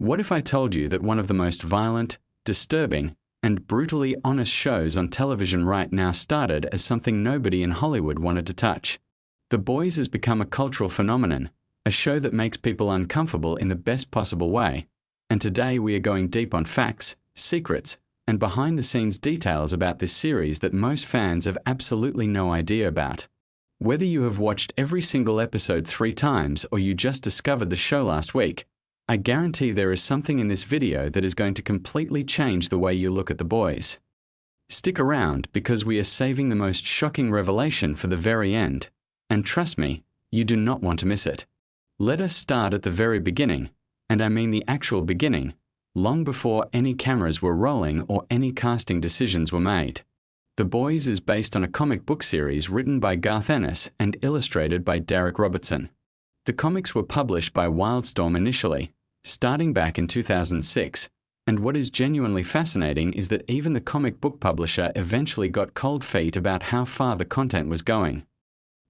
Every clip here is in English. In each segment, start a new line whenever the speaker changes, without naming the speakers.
What if I told you that one of the most violent, disturbing, and brutally honest shows on television right now started as something nobody in Hollywood wanted to touch? The Boys has become a cultural phenomenon, a show that makes people uncomfortable in the best possible way. And today we are going deep on facts, secrets, and behind-the-scenes details about this series that most fans have absolutely no idea about. Whether you have watched every single episode 3 times or you just discovered the show last week, I guarantee there is something in this video that is going to completely change the way you look at The Boys. Stick around because we are saving the most shocking revelation for the very end, and trust me, you do not want to miss it. Let us start at the very beginning, and I mean the actual beginning, long before any cameras were rolling or any casting decisions were made. The Boys is based on a comic book series written by Garth Ennis and illustrated by Derek Robertson. The comics were published by Wildstorm initially, starting back in 2006, and what is genuinely fascinating is that even the comic book publisher eventually got cold feet about how far the content was going.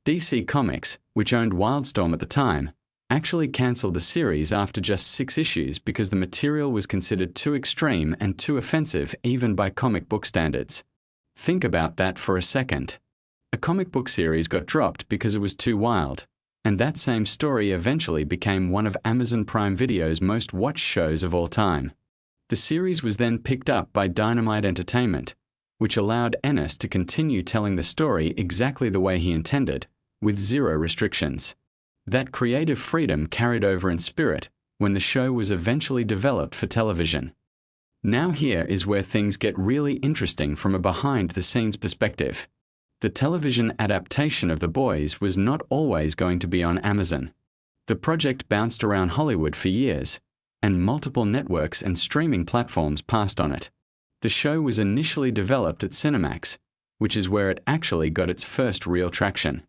DC Comics, which owned Wildstorm at the time, actually cancelled the series after just 6 issues because the material was considered too extreme and too offensive even by comic book standards. Think about that for a second. A comic book series got dropped because it was too wild, and that same story eventually became one of Amazon Prime Video's most watched shows of all time. The series was then picked up by Dynamite Entertainment, which allowed Ennis to continue telling the story exactly the way he intended, with 0 restrictions. That creative freedom carried over in spirit when the show was eventually developed for television. Now here is where things get really interesting from a behind-the-scenes perspective. The television adaptation of The Boys was not always going to be on Amazon. The project bounced around Hollywood for years, and multiple networks and streaming platforms passed on it. The show was initially developed at Cinemax, which is where it actually got its first real traction.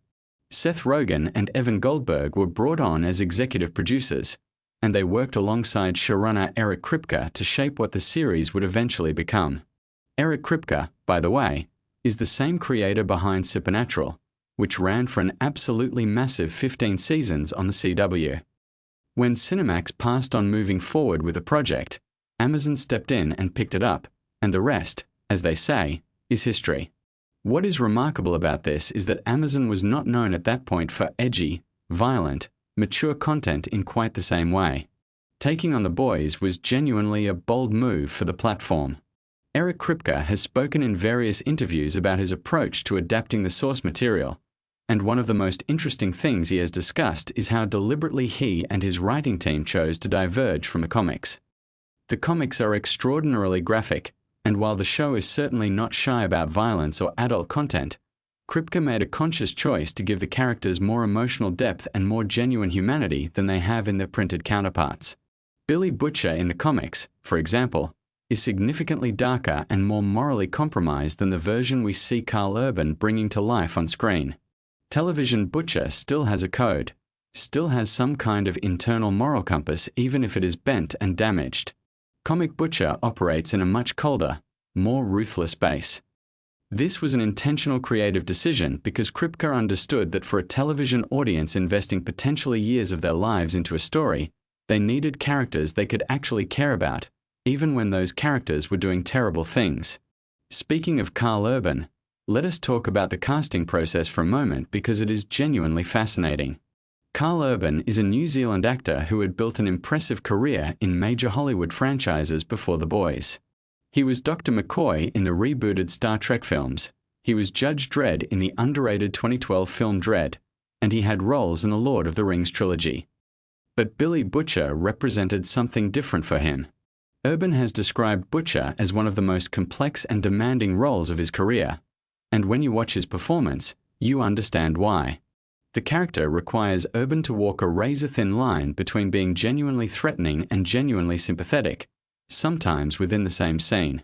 Seth Rogen and Evan Goldberg were brought on as executive producers, and they worked alongside showrunner Eric Kripke to shape what the series would eventually become. Eric Kripke, by the way, is the same creator behind Supernatural, which ran for an absolutely massive 15 seasons on the CW. When Cinemax passed on moving forward with the project, Amazon stepped in and picked it up, and the rest, as they say, is history. What is remarkable about this is that Amazon was not known at that point for edgy, violent, mature content in quite the same way. Taking on The Boys was genuinely a bold move for the platform. Eric Kripke has spoken in various interviews about his approach to adapting the source material, and one of the most interesting things he has discussed is how deliberately he and his writing team chose to diverge from the comics. The comics are extraordinarily graphic, and while the show is certainly not shy about violence or adult content, Kripke made a conscious choice to give the characters more emotional depth and more genuine humanity than they have in their printed counterparts. Billy Butcher in the comics, for example, is significantly darker and more morally compromised than the version we see Carl Urban bringing to life on screen. Television Butcher still has a code, still has some kind of internal moral compass even if it is bent and damaged. Comic Butcher operates in a much colder, more ruthless base. This was an intentional creative decision because Kripke understood that for a television audience investing potentially years of their lives into a story, they needed characters they could actually care about, even when those characters were doing terrible things. Speaking of Carl Urban, let us talk about the casting process for a moment because it is genuinely fascinating. Carl Urban is a New Zealand actor who had built an impressive career in major Hollywood franchises before The Boys. He was Dr. McCoy in the rebooted Star Trek films, he was Judge Dredd in the underrated 2012 film Dredd, and he had roles in the Lord of the Rings trilogy. But Billy Butcher represented something different for him. Urban has described Butcher as one of the most complex and demanding roles of his career, and when you watch his performance, you understand why. The character requires Urban to walk a razor-thin line between being genuinely threatening and genuinely sympathetic, sometimes within the same scene.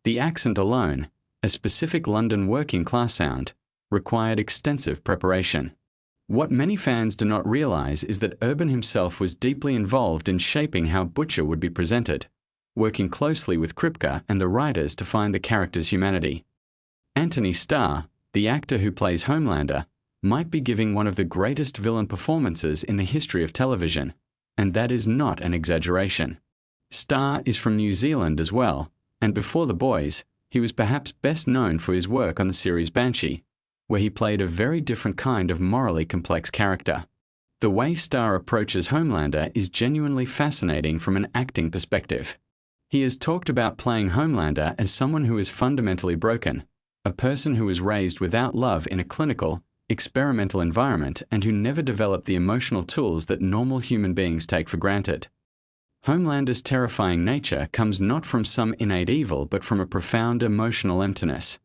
The accent alone, a specific London working-class sound, required extensive preparation. What many fans do not realize is that Urban himself was deeply involved in shaping how Butcher would be presented, working closely with Kripke and the writers to find the character's humanity. Anthony Starr, the actor who plays Homelander, might be giving one of the greatest villain performances in the history of television, and that is not an exaggeration. Starr is from New Zealand as well, and before The Boys, he was perhaps best known for his work on the series Banshee, where he played a very different kind of morally complex character. The way Starr approaches Homelander is genuinely fascinating from an acting perspective. He has talked about playing Homelander as someone who is fundamentally broken, a person who was raised without love in a clinical, experimental environment and who never developed the emotional tools that normal human beings take for granted. Homelander's terrifying nature comes not from some innate evil but from a profound emotional emptiness.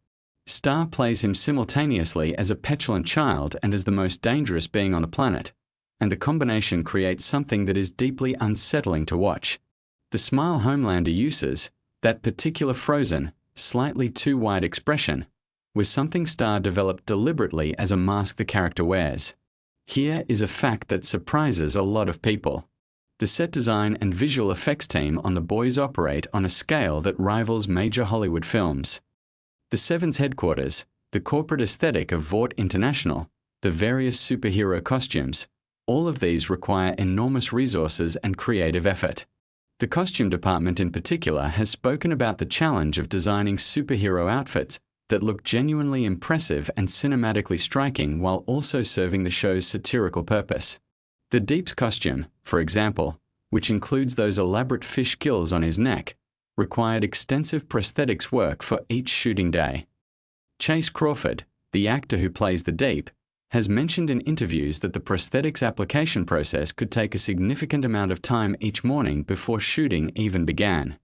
Starr plays him simultaneously as a petulant child and as the most dangerous being on the planet, and the combination creates something that is deeply unsettling to watch. The smile Homelander uses, that particular frozen, slightly too wide expression, was something Starr developed deliberately as a mask the character wears. Here is a fact that surprises a lot of people. The set design and visual effects team on The Boys operate on a scale that rivals major Hollywood films. The Seven's headquarters, the corporate aesthetic of Vought International, the various superhero costumes, all of these require enormous resources and creative effort. The costume department in particular has spoken about the challenge of designing superhero outfits that look genuinely impressive and cinematically striking while also serving the show's satirical purpose. The Deep's costume, for example, which includes those elaborate fish gills on his neck, required extensive prosthetics work for each shooting day. Chase Crawford, the actor who plays the Deep, has mentioned in interviews that the prosthetics application process could take a significant amount of time each morning before shooting even began.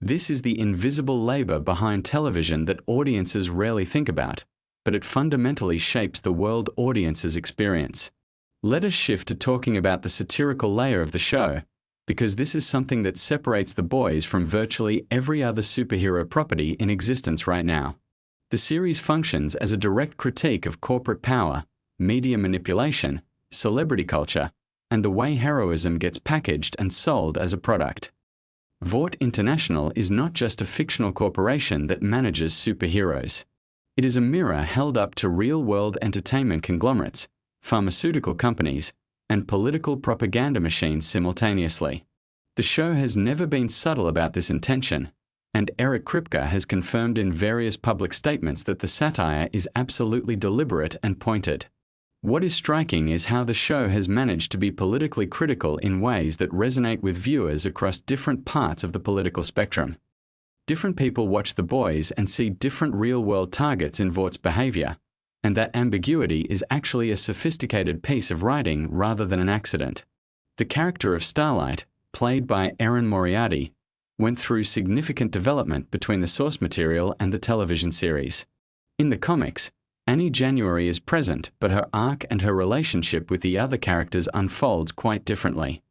This is the invisible labor behind television that audiences rarely think about, but it fundamentally shapes the world audiences experience. Let us shift to talking about the satirical layer of the show, because this is something that separates The Boys from virtually every other superhero property in existence right now. The series functions as a direct critique of corporate power, media manipulation, celebrity culture, and the way heroism gets packaged and sold as a product. Vought International is not just a fictional corporation that manages superheroes. It is a mirror held up to real-world entertainment conglomerates, pharmaceutical companies, and political propaganda machines simultaneously. The show has never been subtle about this intention, and Eric Kripke has confirmed in various public statements that the satire is absolutely deliberate and pointed. What is striking is how the show has managed to be politically critical in ways that resonate with viewers across different parts of the political spectrum. Different people watch The Boys and see different real-world targets in Vaught's behavior, and that ambiguity is actually a sophisticated piece of writing rather than an accident. The character of Starlight, played by Erin Moriarty, went through significant development between the source material and the television series. In the comics, Annie January is present, but her arc and her relationship with the other characters unfolds quite differently.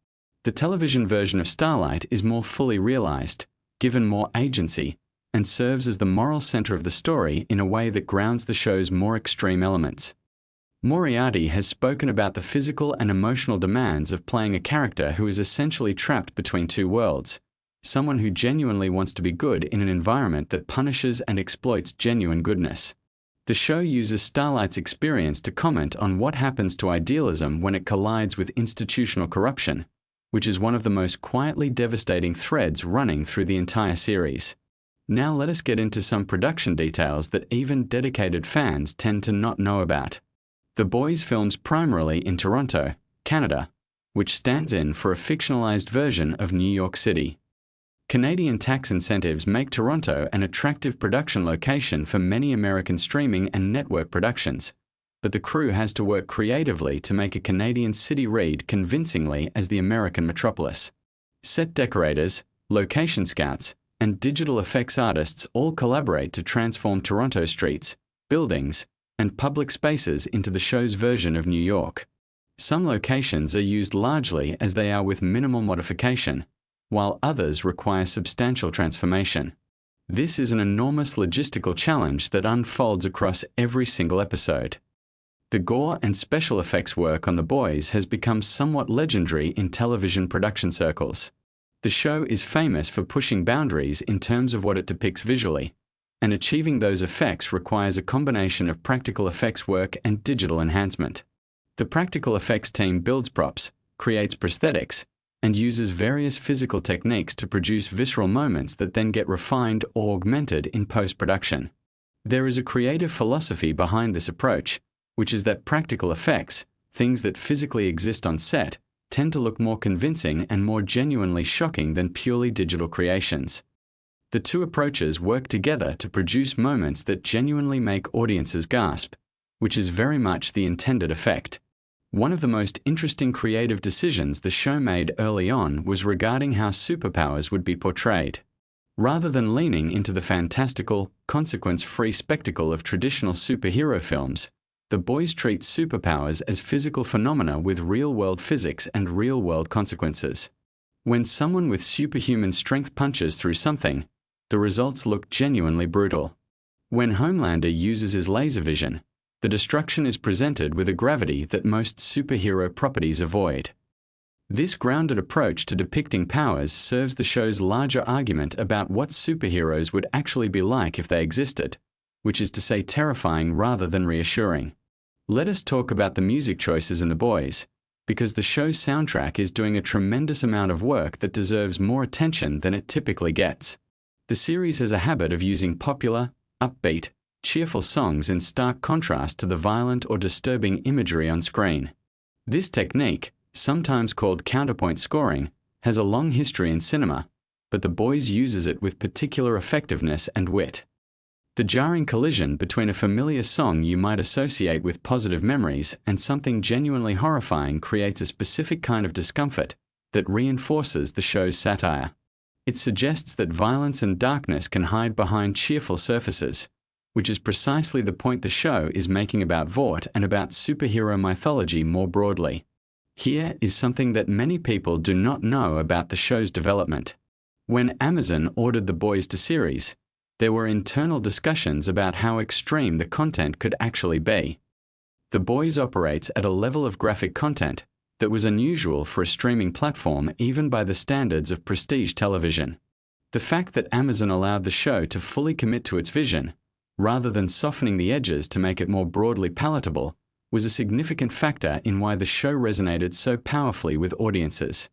The television version of Starlight is more fully realized, given more agency, and serves as the moral center of the story in a way that grounds the show's more extreme elements. Moriarty has spoken about the physical and emotional demands of playing a character who is essentially trapped between two worlds, someone who genuinely wants to be good in an environment that punishes and exploits genuine goodness. The show uses Starlight's experience to comment on what happens to idealism when it collides with institutional corruption, which is one of the most quietly devastating threads running through the entire series. Now let us get into some production details that even dedicated fans tend to not know about. The Boys films primarily in Toronto, Canada, which stands in for a fictionalized version of New York City. Canadian tax incentives make Toronto an attractive production location for many American streaming and network productions, but the crew has to work creatively to make a Canadian city read convincingly as the American metropolis. Set decorators, location scouts, and digital effects artists all collaborate to transform Toronto streets, buildings, and public spaces into the show's version of New York. Some locations are used largely as they are with minimal modification, while others require substantial transformation. This is an enormous logistical challenge that unfolds across every single episode. The gore and special effects work on The Boys has become somewhat legendary in television production circles. The show is famous for pushing boundaries in terms of what it depicts visually, and achieving those effects requires a combination of practical effects work and digital enhancement. The practical effects team builds props, creates prosthetics, and uses various physical techniques to produce visceral moments that then get refined or augmented in post-production. There is a creative philosophy behind this approach, which is that practical effects, things that physically exist on set, tend to look more convincing and more genuinely shocking than purely digital creations. The two approaches work together to produce moments that genuinely make audiences gasp, which is very much the intended effect. One of the most interesting creative decisions the show made early on was regarding how superpowers would be portrayed. Rather than leaning into the fantastical, consequence-free spectacle of traditional superhero films, the boys treat superpowers as physical phenomena with real-world physics and real-world consequences. When someone with superhuman strength punches through something, the results look genuinely brutal. When Homelander uses his laser vision, the destruction is presented with a gravity that most superhero properties avoid. This grounded approach to depicting powers serves the show's larger argument about what superheroes would actually be like if they existed, which is to say terrifying rather than reassuring. Let us talk about the music choices in The Boys, because the show's soundtrack is doing a tremendous amount of work that deserves more attention than it typically gets. The series has a habit of using popular, upbeat, cheerful songs in stark contrast to the violent or disturbing imagery on screen. This technique, sometimes called counterpoint scoring, has a long history in cinema, but The Boys uses it with particular effectiveness and wit. The jarring collision between a familiar song you might associate with positive memories and something genuinely horrifying creates a specific kind of discomfort that reinforces the show's satire. It suggests that violence and darkness can hide behind cheerful surfaces, which is precisely the point the show is making about Vought and about superhero mythology more broadly. Here is something that many people do not know about the show's development. When Amazon ordered The Boys to series, there were internal discussions about how extreme the content could actually be. The Boys operates at a level of graphic content that was unusual for a streaming platform even by the standards of prestige television. The fact that Amazon allowed the show to fully commit to its vision, rather than softening the edges to make it more broadly palatable, was a significant factor in why the show resonated so powerfully with audiences.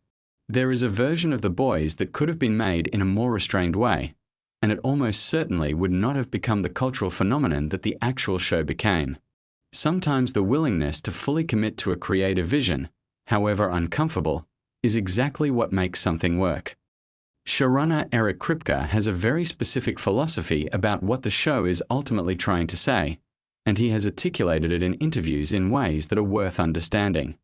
There is a version of The Boys that could have been made in a more restrained way, and it almost certainly would not have become the cultural phenomenon that the actual show became. Sometimes the willingness to fully commit to a creative vision, however uncomfortable, is exactly what makes something work. Showrunner Eric Kripke has a very specific philosophy about what the show is ultimately trying to say, and he has articulated it in interviews in ways that are worth understanding.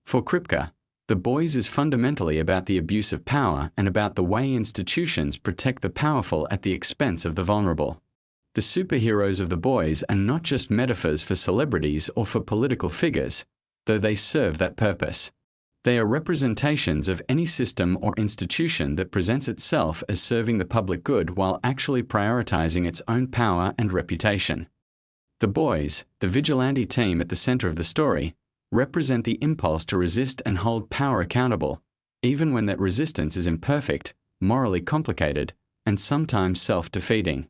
For Kripke, The Boys is fundamentally about the abuse of power and about the way institutions protect the powerful at the expense of the vulnerable. The superheroes of The Boys are not just metaphors for celebrities or for political figures, though they serve that purpose. They are representations of any system or institution that presents itself as serving the public good while actually prioritizing its own power and reputation. The Boys, the vigilante team at the center of the story, represent the impulse to resist and hold power accountable, even when that resistance is imperfect, morally complicated, and sometimes self-defeating.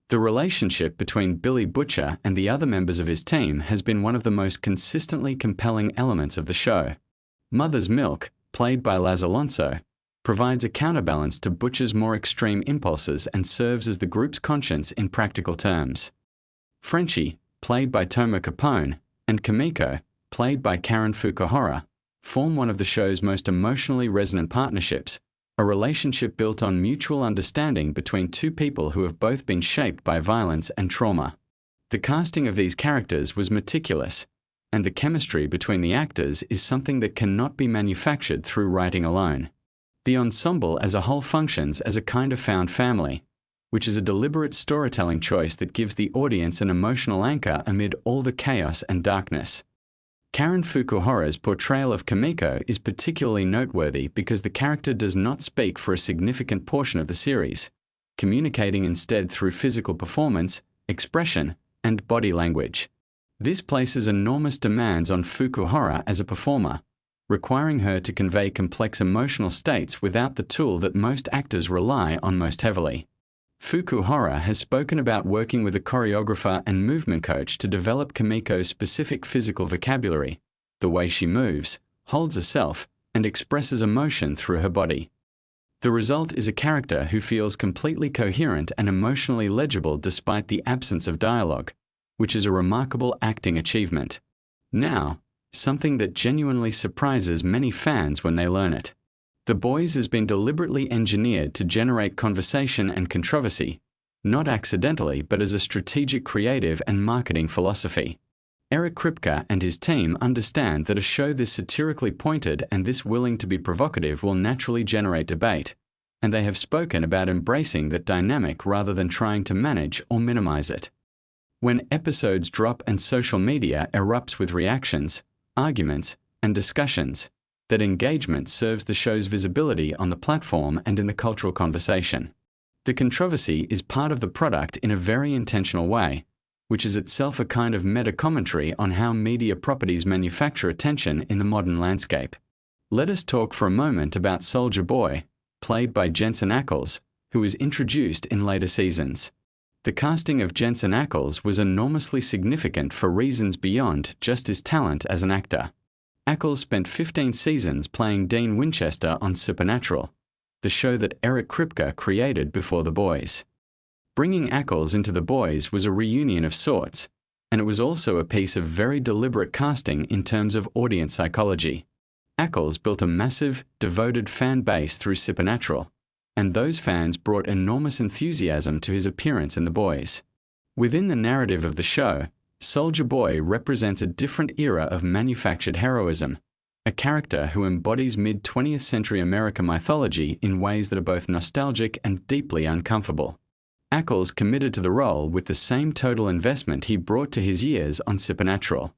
The relationship between Billy Butcher and the other members of his team has been one of the most consistently compelling elements of the show. Mother's Milk, played by Laz Alonso, provides a counterbalance to Butcher's more extreme impulses and serves as the group's conscience in practical terms. Frenchie, played by Tomo Capone, and Kimiko, played by Karen Fukuhara, form one of the show's most emotionally resonant partnerships, a relationship built on mutual understanding between two people who have both been shaped by violence and trauma. The casting of these characters was meticulous, and the chemistry between the actors is something that cannot be manufactured through writing alone. The ensemble as a whole functions as a kind of found family, which is a deliberate storytelling choice that gives the audience an emotional anchor amid all the chaos and darkness. Karen Fukuhara's portrayal of Kimiko is particularly noteworthy because the character does not speak for a significant portion of the series, communicating instead through physical performance, expression, and body language. This places enormous demands on Fukuhara as a performer, requiring her to convey complex emotional states without the tool that most actors rely on most heavily. Fukuhara has spoken about working with a choreographer and movement coach to develop Kimiko's specific physical vocabulary, the way she moves, holds herself, and expresses emotion through her body. The result is a character who feels completely coherent and emotionally legible despite the absence of dialogue, which is a remarkable acting achievement. Now, something that genuinely surprises many fans when they learn it. The Boys has been deliberately engineered to generate conversation and controversy, not accidentally but as a strategic creative and marketing philosophy. Eric Kripke and his team understand that a show this satirically pointed and this willing to be provocative will naturally generate debate, and they have spoken about embracing that dynamic rather than trying to manage or minimize it. When episodes drop and social media erupts with reactions, arguments, and discussions, that engagement serves the show's visibility on the platform and in the cultural conversation. The controversy is part of the product in a very intentional way, which is itself a kind of meta-commentary on how media properties manufacture attention in the modern landscape. Let us talk for a moment about Soldier Boy, played by Jensen Ackles, who was introduced in later seasons. The casting of Jensen Ackles was enormously significant for reasons beyond just his talent as an actor. Ackles spent 15 seasons playing Dean Winchester on Supernatural, the show that Eric Kripke created before The Boys. Bringing Ackles into The Boys was a reunion of sorts, and it was also a piece of very deliberate casting in terms of audience psychology. Ackles built a massive, devoted fan base through Supernatural, and those fans brought enormous enthusiasm to his appearance in The Boys. Within the narrative of the show, Soldier Boy represents a different era of manufactured heroism, a character who embodies mid-20th century American mythology in ways that are both nostalgic and deeply uncomfortable. Ackles committed to the role with the same total investment he brought to his years on Supernatural.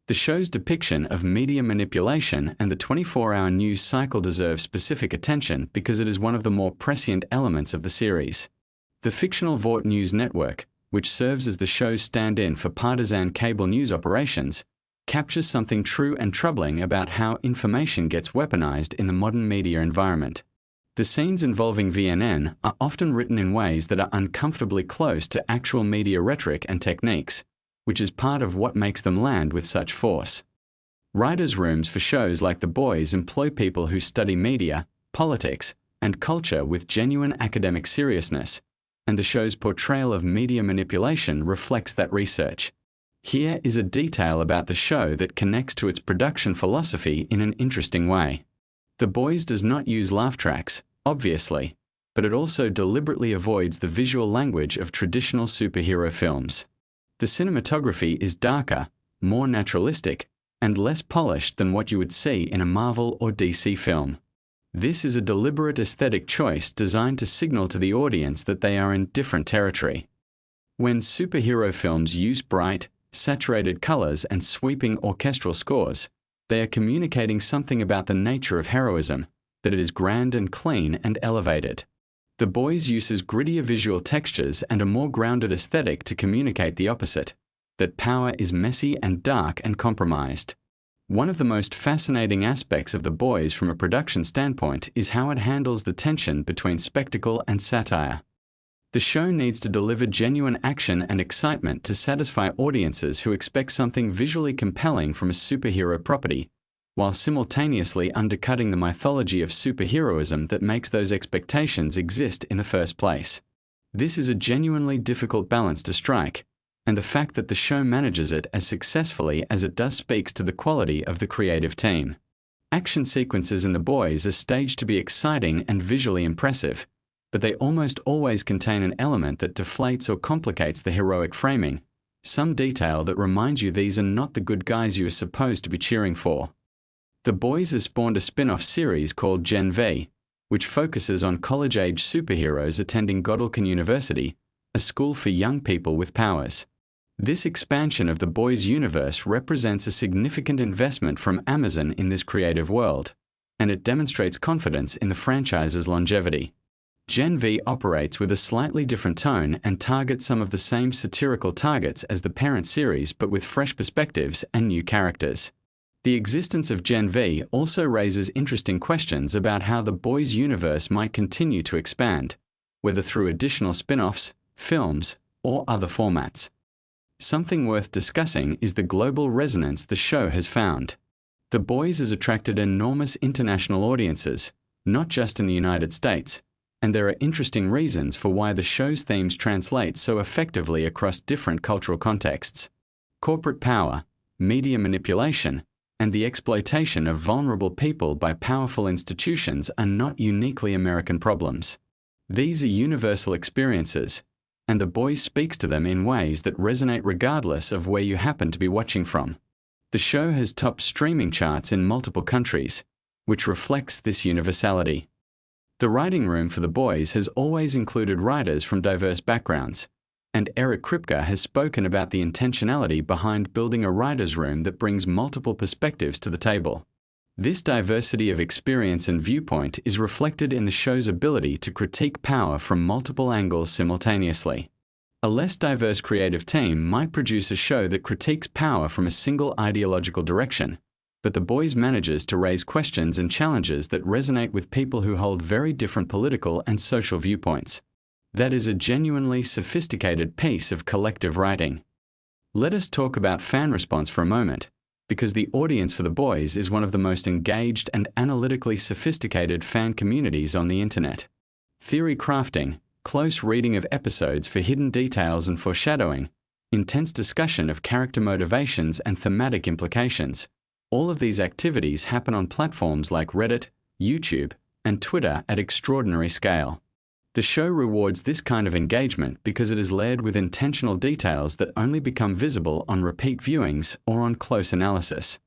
The show's depiction of media manipulation and the 24-hour news cycle deserve specific attention because it is one of the more prescient elements of the series. The fictional Vought News network, which serves as the show's stand-in for partisan cable news operations, captures something true and troubling about how information gets weaponized in the modern media environment. The scenes involving VNN are often written in ways that are uncomfortably close to actual media rhetoric and techniques, which is part of what makes them land with such force. Writers' rooms for shows like The Boys employ people who study media, politics, and culture with genuine academic seriousness, and the show's portrayal of media manipulation reflects that research. Here is a detail about the show that connects to its production philosophy in an interesting way. The Boys does not use laugh tracks, obviously, but it also deliberately avoids the visual language of traditional superhero films. The cinematography is darker, more naturalistic, and less polished than what you would see in a Marvel or DC film. This is a deliberate aesthetic choice designed to signal to the audience that they are in different territory. When superhero films use bright, saturated colors and sweeping orchestral scores, they are communicating something about the nature of heroism, that it is grand and clean and elevated. The Boys uses grittier visual textures and a more grounded aesthetic to communicate the opposite, that power is messy and dark and compromised. One of the most fascinating aspects of The Boys from a production standpoint is how it handles the tension between spectacle and satire. The show needs to deliver genuine action and excitement to satisfy audiences who expect something visually compelling from a superhero property, while simultaneously undercutting the mythology of superheroism that makes those expectations exist in the first place. This is a genuinely difficult balance to strike, and the fact that the show manages it as successfully as it does speaks to the quality of the creative team. Action sequences in The Boys are staged to be exciting and visually impressive, but they almost always contain an element that deflates or complicates the heroic framing, some detail that reminds you these are not the good guys you are supposed to be cheering for. The Boys has spawned a spin-off series called Gen V, which focuses on college-age superheroes attending Godolphin University, a school for young people with powers. This expansion of the Boys universe represents a significant investment from Amazon in this creative world, and it demonstrates confidence in the franchise's longevity. Gen V operates with a slightly different tone and targets some of the same satirical targets as the parent series but with fresh perspectives and new characters. The existence of Gen V also raises interesting questions about how the Boys universe might continue to expand, whether through additional spin-offs, films, or other formats. Something worth discussing is the global resonance the show has found. The Boys has attracted enormous international audiences, not just in the United States, and there are interesting reasons for why the show's themes translate so effectively across different cultural contexts. Corporate power, media manipulation, and the exploitation of vulnerable people by powerful institutions are not uniquely American problems. These are universal experiences, and The Boys speaks to them in ways that resonate regardless of where you happen to be watching from. The show has topped streaming charts in multiple countries, which reflects this universality. The writing room for The Boys has always included writers from diverse backgrounds, and Eric Kripke has spoken about the intentionality behind building a writer's room that brings multiple perspectives to the table. This diversity of experience and viewpoint is reflected in the show's ability to critique power from multiple angles simultaneously. A less diverse creative team might produce a show that critiques power from a single ideological direction, but The Boys manages to raise questions and challenges that resonate with people who hold very different political and social viewpoints. That is a genuinely sophisticated piece of collective writing. Let us talk about fan response for a moment, because the audience for The Boys is one of the most engaged and analytically sophisticated fan communities on the internet. Theory crafting, close reading of episodes for hidden details and foreshadowing, intense discussion of character motivations and thematic implications. All of these activities happen on platforms like Reddit, YouTube, and Twitter at extraordinary scale. The show rewards this kind of engagement because it is layered with intentional details that only become visible on repeat viewings or on close analysis.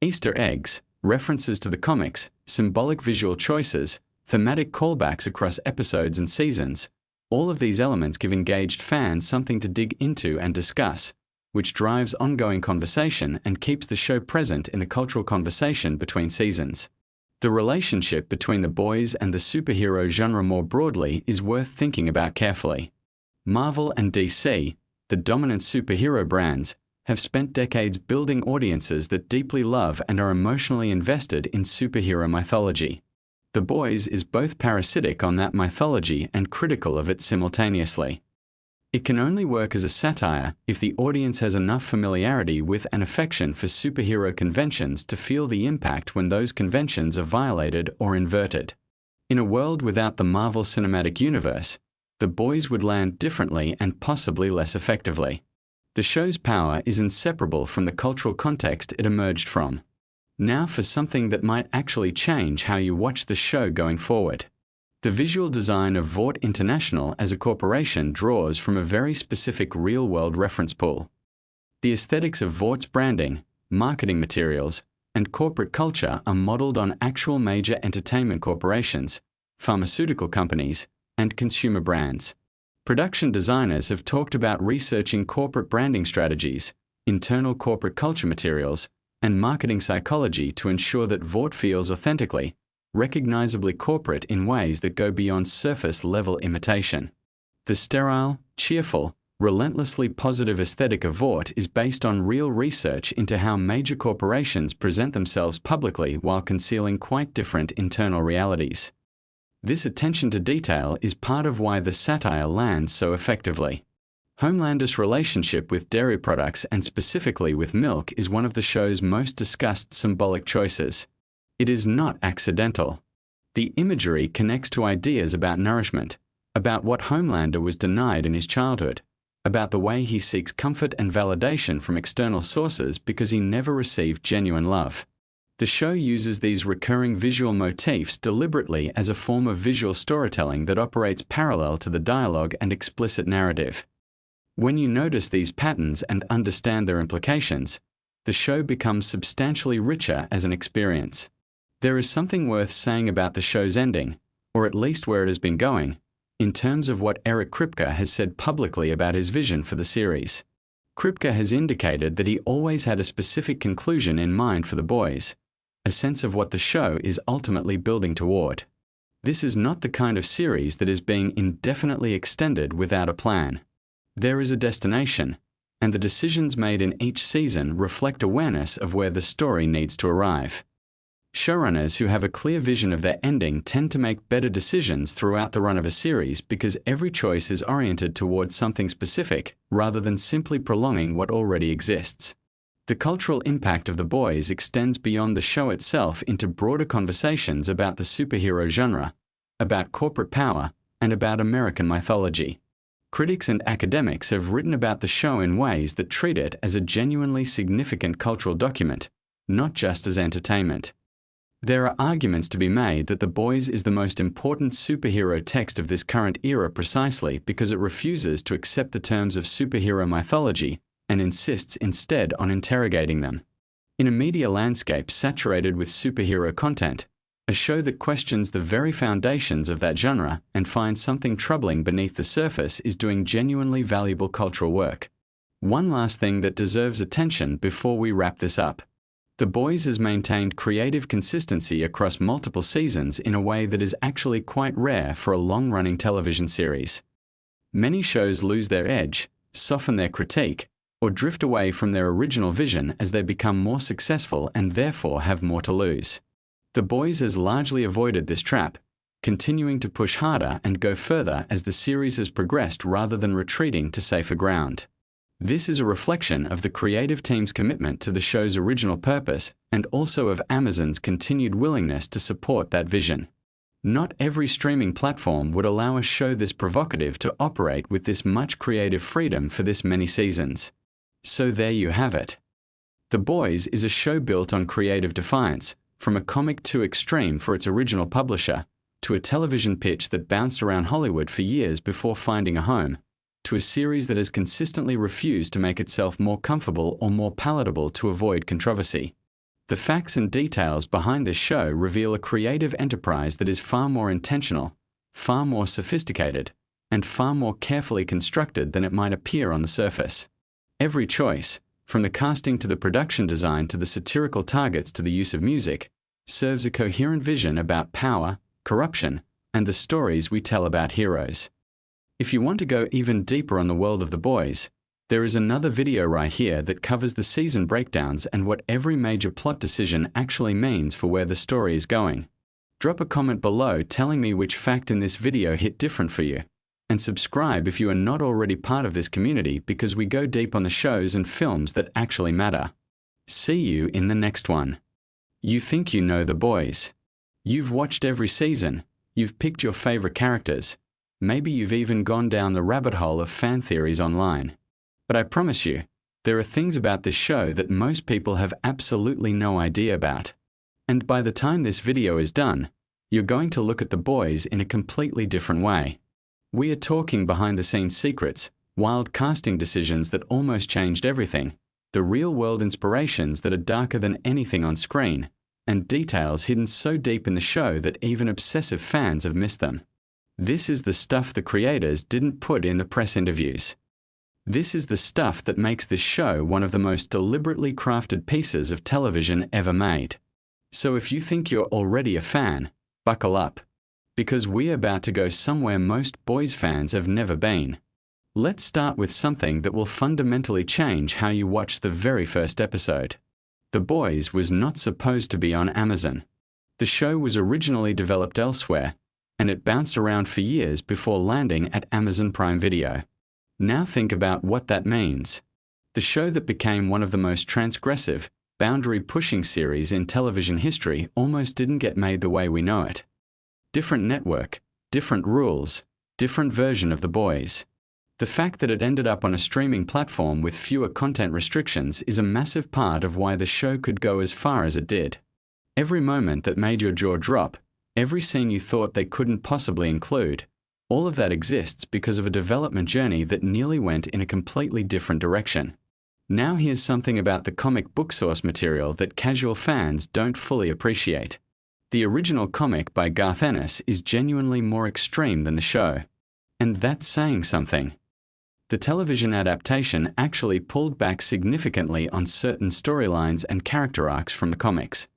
Easter eggs, references to the comics, symbolic visual choices, thematic callbacks across episodes and seasons, all of these elements give engaged fans something to dig into and discuss, which drives ongoing conversation and keeps the show present in the cultural conversation between seasons. The relationship between The Boys and the superhero genre more broadly is worth thinking about carefully. Marvel and DC, the dominant superhero brands, have spent decades building audiences that deeply love and are emotionally invested in superhero mythology. The Boys is both parasitic on that mythology and critical of it simultaneously. It can only work as a satire if the audience has enough familiarity with and affection for superhero conventions to feel the impact when those conventions are violated or inverted. In a world without the Marvel Cinematic Universe, The Boys would land differently and possibly less effectively. The show's power is inseparable from the cultural context it emerged from. Now for something that might actually change how you watch the show going forward. The visual design of Vought International as a corporation draws from a very specific real-world reference pool. The aesthetics of Vaught's branding, marketing materials, and corporate culture are modeled on actual major entertainment corporations, pharmaceutical companies, and consumer brands. Production designers have talked about researching corporate branding strategies, internal corporate culture materials, and marketing psychology to ensure that Vought feels authentically, recognizably corporate in ways that go beyond surface-level imitation. The sterile, cheerful, relentlessly positive aesthetic of Vought is based on real research into how major corporations present themselves publicly while concealing quite different internal realities. This attention to detail is part of why the satire lands so effectively. Homelander's relationship with dairy products and specifically with milk is one of the show's most discussed symbolic choices. It is not accidental. The imagery connects to ideas about nourishment, about what Homelander was denied in his childhood, about the way he seeks comfort and validation from external sources because he never received genuine love. The show uses these recurring visual motifs deliberately as a form of visual storytelling that operates parallel to the dialogue and explicit narrative. When you notice these patterns and understand their implications, the show becomes substantially richer as an experience. There is something worth saying about the show's ending, or at least where it has been going, in terms of what Eric Kripke has said publicly about his vision for the series. Kripke has indicated that he always had a specific conclusion in mind for The Boys, a sense of what the show is ultimately building toward. This is not the kind of series that is being indefinitely extended without a plan. There is a destination, and the decisions made in each season reflect awareness of where the story needs to arrive. Showrunners who have a clear vision of their ending tend to make better decisions throughout the run of a series because every choice is oriented towards something specific rather than simply prolonging what already exists. The cultural impact of The Boys extends beyond the show itself into broader conversations about the superhero genre, about corporate power, and about American mythology. Critics and academics have written about the show in ways that treat it as a genuinely significant cultural document, not just as entertainment. There are arguments to be made that The Boys is the most important superhero text of this current era precisely because it refuses to accept the terms of superhero mythology and insists instead on interrogating them. In a media landscape saturated with superhero content, a show that questions the very foundations of that genre and finds something troubling beneath the surface is doing genuinely valuable cultural work. One last thing that deserves attention before we wrap this up. The Boys has maintained creative consistency across multiple seasons in a way that is actually quite rare for a long-running television series. Many shows lose their edge, soften their critique, or drift away from their original vision as they become more successful and therefore have more to lose. The Boys has largely avoided this trap, continuing to push harder and go further as the series has progressed rather than retreating to safer ground. This is a reflection of the creative team's commitment to the show's original purpose and also of Amazon's continued willingness to support that vision. Not every streaming platform would allow a show this provocative to operate with this much creative freedom for this many seasons. So there you have it. The Boys is a show built on creative defiance, from a comic too extreme for its original publisher, to a television pitch that bounced around Hollywood for years before finding a home, to a series that has consistently refused to make itself more comfortable or more palatable to avoid controversy. The facts and details behind this show reveal a creative enterprise that is far more intentional, far more sophisticated, and far more carefully constructed than it might appear on the surface. Every choice, from the casting to the production design to the satirical targets to the use of music, serves a coherent vision about power, corruption, and the stories we tell about heroes. If you want to go even deeper on the world of The Boys, there is another video right here that covers the season breakdowns and what every major plot decision actually means for where the story is going. Drop a comment below telling me which fact in this video hit different for you. And subscribe if you are not already part of this community because we go deep on the shows and films that actually matter. See you in the next one. You think you know The Boys. You've watched every season. You've picked your favorite characters. Maybe you've even gone down the rabbit hole of fan theories online. But I promise you, there are things about this show that most people have absolutely no idea about. And by the time this video is done, you're going to look at The Boys in a completely different way. We are talking behind-the-scenes secrets, wild casting decisions that almost changed everything, the real-world inspirations that are darker than anything on screen, and details hidden so deep in the show that even obsessive fans have missed them. This is the stuff the creators didn't put in the press interviews. This is the stuff that makes this show one of the most deliberately crafted pieces of television ever made. So if you think you're already a fan, buckle up. Because we're about to go somewhere most Boys fans have never been. Let's start with something that will fundamentally change how you watch the very first episode. The Boys was not supposed to be on Amazon. The show was originally developed elsewhere, and it bounced around for years before landing at Amazon Prime Video. Now think about what that means. The show that became one of the most transgressive, boundary-pushing series in television history almost didn't get made the way we know it. Different network, different rules, different version of The Boys. The fact that it ended up on a streaming platform with fewer content restrictions is a massive part of why the show could go as far as it did. Every moment that made your jaw drop, every scene you thought they couldn't possibly include, all of that exists because of a development journey that nearly went in a completely different direction. Now here's something about the comic book source material that casual fans don't fully appreciate. The original comic by Garth Ennis is genuinely more extreme than the show. And that's saying something. The television adaptation actually pulled back significantly on certain storylines and character arcs from the comics.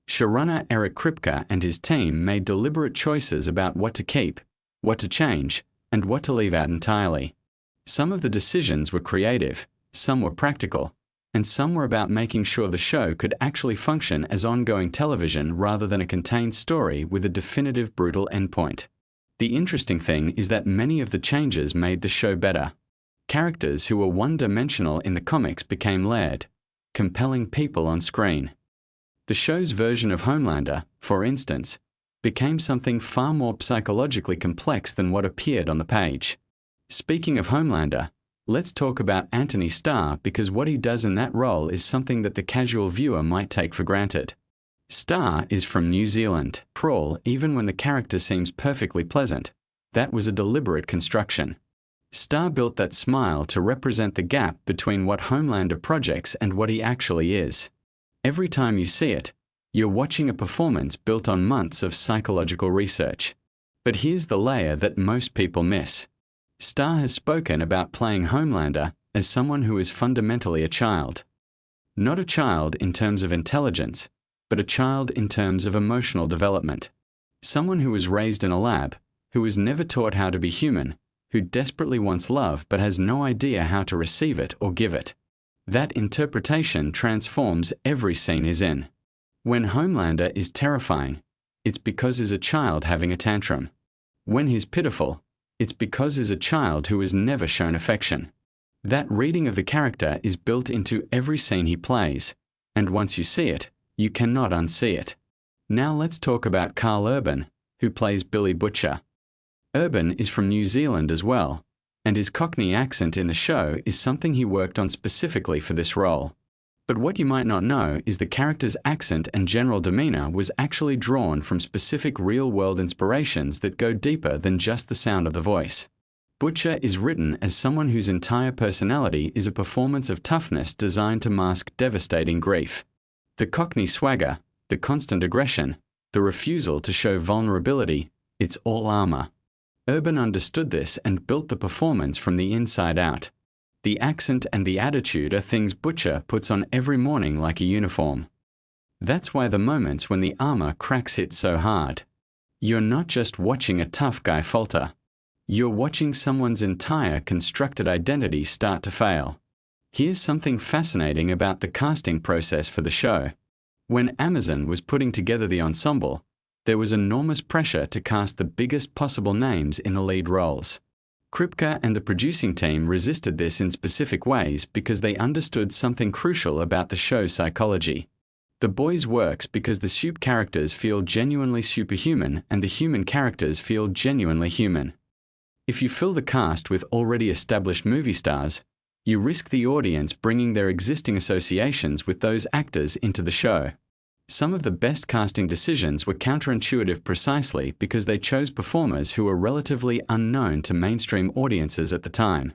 Showrunner Eric Kripke and his team made deliberate choices about what to keep, what to change, and what to leave out entirely. Some of the decisions were creative, some were practical, and some were about making sure the show could actually function as ongoing television rather than a contained story with a definitive brutal endpoint. The interesting thing is that many of the changes made the show better. Characters who were one-dimensional in the comics became layered. compelling people on screen. The show's version of Homelander, for instance, became something far more psychologically complex than what appeared on the page. Speaking of Homelander, let's talk about Anthony Starr, because what he does in that role is something that the casual viewer might take for granted. Starr is from New Zealand. Crawl, even when the character seems perfectly pleasant. That was a deliberate construction. Starr built that smile to represent the gap between what Homelander projects and what he actually is. Every time you see it, you're watching a performance built on months of psychological research. But here's the layer that most people miss. Starr has spoken about playing Homelander as someone who is fundamentally a child. Not a child in terms of intelligence, but a child in terms of emotional development. Someone who was raised in a lab, who was never taught how to be human, who desperately wants love but has no idea how to receive it or give it. That interpretation transforms every scene he's in. When Homelander is terrifying, it's because he's a child having a tantrum. When he's pitiful, it's because he's a child who has never shown affection. That reading of the character is built into every scene he plays, and once you see it, you cannot unsee it. Now let's talk about Karl Urban, who plays Billy Butcher. Urban is from New Zealand as well, and his Cockney accent in the show is something he worked on specifically for this role. But what you might not know is the character's accent and general demeanor was actually drawn from specific real-world inspirations that go deeper than just the sound of the voice. Butcher is written as someone whose entire personality is a performance of toughness designed to mask devastating grief. The Cockney swagger, the constant aggression, the refusal to show vulnerability, it's all armor. Urban understood this and built the performance from the inside out. The accent and the attitude are things Butcher puts on every morning like a uniform. That's why the moments when the armor cracks hit so hard. You're not just watching a tough guy falter. You're watching someone's entire constructed identity start to fail. Here's something fascinating about the casting process for the show. When Amazon was putting together the ensemble, there was enormous pressure to cast the biggest possible names in the lead roles. Kripke and the producing team resisted this in specific ways because they understood something crucial about the show's psychology. The Boys works because the soup characters feel genuinely superhuman and the human characters feel genuinely human. If you fill the cast with already established movie stars, you risk the audience bringing their existing associations with those actors into the show. Some of the best casting decisions were counterintuitive precisely because they chose performers who were relatively unknown to mainstream audiences at the time.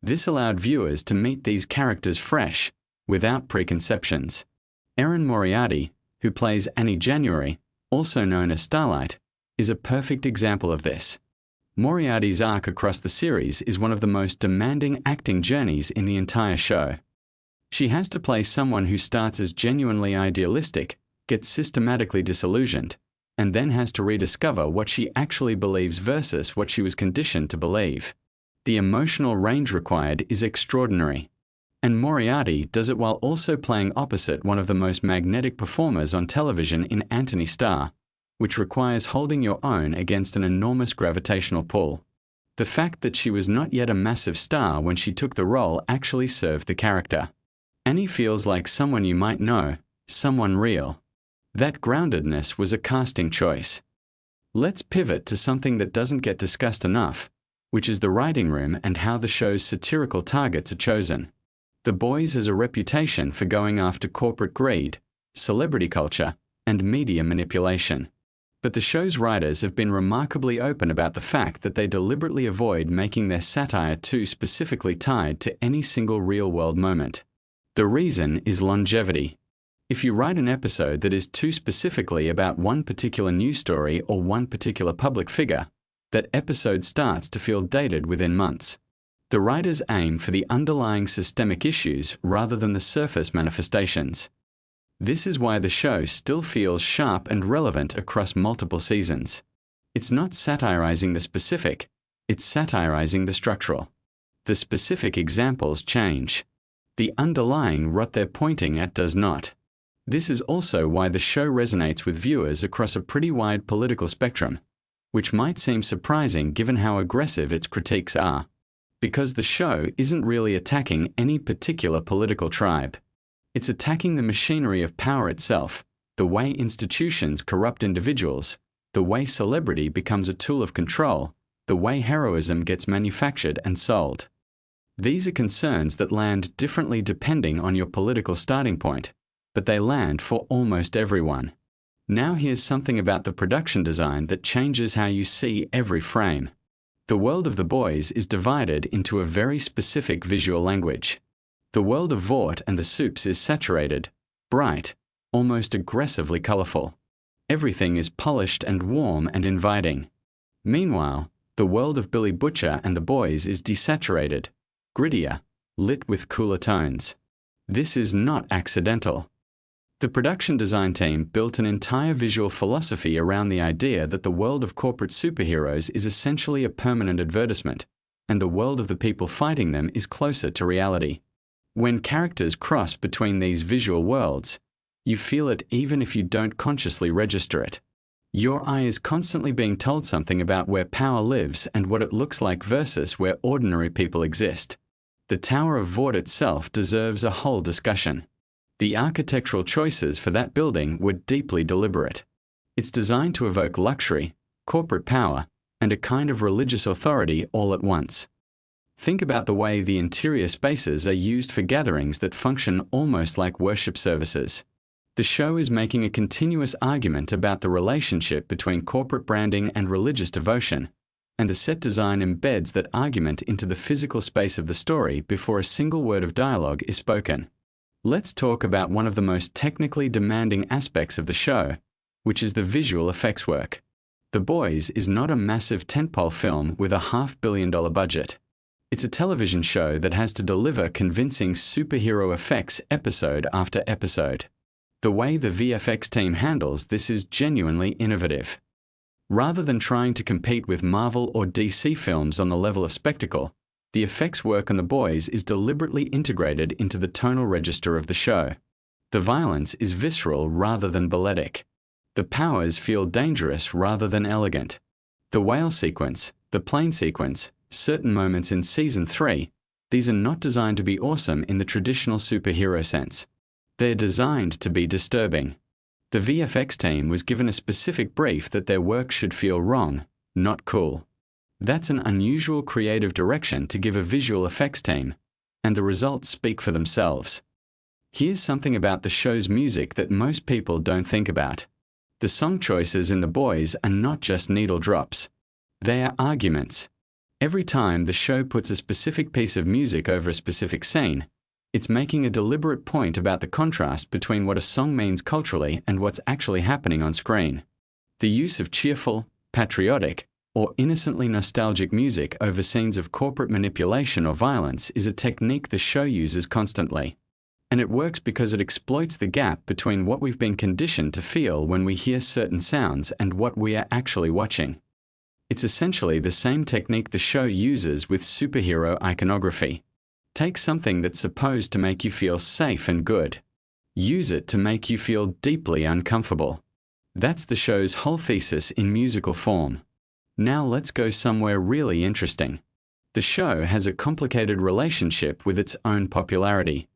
This allowed viewers to meet these characters fresh, without preconceptions. Erin Moriarty, who plays Annie January, also known as Starlight, is a perfect example of this. Moriarty's arc across the series is one of the most demanding acting journeys in the entire show. She has to play someone who starts as genuinely idealistic, gets systematically disillusioned, and then has to rediscover what she actually believes versus what she was conditioned to believe. The emotional range required is extraordinary. And Moriarty does it while also playing opposite one of the most magnetic performers on television in Anthony Starr, which requires holding your own against an enormous gravitational pull. The fact that she was not yet a massive star when she took the role actually served the character. Annie feels like someone you might know, someone real. That groundedness was a casting choice. Let's pivot to something that doesn't get discussed enough, which is the writing room and how the show's satirical targets are chosen. The Boys has a reputation for going after corporate greed, celebrity culture, and media manipulation. But the show's writers have been remarkably open about the fact that they deliberately avoid making their satire too specifically tied to any single real-world moment. The reason is longevity. If you write an episode that is too specifically about one particular news story or one particular public figure, that episode starts to feel dated within months. The writers aim for the underlying systemic issues rather than the surface manifestations. This is why the show still feels sharp and relevant across multiple seasons. It's not satirizing the specific, it's satirizing the structural. The specific examples change. The underlying rot they're pointing at does not. This is also why the show resonates with viewers across a pretty wide political spectrum, which might seem surprising given how aggressive its critiques are. Because the show isn't really attacking any particular political tribe. It's attacking the machinery of power itself, the way institutions corrupt individuals, the way celebrity becomes a tool of control, the way heroism gets manufactured and sold. These are concerns that land differently depending on your political starting point, but they land for almost everyone. Now here's something about the production design that changes how you see every frame. The world of The Boys is divided into a very specific visual language. The world of Vought and the Soups is saturated, bright, almost aggressively colorful. Everything is polished and warm and inviting. Meanwhile, the world of Billy Butcher and the Boys is desaturated, grittier, lit with cooler tones. This is not accidental. The production design team built an entire visual philosophy around the idea that the world of corporate superheroes is essentially a permanent advertisement, and the world of the people fighting them is closer to reality. When characters cross between these visual worlds, you feel it even if you don't consciously register it. Your eye is constantly being told something about where power lives and what it looks like versus where ordinary people exist. The Tower of Vought itself deserves a whole discussion. The architectural choices for that building were deeply deliberate. It's designed to evoke luxury, corporate power, and a kind of religious authority all at once. Think about the way the interior spaces are used for gatherings that function almost like worship services. The show is making a continuous argument about the relationship between corporate branding and religious devotion, and the set design embeds that argument into the physical space of the story before a single word of dialogue is spoken. Let's talk about one of the most technically demanding aspects of the show, which is the visual effects work. The Boys is not a massive tentpole film with a $500 million budget. It's a television show that has to deliver convincing superhero effects episode after episode. The way the VFX team handles this is genuinely innovative. Rather than trying to compete with Marvel or DC films on the level of spectacle, the effects work on The Boys is deliberately integrated into the tonal register of the show. The violence is visceral rather than balletic. The powers feel dangerous rather than elegant. The whale sequence, the plane sequence, certain moments in Season 3, these are not designed to be awesome in the traditional superhero sense. They're designed to be disturbing. The VFX team was given a specific brief that their work should feel wrong, not cool. That's an unusual creative direction to give a visual effects team, and the results speak for themselves. Here's something about the show's music that most people don't think about. The song choices in The Boys are not just needle drops. They are arguments. Every time the show puts a specific piece of music over a specific scene, it's making a deliberate point about the contrast between what a song means culturally and what's actually happening on screen. The use of cheerful, patriotic, or innocently nostalgic music over scenes of corporate manipulation or violence is a technique the show uses constantly. And it works because it exploits the gap between what we've been conditioned to feel when we hear certain sounds and what we are actually watching. It's essentially the same technique the show uses with superhero iconography. Take something that's supposed to make you feel safe and good. Use it to make you feel deeply uncomfortable. That's the show's whole thesis in musical form. Now let's go somewhere really interesting. The show has a complicated relationship with its own popularity.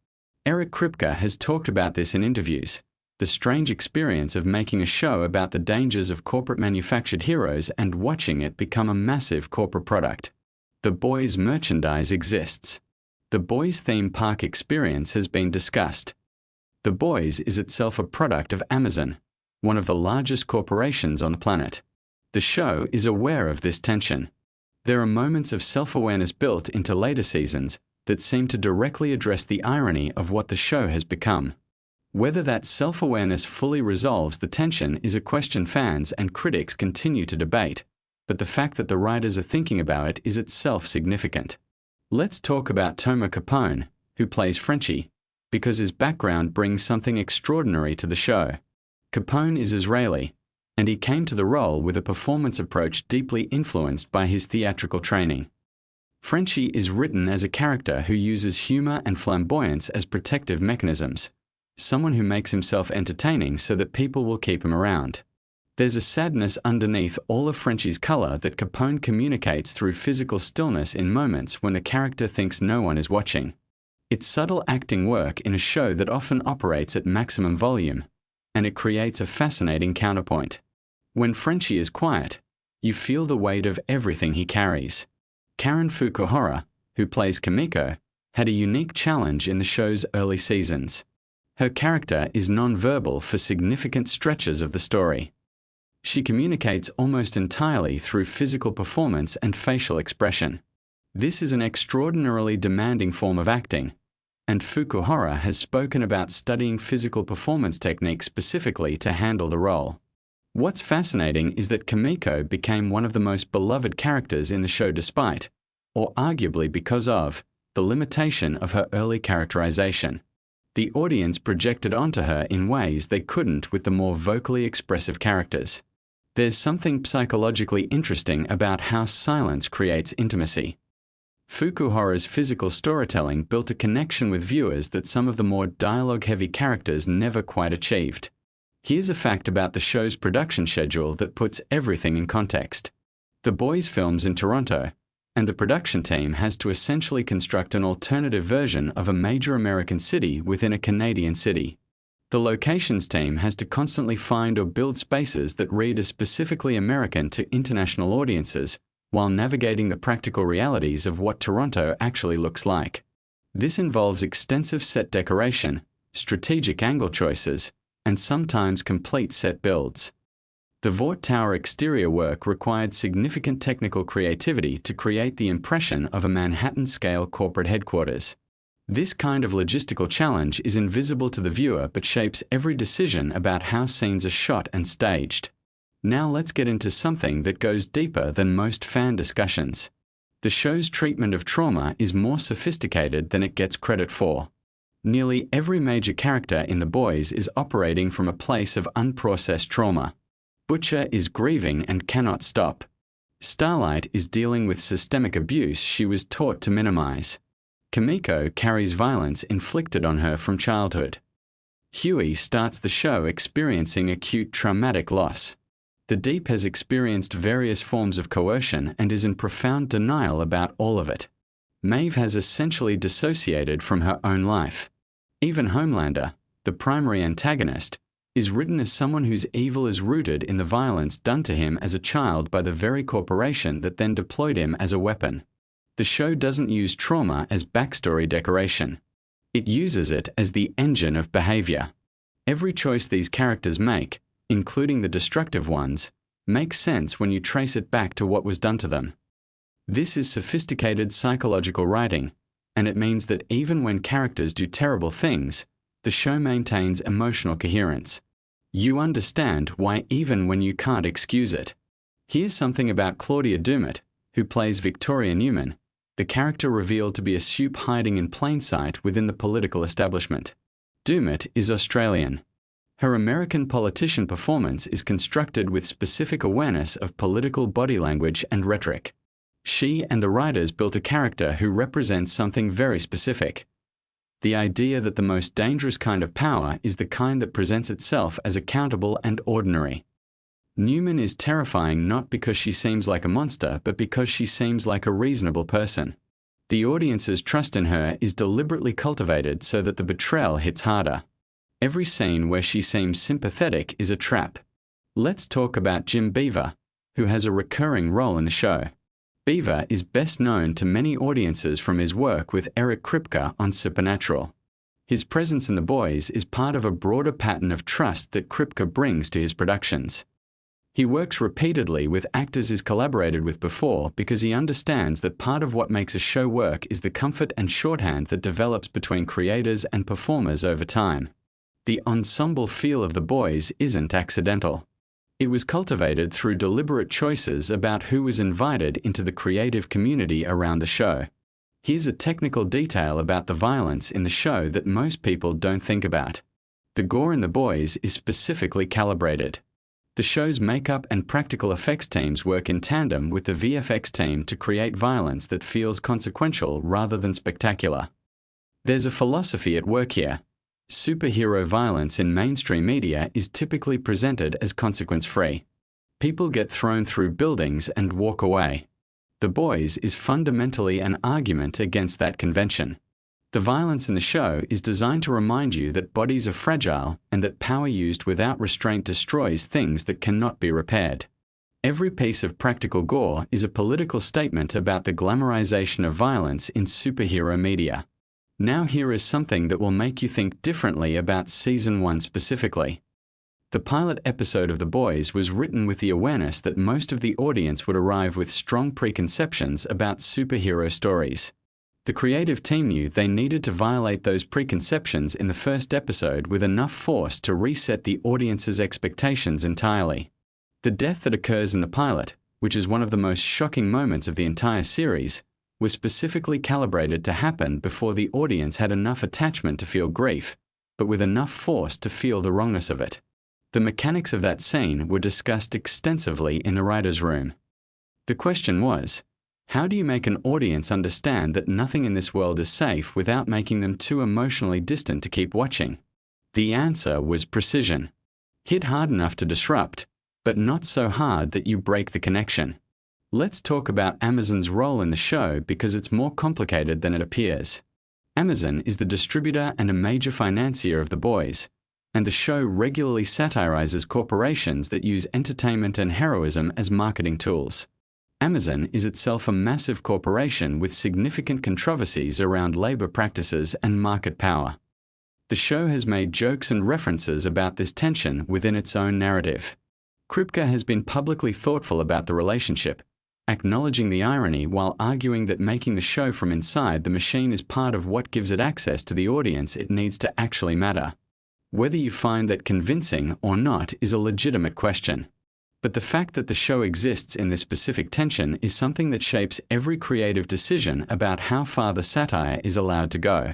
Eric Kripke has talked about this in interviews, the strange experience of making a show about the dangers of corporate manufactured heroes and watching it become a massive corporate product. The Boys merchandise exists. The Boys theme park experience has been discussed. The Boys is itself a product of Amazon, one of the largest corporations on the planet. The show is aware of this tension. There are moments of self-awareness built into later seasons that seem to directly address the irony of what the show has become. Whether that self-awareness fully resolves the tension is a question fans and critics continue to debate, but the fact that the writers are thinking about it is itself significant. Let's talk about Tomer Capone, who plays Frenchie, because his background brings something extraordinary to the show. Capone is Israeli, and he came to the role with a performance approach deeply influenced by his theatrical training. Frenchie is written as a character who uses humor and flamboyance as protective mechanisms, someone who makes himself entertaining so that people will keep him around. There's a sadness underneath all of Frenchie's color that Capone communicates through physical stillness in moments when the character thinks no one is watching. It's subtle acting work in a show that often operates at maximum volume, and it creates a fascinating counterpoint. When Frenchie is quiet, you feel the weight of everything he carries. Karen Fukuhara, who plays Kimiko, had a unique challenge in the show's early seasons. Her character is non-verbal for significant stretches of the story. She communicates almost entirely through physical performance and facial expression. This is an extraordinarily demanding form of acting, and Fukuhara has spoken about studying physical performance techniques specifically to handle the role. What's fascinating is that Kimiko became one of the most beloved characters in the show despite, or arguably because of, the limitation of her early characterization. The audience projected onto her in ways they couldn't with the more vocally expressive characters. There's something psychologically interesting about how silence creates intimacy. Fukuhara's physical storytelling built a connection with viewers that some of the more dialogue-heavy characters never quite achieved. Here's a fact about the show's production schedule that puts everything in context. The Boys films in Toronto, and the production team has to essentially construct an alternative version of a major American city within a Canadian city. The locations team has to constantly find or build spaces that read as specifically American to international audiences, while navigating the practical realities of what Toronto actually looks like. This involves extensive set decoration, strategic angle choices, and sometimes complete set builds. The Vought Tower exterior work required significant technical creativity to create the impression of a Manhattan-scale corporate headquarters. This kind of logistical challenge is invisible to the viewer but shapes every decision about how scenes are shot and staged. Now let's get into something that goes deeper than most fan discussions. The show's treatment of trauma is more sophisticated than it gets credit for. Nearly every major character in The Boys is operating from a place of unprocessed trauma. Butcher is grieving and cannot stop. Starlight is dealing with systemic abuse she was taught to minimize. Kimiko carries violence inflicted on her from childhood. Huey starts the show experiencing acute traumatic loss. The Deep has experienced various forms of coercion and is in profound denial about all of it. Maeve has essentially dissociated from her own life. Even Homelander, the primary antagonist, is written as someone whose evil is rooted in the violence done to him as a child by the very corporation that then deployed him as a weapon. The show doesn't use trauma as backstory decoration. It uses it as the engine of behavior. Every choice these characters make, including the destructive ones, makes sense when you trace it back to what was done to them. This is sophisticated psychological writing, and it means that even when characters do terrible things, the show maintains emotional coherence. You understand why even when you can't excuse it. Here's something about Claudia Dumont, who plays Victoria Newman, the character revealed to be a soup hiding in plain sight within the political establishment. Dumont is Australian. Her American politician performance is constructed with specific awareness of political body language and rhetoric. She and the writers built a character who represents something very specific. The idea that the most dangerous kind of power is the kind that presents itself as accountable and ordinary. Newman is terrifying not because she seems like a monster, but because she seems like a reasonable person. The audience's trust in her is deliberately cultivated so that the betrayal hits harder. Every scene where she seems sympathetic is a trap. Let's talk about Jim Beaver, who has a recurring role in the show. Beaver is best known to many audiences from his work with Eric Kripke on Supernatural. His presence in The Boys is part of a broader pattern of trust that Kripke brings to his productions. He works repeatedly with actors he's collaborated with before because he understands that part of what makes a show work is the comfort and shorthand that develops between creators and performers over time. The ensemble feel of The Boys isn't accidental. It was cultivated through deliberate choices about who was invited into the creative community around the show. Here's a technical detail about the violence in the show that most people don't think about. The gore in The Boys is specifically calibrated. The show's makeup and practical effects teams work in tandem with the VFX team to create violence that feels consequential rather than spectacular. There's a philosophy at work here. Superhero violence in mainstream media is typically presented as consequence-free. People get thrown through buildings and walk away. The Boys is fundamentally an argument against that convention. The violence in the show is designed to remind you that bodies are fragile and that power used without restraint destroys things that cannot be repaired. Every piece of practical gore is a political statement about the glamorization of violence in superhero media. Now here is something that will make you think differently about Season 1 specifically. The pilot episode of The Boys was written with the awareness that most of the audience would arrive with strong preconceptions about superhero stories. The creative team knew they needed to violate those preconceptions in the first episode with enough force to reset the audience's expectations entirely. The death that occurs in the pilot, which is one of the most shocking moments of the entire series, was specifically calibrated to happen before the audience had enough attachment to feel grief, but with enough force to feel the wrongness of it. The mechanics of that scene were discussed extensively in the writer's room. The question was, how do you make an audience understand that nothing in this world is safe without making them too emotionally distant to keep watching? The answer was precision. Hit hard enough to disrupt, but not so hard that you break the connection. Let's talk about Amazon's role in the show because it's more complicated than it appears. Amazon is the distributor and a major financier of The Boys, and the show regularly satirizes corporations that use entertainment and heroism as marketing tools. Amazon is itself a massive corporation with significant controversies around labor practices and market power. The show has made jokes and references about this tension within its own narrative. Kripke has been publicly thoughtful about the relationship, acknowledging the irony while arguing that making the show from inside the machine is part of what gives it access to the audience it needs to actually matter. Whether you find that convincing or not is a legitimate question. But the fact that the show exists in this specific tension is something that shapes every creative decision about how far the satire is allowed to go.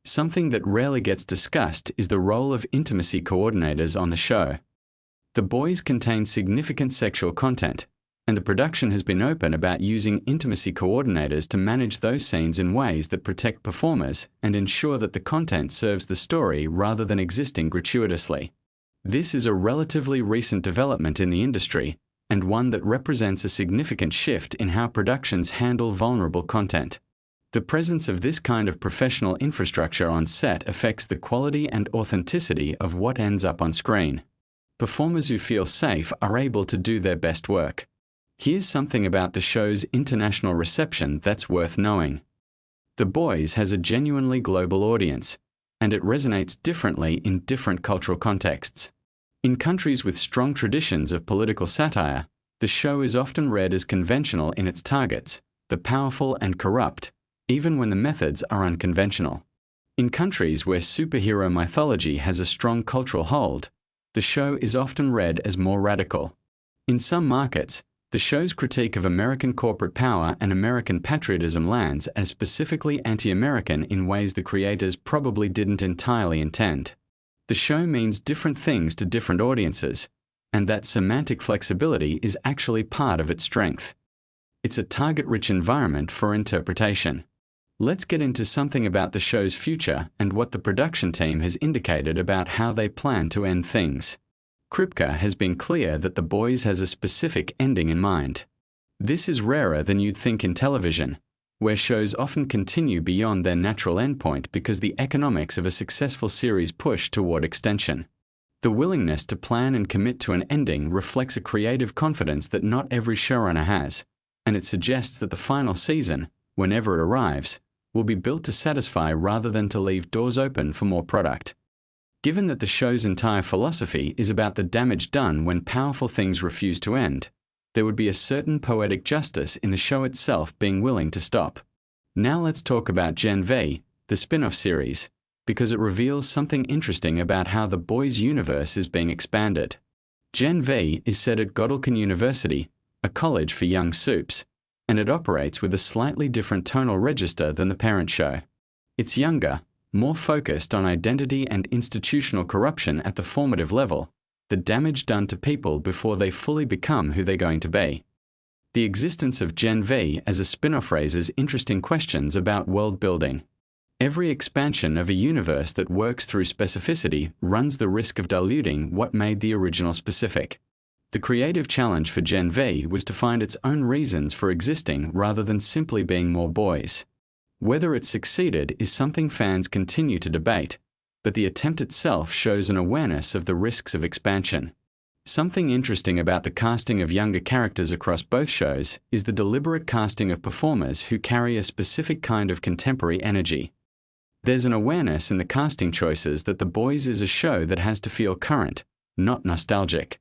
Something that rarely gets discussed is the role of intimacy coordinators on the show. The Boys contain significant sexual content, and the production has been open about using intimacy coordinators to manage those scenes in ways that protect performers and ensure that the content serves the story rather than existing gratuitously. This is a relatively recent development in the industry, and one that represents a significant shift in how productions handle vulnerable content. The presence of this kind of professional infrastructure on set affects the quality and authenticity of what ends up on screen. Performers who feel safe are able to do their best work. Here's something about the show's international reception that's worth knowing. The Boys has a genuinely global audience, and it resonates differently in different cultural contexts. In countries with strong traditions of political satire, the show is often read as conventional in its targets, the powerful and corrupt, even when the methods are unconventional. In countries where superhero mythology has a strong cultural hold, the show is often read as more radical. In some markets, the show's critique of American corporate power and American patriotism lands as specifically anti-American in ways the creators probably didn't entirely intend. The show means different things to different audiences, and that semantic flexibility is actually part of its strength. It's a target-rich environment for interpretation. Let's get into something about the show's future and what the production team has indicated about how they plan to end things. Kripke has been clear that The Boys has a specific ending in mind. This is rarer than you'd think in television, where shows often continue beyond their natural endpoint because the economics of a successful series push toward extension. The willingness to plan and commit to an ending reflects a creative confidence that not every showrunner has, and it suggests that the final season, whenever it arrives, will be built to satisfy rather than to leave doors open for more product. Given that the show's entire philosophy is about the damage done when powerful things refuse to end, there would be a certain poetic justice in the show itself being willing to stop. Now let's talk about Gen V, the spin-off series, because it reveals something interesting about how the Boys universe is being expanded. Gen V is set at Godolphin University, a college for young soups, and it operates with a slightly different tonal register than the parent show. It's younger, more focused on identity and institutional corruption at the formative level, the damage done to people before they fully become who they're going to be. The existence of Gen V as a spin-off raises interesting questions about world building. Every expansion of a universe that works through specificity runs the risk of diluting what made the original specific. The creative challenge for Gen V was to find its own reasons for existing rather than simply being more boys. Whether it succeeded is something fans continue to debate, but the attempt itself shows an awareness of the risks of expansion. Something interesting about the casting of younger characters across both shows is the deliberate casting of performers who carry a specific kind of contemporary energy. There's an awareness in the casting choices that The Boys is a show that has to feel current, not nostalgic.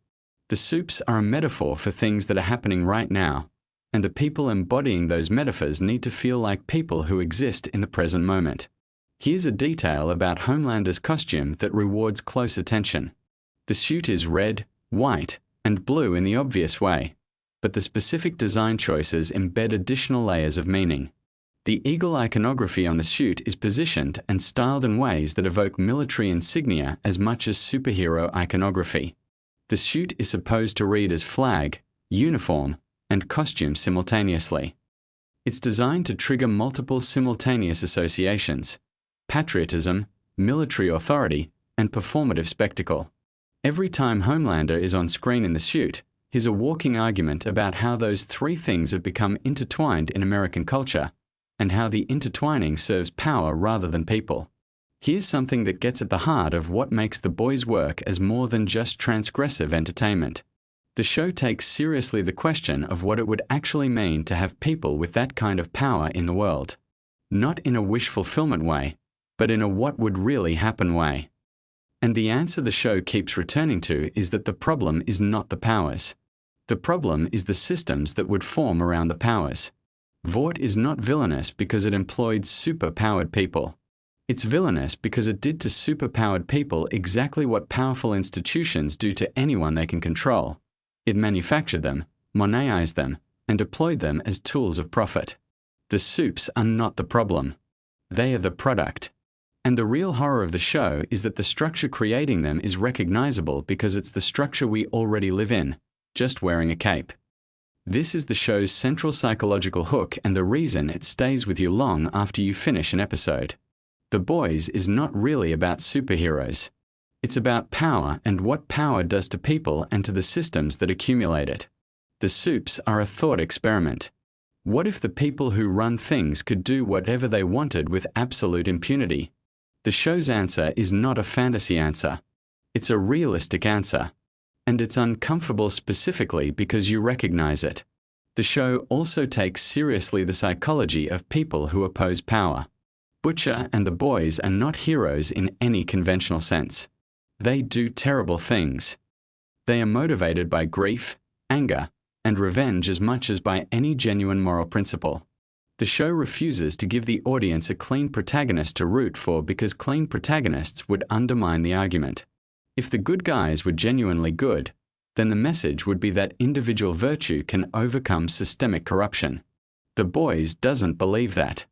The Supes are a metaphor for things that are happening right now, and the people embodying those metaphors need to feel like people who exist in the present moment. Here's a detail about Homelander's costume that rewards close attention. The suit is red, white, and blue in the obvious way, but the specific design choices embed additional layers of meaning. The eagle iconography on the suit is positioned and styled in ways that evoke military insignia as much as superhero iconography. The suit is supposed to read as flag, uniform, and costume simultaneously. It's designed to trigger multiple simultaneous associations: patriotism, military authority, and performative spectacle. Every time Homelander is on screen in the suit, he's a walking argument about how those three things have become intertwined in American culture, and how the intertwining serves power rather than people. Here's something that gets at the heart of what makes The Boys work as more than just transgressive entertainment. The show takes seriously the question of what it would actually mean to have people with that kind of power in the world. Not in a wish fulfillment way, but in a what would really happen way. And the answer the show keeps returning to is that the problem is not the powers. The problem is the systems that would form around the powers. Vought is not villainous because it employed super-powered people. It's villainous because it did to super-powered people exactly what powerful institutions do to anyone they can control. It manufactured them, monetized them, and deployed them as tools of profit. The Supes are not the problem. They are the product. And the real horror of the show is that the structure creating them is recognizable because it's the structure we already live in, just wearing a cape. This is the show's central psychological hook and the reason it stays with you long after you finish an episode. The Boys is not really about superheroes. It's about power and what power does to people and to the systems that accumulate it. The Supes are a thought experiment. What if the people who run things could do whatever they wanted with absolute impunity? The show's answer is not a fantasy answer. It's a realistic answer. And it's uncomfortable specifically because you recognize it. The show also takes seriously the psychology of people who oppose power. Butcher and the Boys are not heroes in any conventional sense. They do terrible things. They are motivated by grief, anger, and revenge as much as by any genuine moral principle. The show refuses to give the audience a clean protagonist to root for because clean protagonists would undermine the argument. If the good guys were genuinely good, then the message would be that individual virtue can overcome systemic corruption. The Boys doesn't believe that.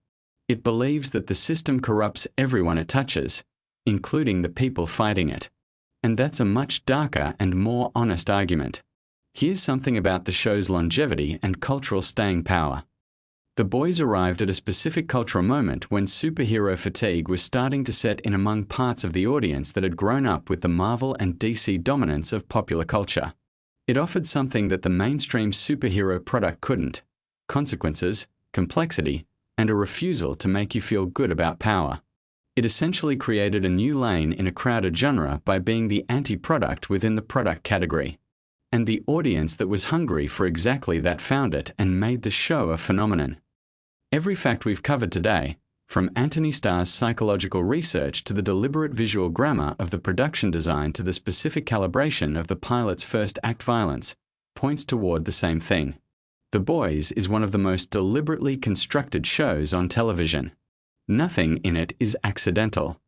It believes that the system corrupts everyone it touches, including the people fighting it. And that's a much darker and more honest argument. Here's something about the show's longevity and cultural staying power. The Boys arrived at a specific cultural moment when superhero fatigue was starting to set in among parts of the audience that had grown up with the Marvel and DC dominance of popular culture. It offered something that the mainstream superhero product couldn't: consequences, complexity, and a refusal to make you feel good about power. It essentially created a new lane in a crowded genre by being the anti-product within the product category. And the audience that was hungry for exactly that found it and made the show a phenomenon. Every fact we've covered today, from Anthony Starr's psychological research to the deliberate visual grammar of the production design to the specific calibration of the pilot's first act violence, points toward the same thing. The Boys is one of the most deliberately constructed shows on television. Nothing in it is accidental.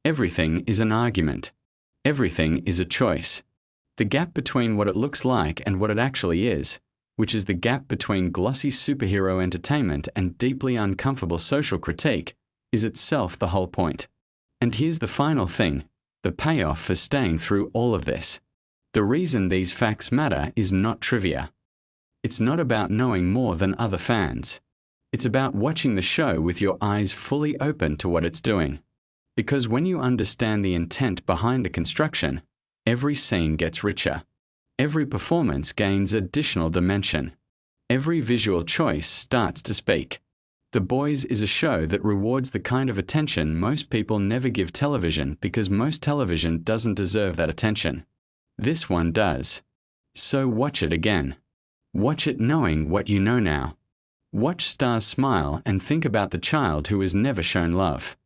Everything is an argument. Everything is a choice. The gap between what it looks like and what it actually is, which is the gap between glossy superhero entertainment and deeply uncomfortable social critique, is itself the whole point. And here's the final thing, the payoff for staying through all of this. The reason these facts matter is not trivia. It's not about knowing more than other fans. It's about watching the show with your eyes fully open to what it's doing. Because when you understand the intent behind the construction, every scene gets richer. Every performance gains additional dimension. Every visual choice starts to speak. The Boys is a show that rewards the kind of attention most people never give television because most television doesn't deserve that attention. This one does. So watch it again. Watch it knowing what you know now. Watch Star's smile and think about the child who was never shown love.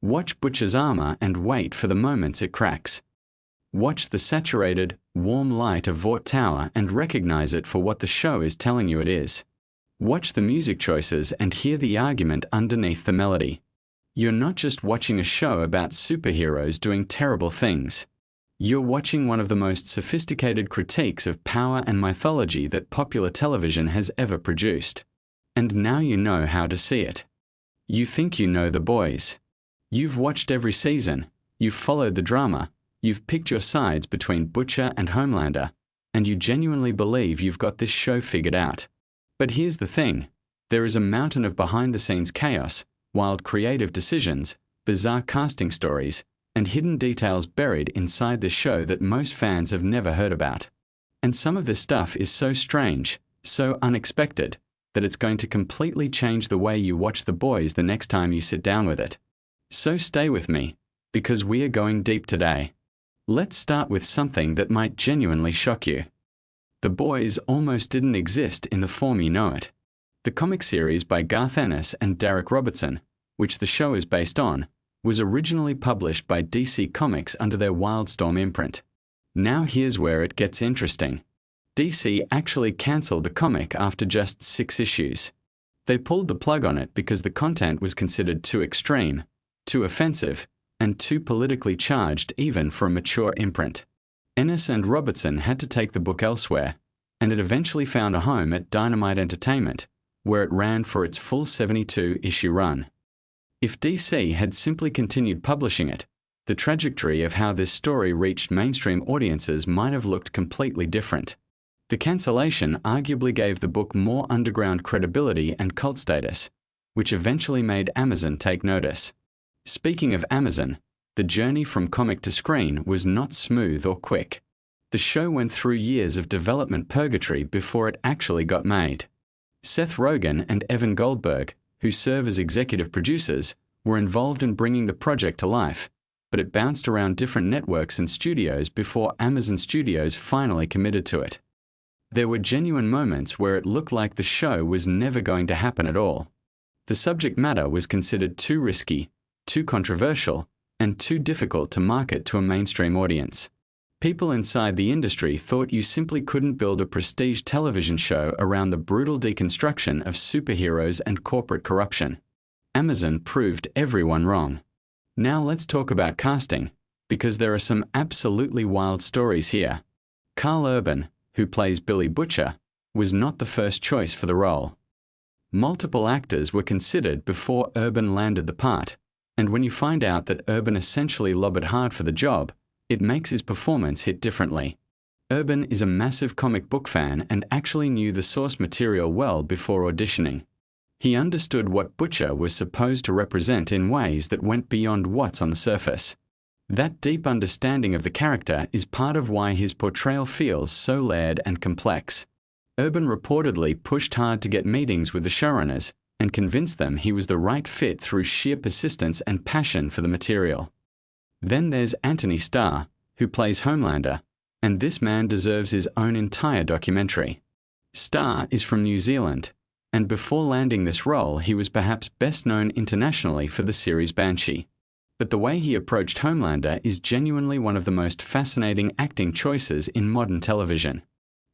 Watch Butcher's armor and wait for the moments it cracks. Watch the saturated, warm light of Vought Tower and recognize it for what the show is telling you it is. Watch the music choices and hear the argument underneath the melody. You're not just watching a show about superheroes doing terrible things. You're watching one of the most sophisticated critiques of power and mythology that popular television has ever produced. And now you know how to see it. You think you know The Boys. You've watched every season, you've followed the drama, you've picked your sides between Butcher and Homelander, and you genuinely believe you've got this show figured out. But here's the thing, there is a mountain of behind-the-scenes chaos, wild creative decisions, bizarre casting stories, and hidden details buried inside the show that most fans have never heard about. And some of this stuff is so strange, so unexpected, that it's going to completely change the way you watch The Boys the next time you sit down with it. So stay with me, because we are going deep today. Let's start with something that might genuinely shock you. The Boys almost didn't exist in the form you know it. The comic series by Garth Ennis and Derek Robertson, which the show is based on, was originally published by DC Comics under their Wildstorm imprint. Now here's where it gets interesting. DC actually cancelled the comic after just 6 issues. They pulled the plug on it because the content was considered too extreme, too offensive, and too politically charged even for a mature imprint. Ennis and Robertson had to take the book elsewhere, and it eventually found a home at Dynamite Entertainment, where it ran for its full 72-issue run. If DC had simply continued publishing it, the trajectory of how this story reached mainstream audiences might have looked completely different. The cancellation arguably gave the book more underground credibility and cult status, which eventually made Amazon take notice. Speaking of Amazon, the journey from comic to screen was not smooth or quick. The show went through years of development purgatory before it actually got made. Seth Rogen and Evan Goldberg, who serve as executive producers, were involved in bringing the project to life, but it bounced around different networks and studios before Amazon Studios finally committed to it. There were genuine moments where it looked like the show was never going to happen at all. The subject matter was considered too risky, too controversial, and too difficult to market to a mainstream audience. People inside the industry thought you simply couldn't build a prestige television show around the brutal deconstruction of superheroes and corporate corruption. Amazon proved everyone wrong. Now let's talk about casting, because there are some absolutely wild stories here. Carl Urban, who plays Billy Butcher, was not the first choice for the role. Multiple actors were considered before Urban landed the part, and when you find out that Urban essentially lobbied hard for the job, it makes his performance hit differently. Urban is a massive comic book fan and actually knew the source material well before auditioning. He understood what Butcher was supposed to represent in ways that went beyond what's on the surface. That deep understanding of the character is part of why his portrayal feels so layered and complex. Urban reportedly pushed hard to get meetings with the showrunners and convinced them he was the right fit through sheer persistence and passion for the material. Then there's Anthony Starr, who plays Homelander, and this man deserves his own entire documentary. Starr is from New Zealand, and before landing this role he was perhaps best known internationally for the series Banshee. But the way he approached Homelander is genuinely one of the most fascinating acting choices in modern television.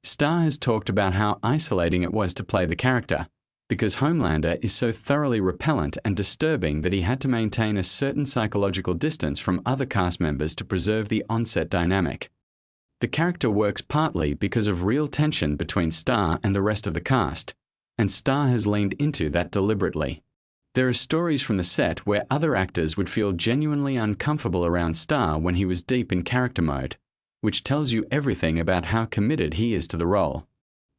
Starr has talked about how isolating it was to play the character, because Homelander is so thoroughly repellent and disturbing that he had to maintain a certain psychological distance from other cast members to preserve the on-set dynamic. The character works partly because of real tension between Starr and the rest of the cast, and Starr has leaned into that deliberately. There are stories from the set where other actors would feel genuinely uncomfortable around Starr when he was deep in character mode, which tells you everything about how committed he is to the role.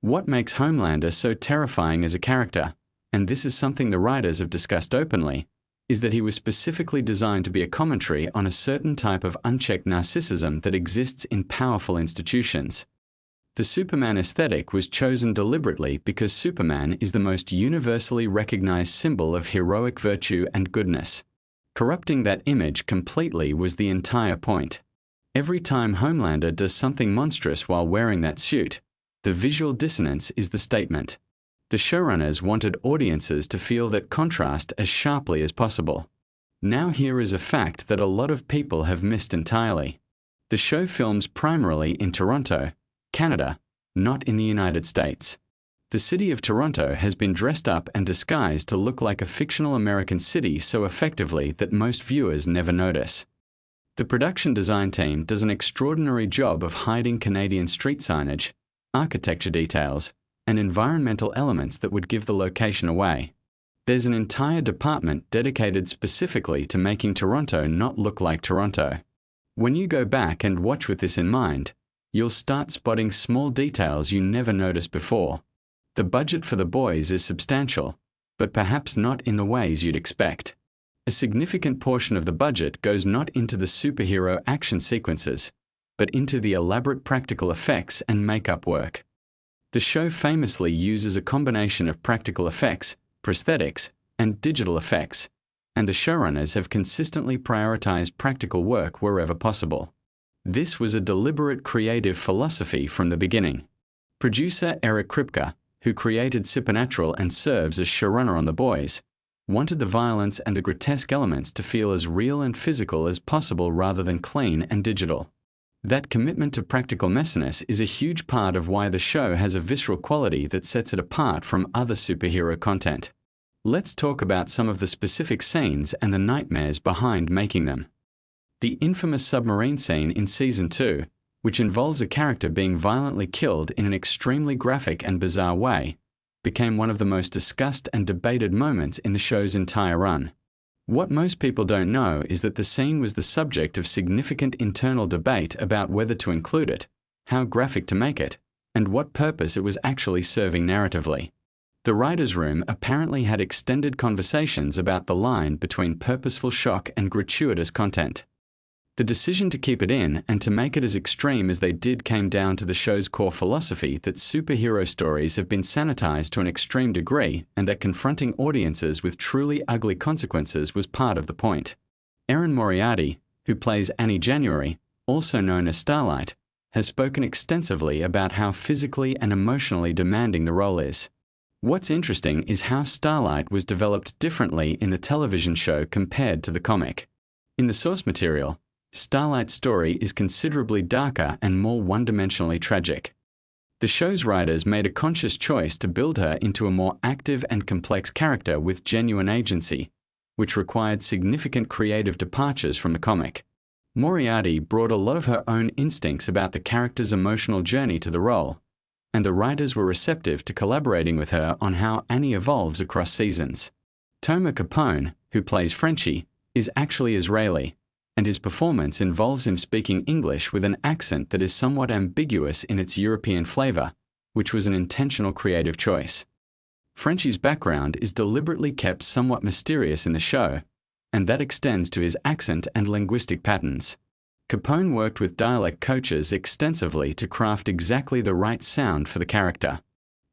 What makes Homelander so terrifying as a character, and this is something the writers have discussed openly, is that he was specifically designed to be a commentary on a certain type of unchecked narcissism that exists in powerful institutions. The Superman aesthetic was chosen deliberately because Superman is the most universally recognized symbol of heroic virtue and goodness. Corrupting that image completely was the entire point. Every time Homelander does something monstrous while wearing that suit, the visual dissonance is the statement. The showrunners wanted audiences to feel that contrast as sharply as possible. Now here is a fact that a lot of people have missed entirely. The show films primarily in Toronto, Canada, not in the United States. The city of Toronto has been dressed up and disguised to look like a fictional American city so effectively that most viewers never notice. The production design team does an extraordinary job of hiding Canadian street signage, architecture details, and environmental elements that would give the location away. There's an entire department dedicated specifically to making Toronto not look like Toronto. When you go back and watch with this in mind, you'll start spotting small details you never noticed before. The budget for The Boys is substantial, but perhaps not in the ways you'd expect. A significant portion of the budget goes not into the superhero action sequences, but into the elaborate practical effects and makeup work. The show famously uses a combination of practical effects, prosthetics, and digital effects, and the showrunners have consistently prioritized practical work wherever possible. This was a deliberate creative philosophy from the beginning. Producer Eric Kripke, who created Supernatural and serves as showrunner on The Boys, wanted the violence and the grotesque elements to feel as real and physical as possible rather than clean and digital. That commitment to practical messiness is a huge part of why the show has a visceral quality that sets it apart from other superhero content. Let's talk about some of the specific scenes and the nightmares behind making them. The infamous submarine scene in Season 2, which involves a character being violently killed in an extremely graphic and bizarre way, became one of the most discussed and debated moments in the show's entire run. What most people don't know is that the scene was the subject of significant internal debate about whether to include it, how graphic to make it, and what purpose it was actually serving narratively. The writer's room apparently had extended conversations about the line between purposeful shock and gratuitous content. The decision to keep it in and to make it as extreme as they did came down to the show's core philosophy that superhero stories have been sanitized to an extreme degree and that confronting audiences with truly ugly consequences was part of the point. Erin Moriarty, who plays Annie January, also known as Starlight, has spoken extensively about how physically and emotionally demanding the role is. What's interesting is how Starlight was developed differently in the television show compared to the comic. In the source material, Starlight's story is considerably darker and more one-dimensionally tragic. The show's writers made a conscious choice to build her into a more active and complex character with genuine agency, which required significant creative departures from the comic. Moriarty brought a lot of her own instincts about the character's emotional journey to the role, and the writers were receptive to collaborating with her on how Annie evolves across seasons. Toma Capone, who plays Frenchie, is actually Israeli, and his performance involves him speaking English with an accent that is somewhat ambiguous in its European flavor, which was an intentional creative choice. Frenchie's background is deliberately kept somewhat mysterious in the show, and that extends to his accent and linguistic patterns. Capone worked with dialect coaches extensively to craft exactly the right sound for the character.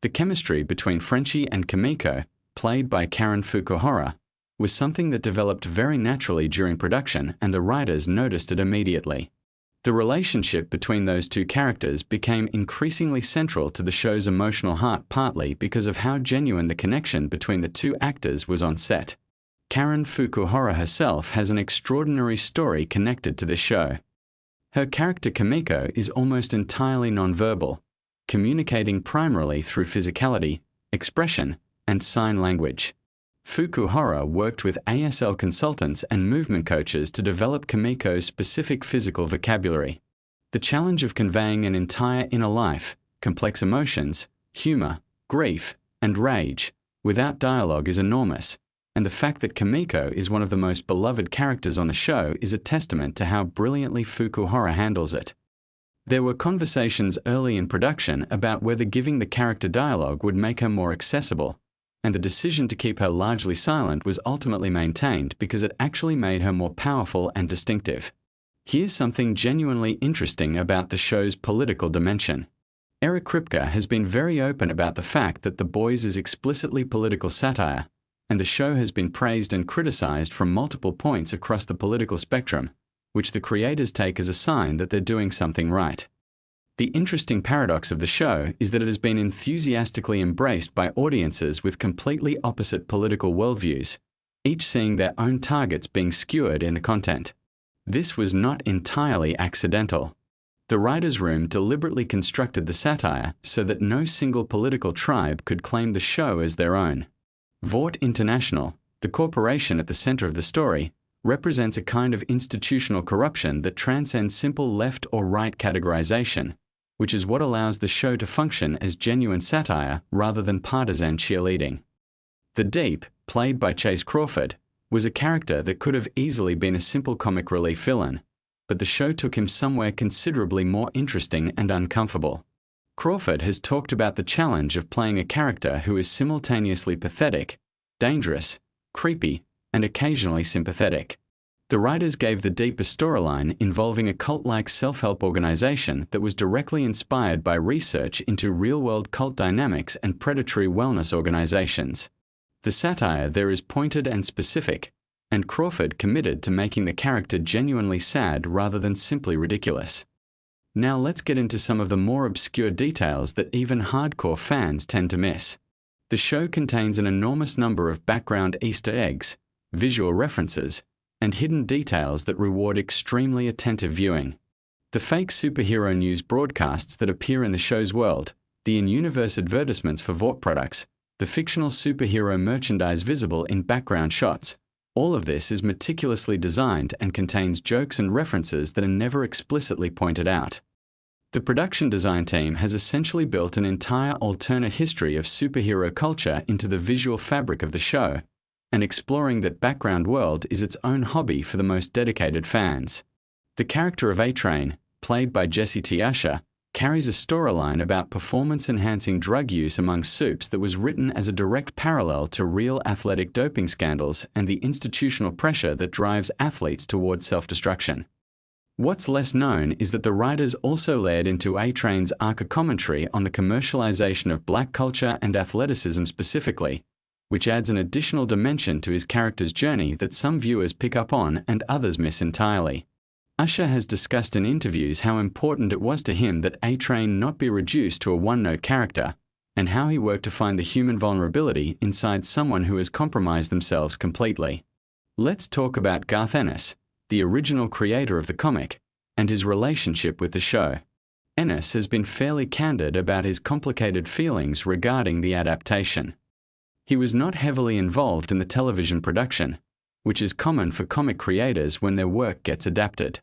The chemistry between Frenchie and Kimiko, played by Karen Fukuhara, was something that developed very naturally during production, and the writers noticed it immediately. The relationship between those two characters became increasingly central to the show's emotional heart, partly because of how genuine the connection between the two actors was on set. Karen Fukuhara herself has an extraordinary story connected to this show. Her character Kimiko is almost entirely nonverbal, communicating primarily through physicality, expression, and sign language. Fukuhara worked with ASL consultants and movement coaches to develop Kimiko's specific physical vocabulary. The challenge of conveying an entire inner life, complex emotions, humor, grief, and rage without dialogue is enormous, and the fact that Kimiko is one of the most beloved characters on the show is a testament to how brilliantly Fukuhara handles it. There were conversations early in production about whether giving the character dialogue would make her more accessible, and the decision to keep her largely silent was ultimately maintained because it actually made her more powerful and distinctive. Here's something genuinely interesting about the show's political dimension. Eric Kripke has been very open about the fact that The Boys is explicitly political satire, and the show has been praised and criticized from multiple points across the political spectrum, which the creators take as a sign that they're doing something right. The interesting paradox of the show is that it has been enthusiastically embraced by audiences with completely opposite political worldviews, each seeing their own targets being skewered in the content. This was not entirely accidental. The writers' room deliberately constructed the satire so that no single political tribe could claim the show as their own. Vought International, the corporation at the center of the story, represents a kind of institutional corruption that transcends simple left or right categorization, which is what allows the show to function as genuine satire rather than partisan cheerleading. The Deep, played by Chase Crawford, was a character that could have easily been a simple comic relief villain, but the show took him somewhere considerably more interesting and uncomfortable. Crawford has talked about the challenge of playing a character who is simultaneously pathetic, dangerous, creepy, and occasionally sympathetic. The writers gave The Deep a storyline involving a cult-like self-help organization that was directly inspired by research into real-world cult dynamics and predatory wellness organizations. The satire there is pointed and specific, and Crawford committed to making the character genuinely sad rather than simply ridiculous. Now let's get into some of the more obscure details that even hardcore fans tend to miss. The show contains an enormous number of background Easter eggs, visual references, and hidden details that reward extremely attentive viewing. The fake superhero news broadcasts that appear in the show's world, the in-universe advertisements for Vought products, the fictional superhero merchandise visible in background shots, all of this is meticulously designed and contains jokes and references that are never explicitly pointed out. The production design team has essentially built an entire alternate history of superhero culture into the visual fabric of the show, and exploring that background world is its own hobby for the most dedicated fans. The character of A-Train, played by Jesse T. Usher, carries a storyline about performance-enhancing drug use among supes that was written as a direct parallel to real athletic doping scandals and the institutional pressure that drives athletes toward self-destruction. What's less known is that the writers also layered into A-Train's arc a commentary on the commercialization of black culture and athleticism specifically, which adds an additional dimension to his character's journey that some viewers pick up on and others miss entirely. Usher has discussed in interviews how important it was to him that A-Train not be reduced to a one-note character, and how he worked to find the human vulnerability inside someone who has compromised themselves completely. Let's talk about Garth Ennis, the original creator of the comic, and his relationship with the show. Ennis has been fairly candid about his complicated feelings regarding the adaptation. He was not heavily involved in the television production, which is common for comic creators when their work gets adapted.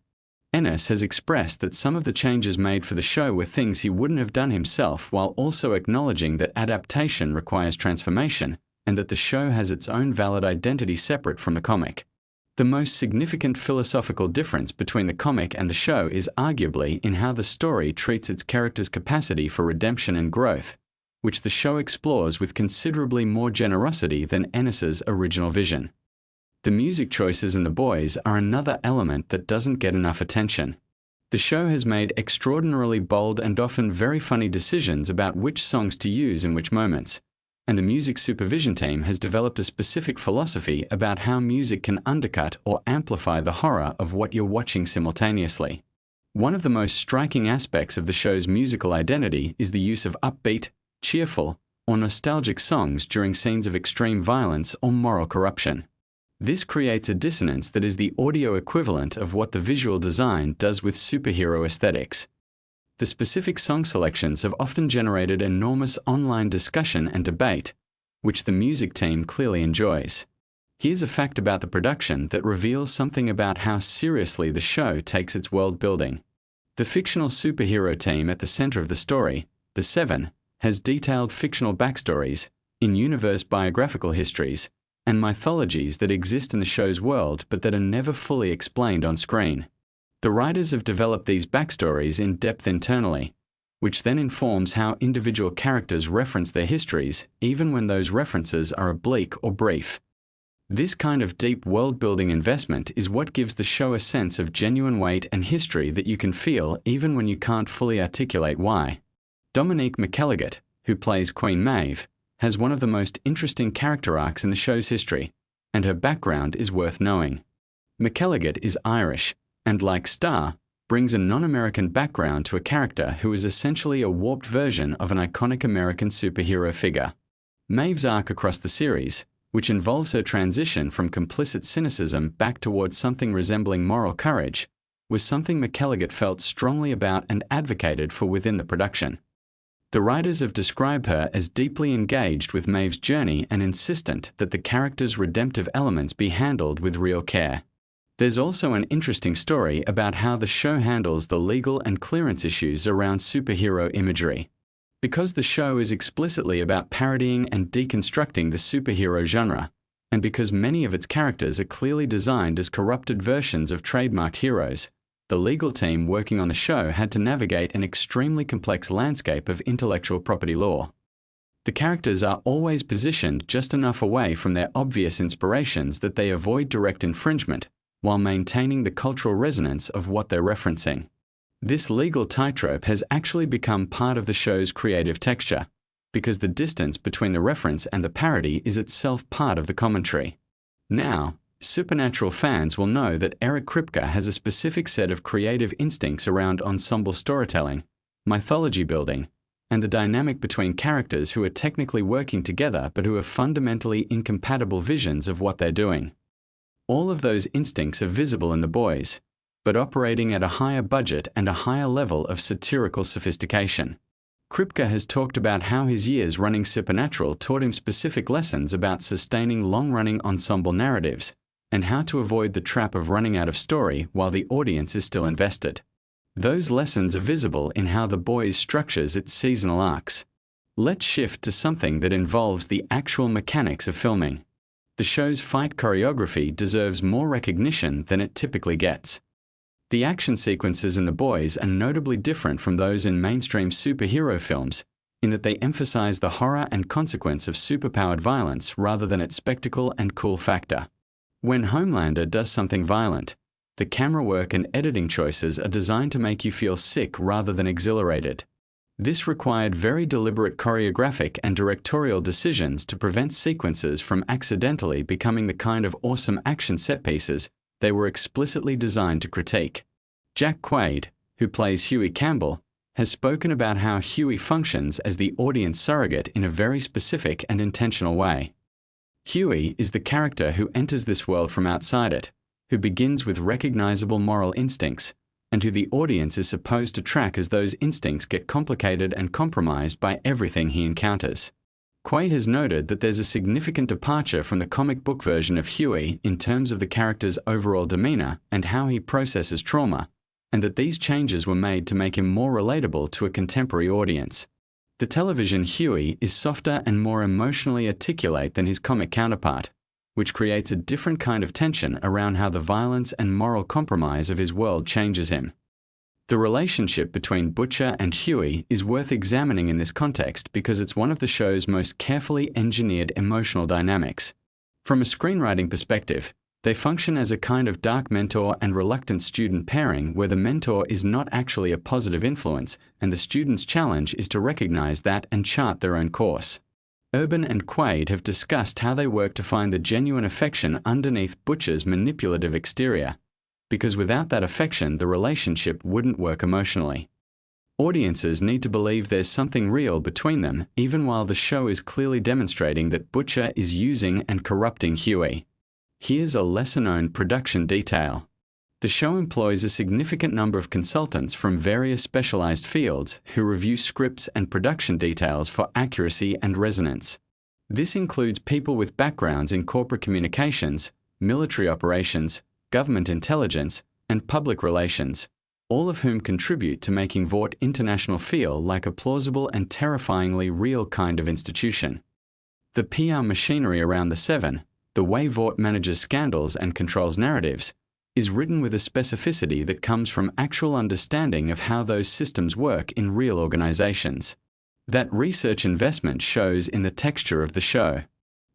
Ennis has expressed that some of the changes made for the show were things he wouldn't have done himself, while also acknowledging that adaptation requires transformation and that the show has its own valid identity separate from the comic. The most significant philosophical difference between the comic and the show is arguably in how the story treats its characters' capacity for redemption and growth, which the show explores with considerably more generosity than Ennis's original vision. The music choices in The Boys are another element that doesn't get enough attention. The show has made extraordinarily bold and often very funny decisions about which songs to use in which moments, and the music supervision team has developed a specific philosophy about how music can undercut or amplify the horror of what you're watching simultaneously. One of the most striking aspects of the show's musical identity is the use of upbeat, cheerful, or nostalgic songs during scenes of extreme violence or moral corruption. This creates a dissonance that is the audio equivalent of what the visual design does with superhero aesthetics. The specific song selections have often generated enormous online discussion and debate, which the music team clearly enjoys. Here's a fact about the production that reveals something about how seriously the show takes its world building. The fictional superhero team at the center of the story, the Seven, has detailed fictional backstories, in-universe biographical histories, and mythologies that exist in the show's world but that are never fully explained on screen. The writers have developed these backstories in depth internally, which then informs how individual characters reference their histories, even when those references are oblique or brief. This kind of deep world-building investment is what gives the show a sense of genuine weight and history that you can feel even when you can't fully articulate why. Dominique McElligott, who plays Queen Maeve, has one of the most interesting character arcs in the show's history, and her background is worth knowing. McElligott is Irish, and like Starr, brings a non-American background to a character who is essentially a warped version of an iconic American superhero figure. Maeve's arc across the series, which involves her transition from complicit cynicism back towards something resembling moral courage, was something McElligott felt strongly about and advocated for within the production. The writers have described her as deeply engaged with Maeve's journey and insistent that the character's redemptive elements be handled with real care. There's also an interesting story about how the show handles the legal and clearance issues around superhero imagery. Because the show is explicitly about parodying and deconstructing the superhero genre, and because many of its characters are clearly designed as corrupted versions of trademarked heroes, the legal team working on the show had to navigate an extremely complex landscape of intellectual property law. The characters are always positioned just enough away from their obvious inspirations that they avoid direct infringement, while maintaining the cultural resonance of what they're referencing. This legal tightrope has actually become part of the show's creative texture, because the distance between the reference and the parody is itself part of the commentary. Now, Supernatural fans will know that Eric Kripke has a specific set of creative instincts around ensemble storytelling, mythology building, and the dynamic between characters who are technically working together but who have fundamentally incompatible visions of what they're doing. All of those instincts are visible in The Boys, but operating at a higher budget and a higher level of satirical sophistication. Kripke has talked about how his years running Supernatural taught him specific lessons about sustaining long-running ensemble narratives, and how to avoid the trap of running out of story while the audience is still invested. Those lessons are visible in how The Boys structures its seasonal arcs. Let's shift to something that involves the actual mechanics of filming. The show's fight choreography deserves more recognition than it typically gets. The action sequences in The Boys are notably different from those in mainstream superhero films, in that they emphasize the horror and consequence of superpowered violence rather than its spectacle and cool factor. When Homelander does something violent, the camera work and editing choices are designed to make you feel sick rather than exhilarated. This required very deliberate choreographic and directorial decisions to prevent sequences from accidentally becoming the kind of awesome action set pieces they were explicitly designed to critique. Jack Quaid, who plays Huey Campbell, has spoken about how Huey functions as the audience surrogate in a very specific and intentional way. Huey is the character who enters this world from outside it, who begins with recognizable moral instincts, and who the audience is supposed to track as those instincts get complicated and compromised by everything he encounters. Quaid has noted that there's a significant departure from the comic book version of Huey in terms of the character's overall demeanor and how he processes trauma, and that these changes were made to make him more relatable to a contemporary audience. The television Huey is softer and more emotionally articulate than his comic counterpart, which creates a different kind of tension around how the violence and moral compromise of his world changes him. The relationship between Butcher and Huey is worth examining in this context because it's one of the show's most carefully engineered emotional dynamics. From a screenwriting perspective, they function as a kind of dark mentor and reluctant student pairing where the mentor is not actually a positive influence and the student's challenge is to recognize that and chart their own course. Urban and Quaid have discussed how they work to find the genuine affection underneath Butcher's manipulative exterior, because without that affection the relationship wouldn't work emotionally. Audiences need to believe there's something real between them even while the show is clearly demonstrating that Butcher is using and corrupting Huey. Here's a lesser-known production detail. The show employs a significant number of consultants from various specialized fields who review scripts and production details for accuracy and resonance. This includes people with backgrounds in corporate communications, military operations, government intelligence, and public relations, all of whom contribute to making Vought International feel like a plausible and terrifyingly real kind of institution. The PR machinery around the Seven, the way Vought manages scandals and controls narratives, is written with a specificity that comes from actual understanding of how those systems work in real organizations. That research investment shows in the texture of the show.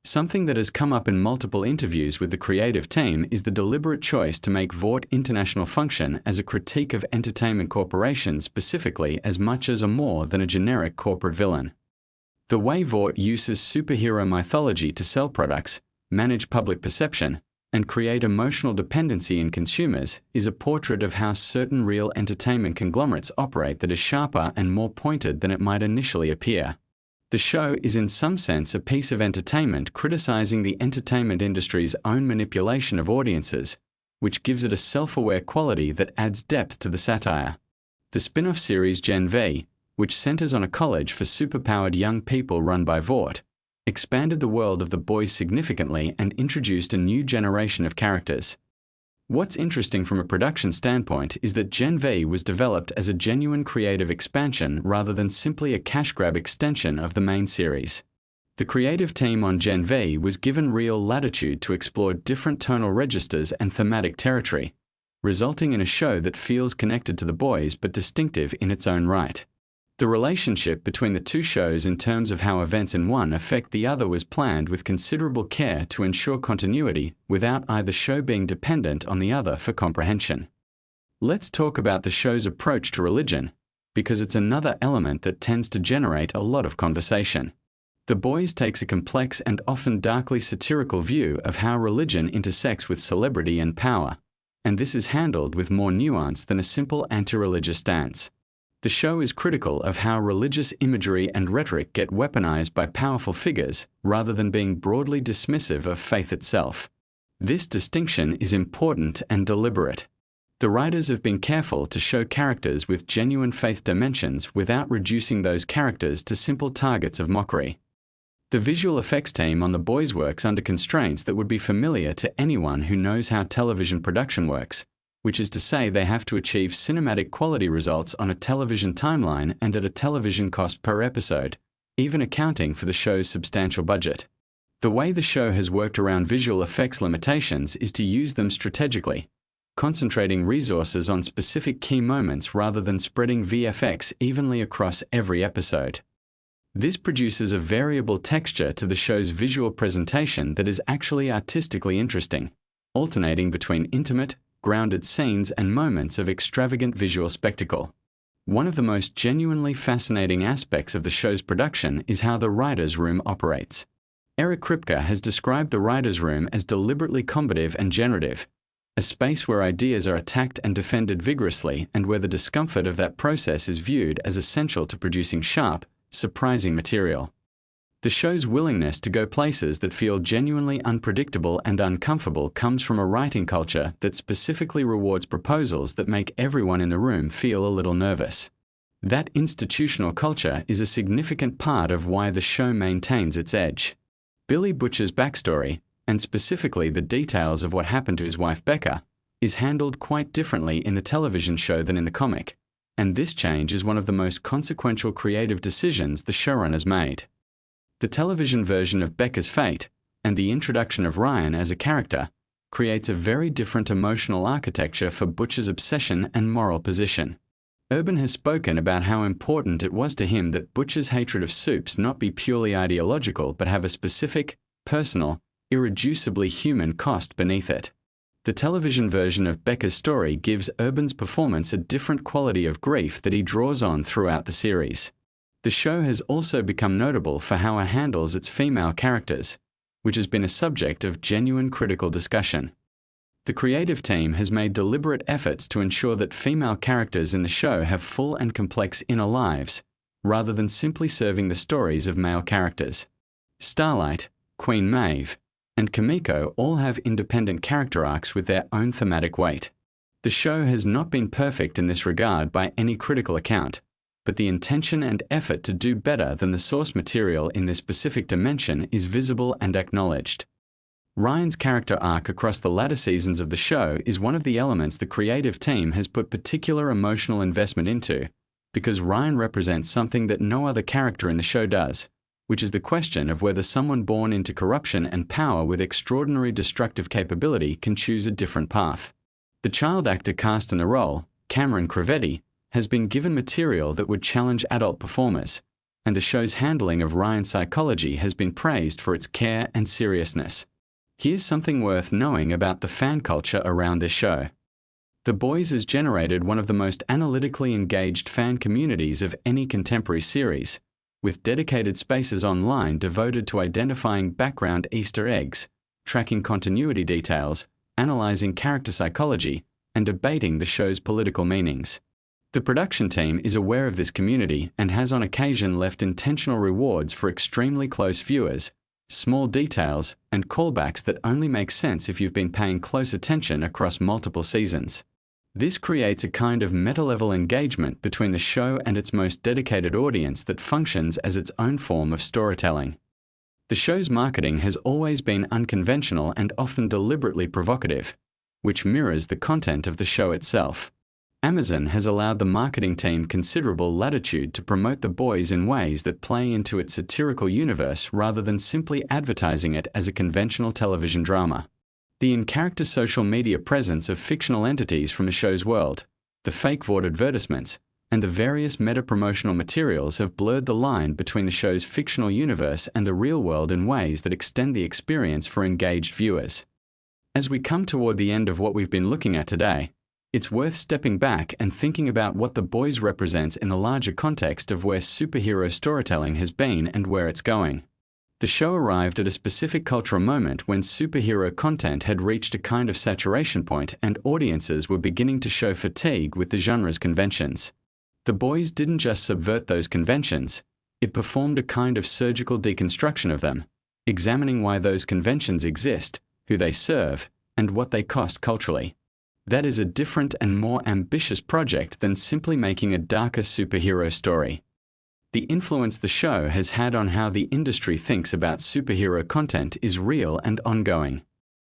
Something that has come up in multiple interviews with the creative team is the deliberate choice to make Vought International function as a critique of entertainment corporations specifically as much as or more than a generic corporate villain. The way Vought uses superhero mythology to sell products, manage public perception, and create emotional dependency in consumers is a portrait of how certain real entertainment conglomerates operate that is sharper and more pointed than it might initially appear. The show is in some sense a piece of entertainment criticizing the entertainment industry's own manipulation of audiences, which gives it a self-aware quality that adds depth to the satire. The spin-off series Gen V, which centers on a college for superpowered young people run by Vought, expanded the world of The Boys significantly and introduced a new generation of characters. What's interesting from a production standpoint is that Gen V was developed as a genuine creative expansion rather than simply a cash grab extension of the main series. The creative team on Gen V was given real latitude to explore different tonal registers and thematic territory, resulting in a show that feels connected to The Boys but distinctive in its own right. The relationship between the two shows in terms of how events in one affect the other was planned with considerable care to ensure continuity without either show being dependent on the other for comprehension. Let's talk about the show's approach to religion, because it's another element that tends to generate a lot of conversation. The Boys takes a complex and often darkly satirical view of how religion intersects with celebrity and power, and this is handled with more nuance than a simple anti-religious stance. The show is critical of how religious imagery and rhetoric get weaponized by powerful figures rather than being broadly dismissive of faith itself. This distinction is important and deliberate. The writers have been careful to show characters with genuine faith dimensions without reducing those characters to simple targets of mockery. The visual effects team on The Boys works under constraints that would be familiar to anyone who knows how television production works, which is to say they have to achieve cinematic quality results on a television timeline and at a television cost per episode, even accounting for the show's substantial budget. The way the show has worked around visual effects limitations is to use them strategically, concentrating resources on specific key moments rather than spreading VFX evenly across every episode. This produces a variable texture to the show's visual presentation that is actually artistically interesting, alternating between intimate, grounded scenes and moments of extravagant visual spectacle. One of the most genuinely fascinating aspects of the show's production is how the writer's room operates. Eric Kripke has described the writer's room as deliberately combative and generative, a space where ideas are attacked and defended vigorously and where the discomfort of that process is viewed as essential to producing sharp, surprising material. The show's willingness to go places that feel genuinely unpredictable and uncomfortable comes from a writing culture that specifically rewards proposals that make everyone in the room feel a little nervous. That institutional culture is a significant part of why the show maintains its edge. Billy Butcher's backstory, and specifically the details of what happened to his wife Becca, is handled quite differently in the television show than in the comic, and this change is one of the most consequential creative decisions the showrunners made. The television version of Becca's fate, and the introduction of Ryan as a character, creates a very different emotional architecture for Butcher's obsession and moral position. Urban has spoken about how important it was to him that Butcher's hatred of soups not be purely ideological but have a specific, personal, irreducibly human cost beneath it. The television version of Becca's story gives Urban's performance a different quality of grief that he draws on throughout the series. The show has also become notable for how it handles its female characters, which has been a subject of genuine critical discussion. The creative team has made deliberate efforts to ensure that female characters in the show have full and complex inner lives, rather than simply serving the stories of male characters. Starlight, Queen Maeve, and Kimiko all have independent character arcs with their own thematic weight. The show has not been perfect in this regard by any critical account, but the intention and effort to do better than the source material in this specific dimension is visible and acknowledged. Ryan's character arc across the latter seasons of the show is one of the elements the creative team has put particular emotional investment into, because Ryan represents something that no other character in the show does, which is the question of whether someone born into corruption and power with extraordinary destructive capability can choose a different path. The child actor cast in the role, Cameron Crevetti, has been given material that would challenge adult performers, and the show's handling of Ryan's psychology has been praised for its care and seriousness. Here's something worth knowing about the fan culture around this show. The Boys has generated one of the most analytically engaged fan communities of any contemporary series, with dedicated spaces online devoted to identifying background Easter eggs, tracking continuity details, analyzing character psychology, and debating the show's political meanings. The production team is aware of this community and has on occasion left intentional rewards for extremely close viewers, small details, and callbacks that only make sense if you've been paying close attention across multiple seasons. This creates a kind of meta-level engagement between the show and its most dedicated audience that functions as its own form of storytelling. The show's marketing has always been unconventional and often deliberately provocative, which mirrors the content of the show itself. Amazon has allowed the marketing team considerable latitude to promote The Boys in ways that play into its satirical universe rather than simply advertising it as a conventional television drama. The in-character social media presence of fictional entities from the show's world, the fake Vought advertisements, and the various meta-promotional materials have blurred the line between the show's fictional universe and the real world in ways that extend the experience for engaged viewers. As we come toward the end of what we've been looking at today, it's worth stepping back and thinking about what The Boys represents in the larger context of where superhero storytelling has been and where it's going. The show arrived at a specific cultural moment when superhero content had reached a kind of saturation point and audiences were beginning to show fatigue with the genre's conventions. The Boys didn't just subvert those conventions, it performed a kind of surgical deconstruction of them, examining why those conventions exist, who they serve, and what they cost culturally. That is a different and more ambitious project than simply making a darker superhero story. The influence the show has had on how the industry thinks about superhero content is real and ongoing.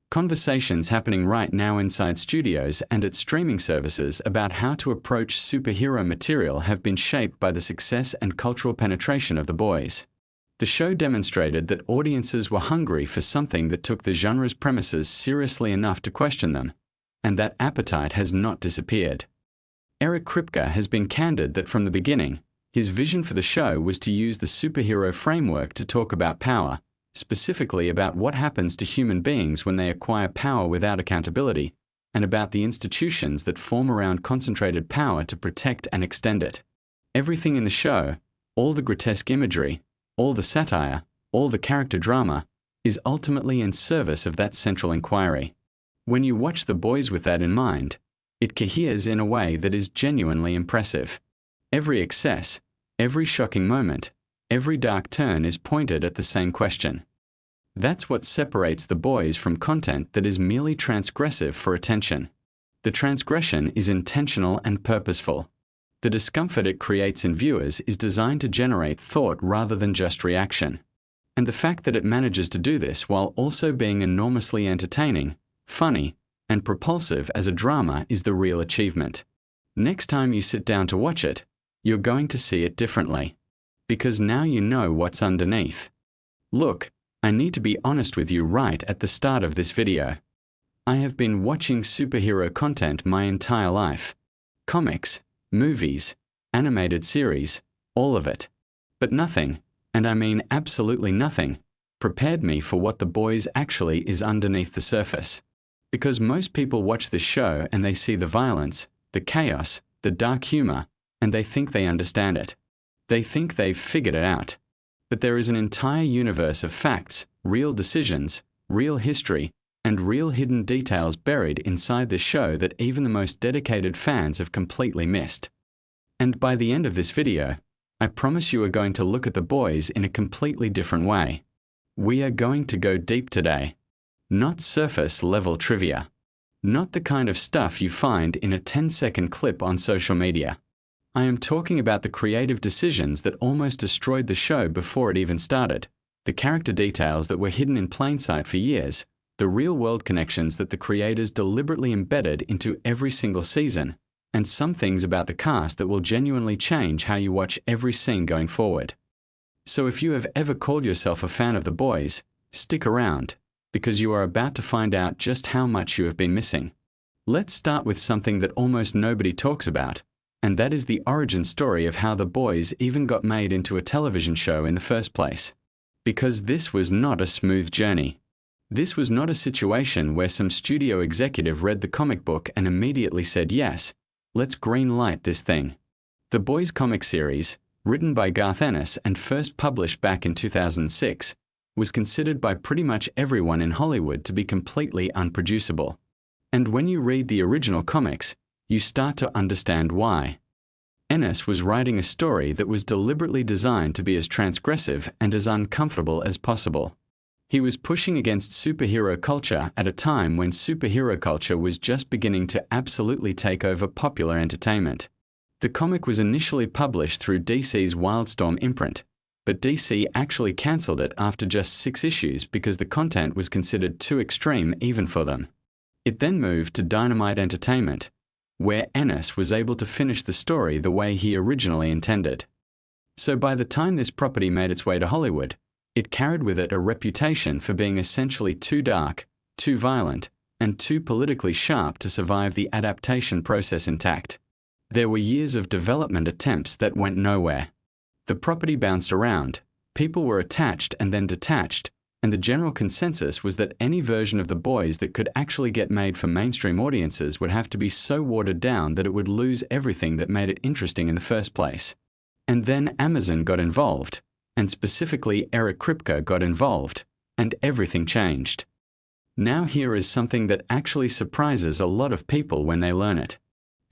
Conversations happening right now inside studios and at streaming services about how to approach superhero material have been shaped by the success and cultural penetration of The Boys. The show demonstrated that audiences were hungry for something that took the genre's premises seriously enough to question them, and that appetite has not disappeared. Eric Kripke has been candid that from the beginning, his vision for the show was to use the superhero framework to talk about power, specifically about what happens to human beings when they acquire power without accountability, and about the institutions that form around concentrated power to protect and extend it. Everything in the show, all the grotesque imagery, all the satire, all the character drama, is ultimately in service of that central inquiry. When you watch The Boys with that in mind, it coheres in a way that is genuinely impressive. Every excess, every shocking moment, every dark turn is pointed at the same question. That's what separates The Boys from content that is merely transgressive for attention. The transgression is intentional and purposeful. The discomfort it creates in viewers is designed to generate thought rather than just reaction. And the fact that it manages to do this while also being enormously entertaining, funny, and propulsive as a drama is the real achievement. Next time you sit down to watch it, you're going to see it differently. Because now you know what's underneath. Look, I need to be honest with you right at the start of this video. I have been watching superhero content my entire life. Comics, movies, animated series, all of it. But nothing, and I mean absolutely nothing, prepared me for what The Boys actually is underneath the surface. Because most people watch this show and they see the violence, the chaos, the dark humor, and they think they understand it. They think they've figured it out. But there is an entire universe of facts, real decisions, real history, and real hidden details buried inside this show that even the most dedicated fans have completely missed. And by the end of this video, I promise you are going to look at The Boys in a completely different way. We are going to go deep today. Not surface-level trivia. Not the kind of stuff you find in a 10-second clip on social media. I am talking about the creative decisions that almost destroyed the show before it even started, the character details that were hidden in plain sight for years, the real-world connections that the creators deliberately embedded into every single season, and some things about the cast that will genuinely change how you watch every scene going forward. So if you have ever called yourself a fan of The Boys, stick around, because you are about to find out just how much you have been missing. Let's start with something that almost nobody talks about, and that is the origin story of how The Boys even got made into a television show in the first place. Because this was not a smooth journey. This was not a situation where some studio executive read the comic book and immediately said, yes, let's green light this thing. The Boys comic series, written by Garth Ennis and first published back in 2006, was considered by pretty much everyone in Hollywood to be completely unproducible. And when you read the original comics, you start to understand why. Ennis was writing a story that was deliberately designed to be as transgressive and as uncomfortable as possible. He was pushing against superhero culture at a time when superhero culture was just beginning to absolutely take over popular entertainment. The comic was initially published through DC's Wildstorm imprint, but DC actually cancelled it after just 6 issues because the content was considered too extreme even for them. It then moved to Dynamite Entertainment, where Ennis was able to finish the story the way he originally intended. So by the time this property made its way to Hollywood, it carried with it a reputation for being essentially too dark, too violent, and too politically sharp to survive the adaptation process intact. There were years of development attempts that went nowhere. The property bounced around, people were attached and then detached, and the general consensus was that any version of The Boys that could actually get made for mainstream audiences would have to be so watered down that it would lose everything that made it interesting in the first place. And then Amazon got involved, and specifically Eric Kripke got involved, and everything changed. Now here is something that actually surprises a lot of people when they learn it.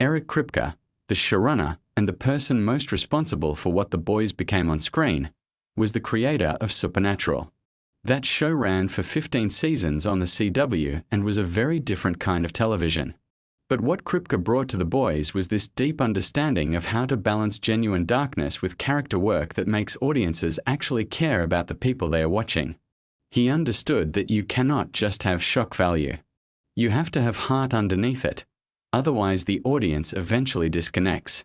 Eric Kripke, the showrunner and the person most responsible for what The Boys became on screen, was the creator of Supernatural. That show ran for 15 seasons on the CW and was a very different kind of television. But what Kripke brought to The Boys was this deep understanding of how to balance genuine darkness with character work that makes audiences actually care about the people they are watching. He understood that you cannot just have shock value. You have to have heart underneath it. Otherwise, the audience eventually disconnects.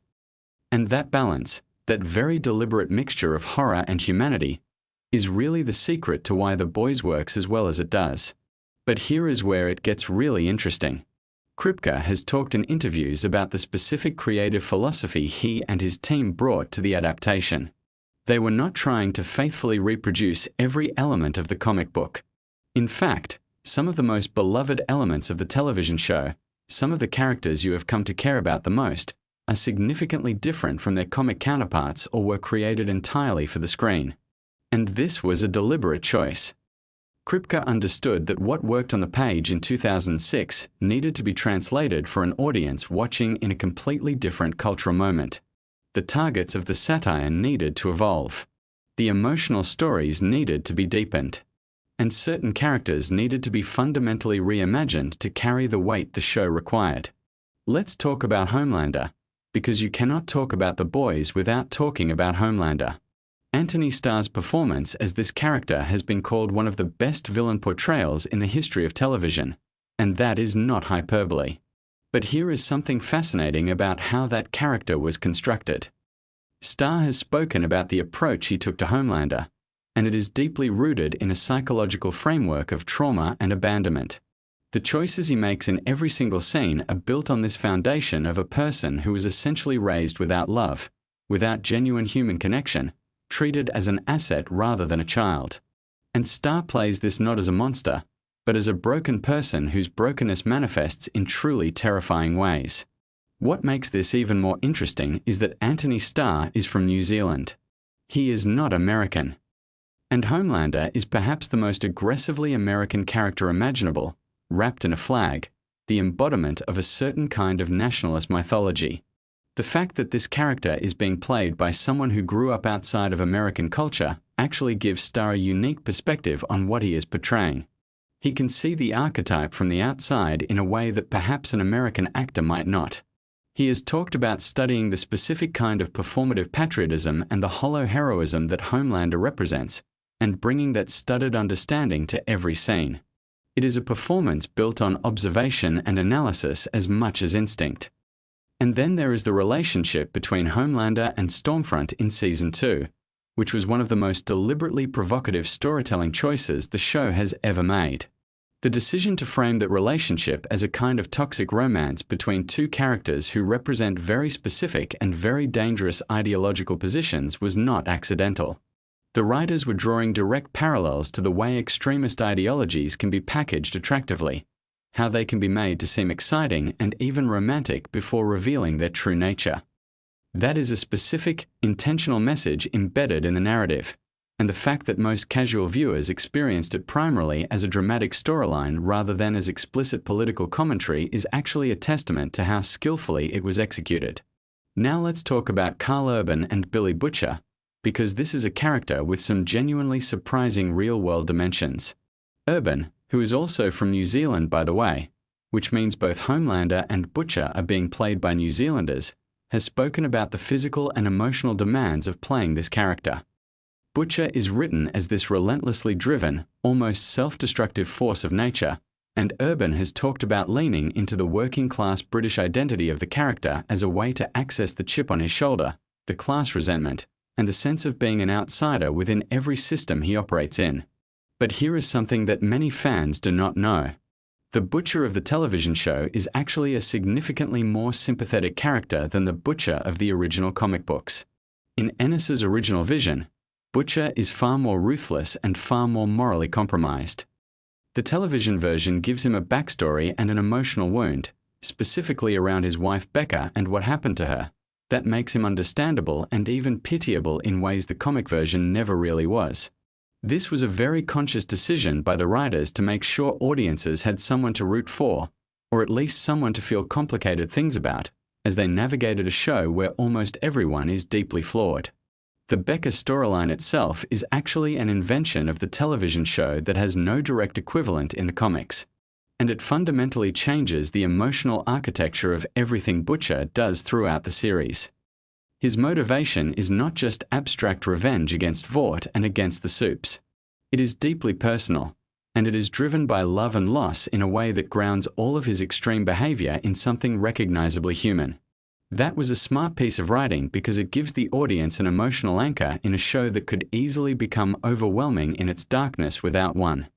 And that balance, that very deliberate mixture of horror and humanity, is really the secret to why The Boys works as well as it does. But here is where it gets really interesting. Kripke has talked in interviews about the specific creative philosophy he and his team brought to the adaptation. They were not trying to faithfully reproduce every element of the comic book. In fact, some of the most beloved elements of the television show, some of the characters you have come to care about the most, are significantly different from their comic counterparts or were created entirely for the screen. And this was a deliberate choice. Kripke understood that what worked on the page in 2006 needed to be translated for an audience watching in a completely different cultural moment. The targets of the satire needed to evolve. The emotional stories needed to be deepened. And certain characters needed to be fundamentally reimagined to carry the weight the show required. Let's talk about Homelander, because you cannot talk about The Boys without talking about Homelander. Anthony Starr's performance as this character has been called one of the best villain portrayals in the history of television, and that is not hyperbole. But here is something fascinating about how that character was constructed. Starr has spoken about the approach he took to Homelander, and it is deeply rooted in a psychological framework of trauma and abandonment. The choices he makes in every single scene are built on this foundation of a person who was essentially raised without love, without genuine human connection, treated as an asset rather than a child. And Starr plays this not as a monster, but as a broken person whose brokenness manifests in truly terrifying ways. What makes this even more interesting is that Anthony Starr is from New Zealand. He is not American. And Homelander is perhaps the most aggressively American character imaginable, wrapped in a flag, the embodiment of a certain kind of nationalist mythology. The fact that this character is being played by someone who grew up outside of American culture actually gives Starr a unique perspective on what he is portraying. He can see the archetype from the outside in a way that perhaps an American actor might not. He has talked about studying the specific kind of performative patriotism and the hollow heroism that Homelander represents, and bringing that studied understanding to every scene. It is a performance built on observation and analysis as much as instinct. And then there is the relationship between Homelander and Stormfront in Season 2, which was one of the most deliberately provocative storytelling choices the show has ever made. The decision to frame that relationship as a kind of toxic romance between two characters who represent very specific and very dangerous ideological positions was not accidental. The writers were drawing direct parallels to the way extremist ideologies can be packaged attractively, how they can be made to seem exciting and even romantic before revealing their true nature. That is a specific, intentional message embedded in the narrative, and the fact that most casual viewers experienced it primarily as a dramatic storyline rather than as explicit political commentary is actually a testament to how skillfully it was executed. Now let's talk about Karl Urban and Billy Butcher, because this is a character with some genuinely surprising real-world dimensions. Urban, who is also from New Zealand by the way, which means both Homelander and Butcher are being played by New Zealanders, has spoken about the physical and emotional demands of playing this character. Butcher is written as this relentlessly driven, almost self-destructive force of nature, and Urban has talked about leaning into the working-class British identity of the character as a way to access the chip on his shoulder, the class resentment, and the sense of being an outsider within every system he operates in. But here is something that many fans do not know. The Butcher of the television show is actually a significantly more sympathetic character than the Butcher of the original comic books. In Ennis's original vision, Butcher is far more ruthless and far more morally compromised. The television version gives him a backstory and an emotional wound, specifically around his wife Becca and what happened to her, that makes him understandable and even pitiable in ways the comic version never really was. This was a very conscious decision by the writers to make sure audiences had someone to root for, or at least someone to feel complicated things about, as they navigated a show where almost everyone is deeply flawed. The Becca storyline itself is actually an invention of the television show that has no direct equivalent in the comics, and it fundamentally changes the emotional architecture of everything Butcher does throughout the series. His motivation is not just abstract revenge against Vought and against the Supes. It is deeply personal, and it is driven by love and loss in a way that grounds all of his extreme behavior in something recognizably human. That was a smart piece of writing because it gives the audience an emotional anchor in a show that could easily become overwhelming in its darkness without one.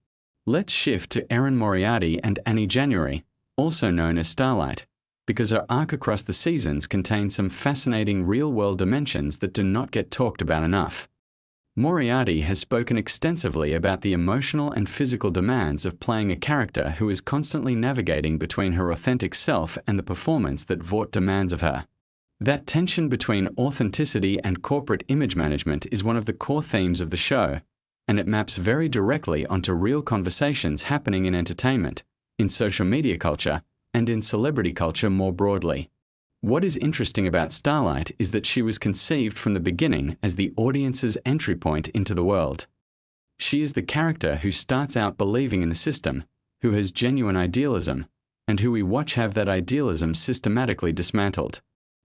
Let's shift to Erin Moriarty and Annie January, also known as Starlight, because her arc across the seasons contains some fascinating real-world dimensions that do not get talked about enough. Moriarty has spoken extensively about the emotional and physical demands of playing a character who is constantly navigating between her authentic self and the performance that Vought demands of her. That tension between authenticity and corporate image management is one of the core themes of the show, and it maps very directly onto real conversations happening in entertainment, in social media culture, and in celebrity culture more broadly. What is interesting about Starlight is that she was conceived from the beginning as the audience's entry point into the world. She is the character who starts out believing in the system, who has genuine idealism, and who we watch have that idealism systematically dismantled.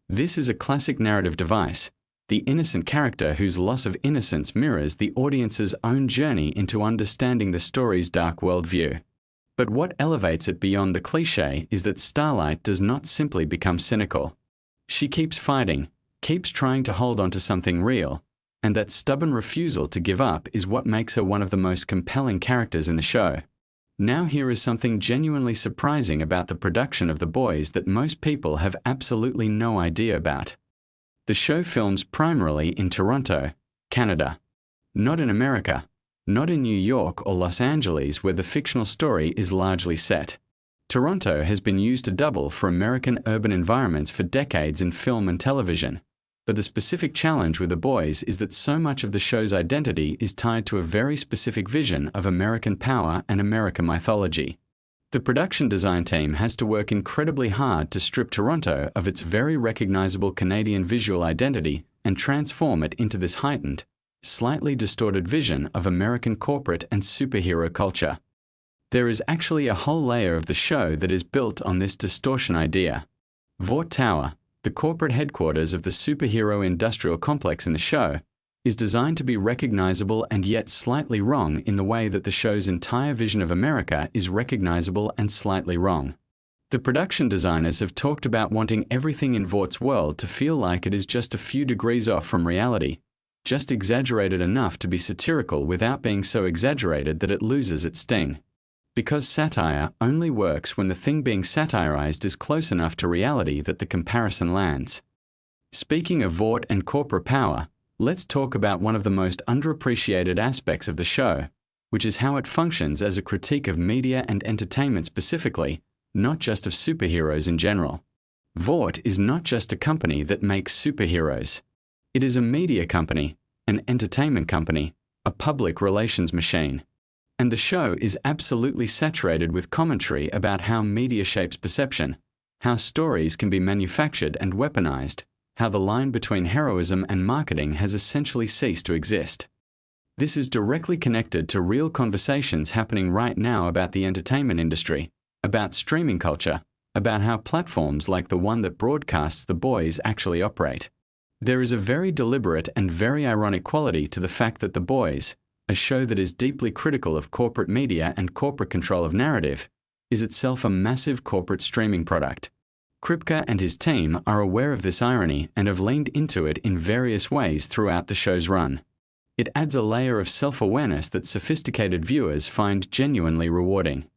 This is a classic narrative device, the innocent character whose loss of innocence mirrors the audience's own journey into understanding the story's dark worldview. But what elevates it beyond the cliché is that Starlight does not simply become cynical. She keeps fighting, keeps trying to hold on to something real, and that stubborn refusal to give up is what makes her one of the most compelling characters in the show. Now here is something genuinely surprising about the production of The Boys that most people have absolutely no idea about. The show films primarily in Toronto, Canada. Not in America. Not in New York or Los Angeles, where the fictional story is largely set. Toronto has been used to double for American urban environments for decades in film and television, but the specific challenge with The Boys is that so much of the show's identity is tied to a very specific vision of American power and American mythology. The production design team has to work incredibly hard to strip Toronto of its very recognizable Canadian visual identity and transform it into this heightened, slightly distorted vision of American corporate and superhero culture. There is actually a whole layer of the show that is built on this distortion idea. Vought Tower, the corporate headquarters of the superhero industrial complex in the show, is designed to be recognizable and yet slightly wrong in the way that the show's entire vision of America is recognizable and slightly wrong. The production designers have talked about wanting everything in Vaught's world to feel like it is just a few degrees off from reality, just exaggerated enough to be satirical without being so exaggerated that it loses its sting. because satire only works when the thing being satirized is close enough to reality that the comparison lands. Speaking of vought and corporate power, let's talk about one of the most underappreciated aspects of the show, which is how it functions as a critique of media and entertainment specifically, not just of superheroes in general. Vought is not just a company that makes superheroes. It is a media company, an entertainment company, a public relations machine. And the show is absolutely saturated with commentary about how media shapes perception, how stories can be manufactured and weaponized, how the line between heroism and marketing has essentially ceased to exist. This is directly connected to real conversations happening right now about the entertainment industry, about streaming culture, about how platforms like the one that broadcasts The Boys actually operate. There is a very deliberate and very ironic quality to the fact that The Boys, a show that is deeply critical of corporate media and corporate control of narrative, is itself a massive corporate streaming product. Kripke and his team are aware of this irony and have leaned into it in various ways throughout the show's run. It adds a layer of self-awareness that sophisticated viewers find genuinely rewarding.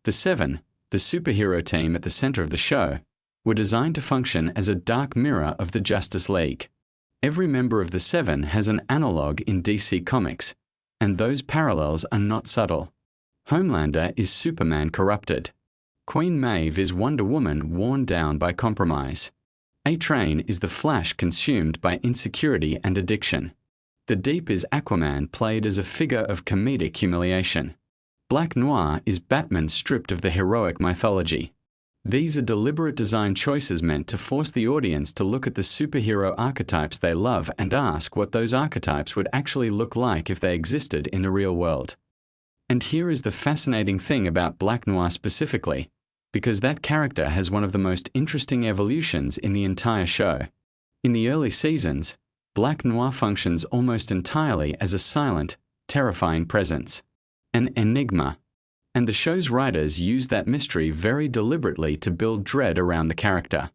The Seven, the superhero team at the center of the show, were designed to function as a dark mirror of the Justice League. Every member of the Seven has an analog in DC Comics, and those parallels are not subtle. Homelander is Superman corrupted. Queen Maeve is Wonder Woman worn down by compromise. A-Train is the Flash consumed by insecurity and addiction. The Deep is Aquaman played as a figure of comedic humiliation. Black Noir is Batman stripped of the heroic mythology. These are deliberate design choices meant to force the audience to look at the superhero archetypes they love and ask what those archetypes would actually look like if they existed in the real world. And here is the fascinating thing about Black Noir specifically, because that character has one of the most interesting evolutions in the entire show. In the early seasons, Black Noir functions almost entirely as a silent, terrifying presence, an enigma. And the show's writers use that mystery very deliberately to build dread around the character.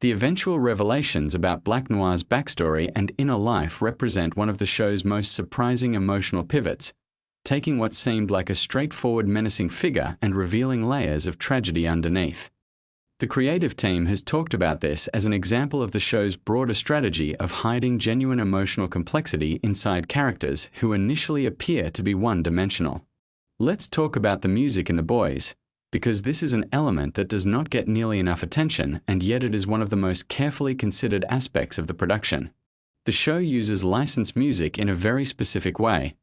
The eventual revelations about Black Noir's backstory and inner life represent one of the show's most surprising emotional pivots, taking what seemed like a straightforward menacing figure and revealing layers of tragedy underneath. The creative team has talked about this as an example of the show's broader strategy of hiding genuine emotional complexity inside characters who initially appear to be one-dimensional. Let's talk about the music in The Boys, because this is an element that does not get nearly enough attention, and yet it is one of the most carefully considered aspects of the production. The show uses licensed music in a very specific way,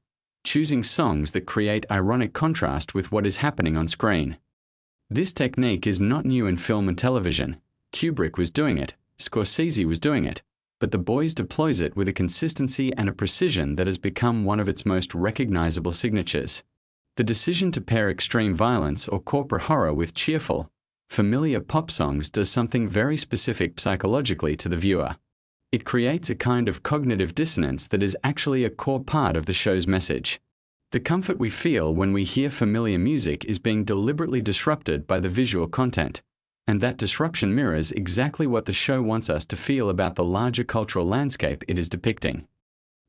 choosing songs that create ironic contrast with what is happening on screen. This technique is not new in film and television. Kubrick was doing it, Scorsese was doing it, but The Boys deploys it with a consistency and a precision that has become one of its most recognizable signatures. The decision to pair extreme violence or corporate horror with cheerful, familiar pop songs does something very specific psychologically to the viewer. It creates a kind of cognitive dissonance that is actually a core part of the show's message. The comfort we feel when we hear familiar music is being deliberately disrupted by the visual content, and that disruption mirrors exactly what the show wants us to feel about the larger cultural landscape it is depicting.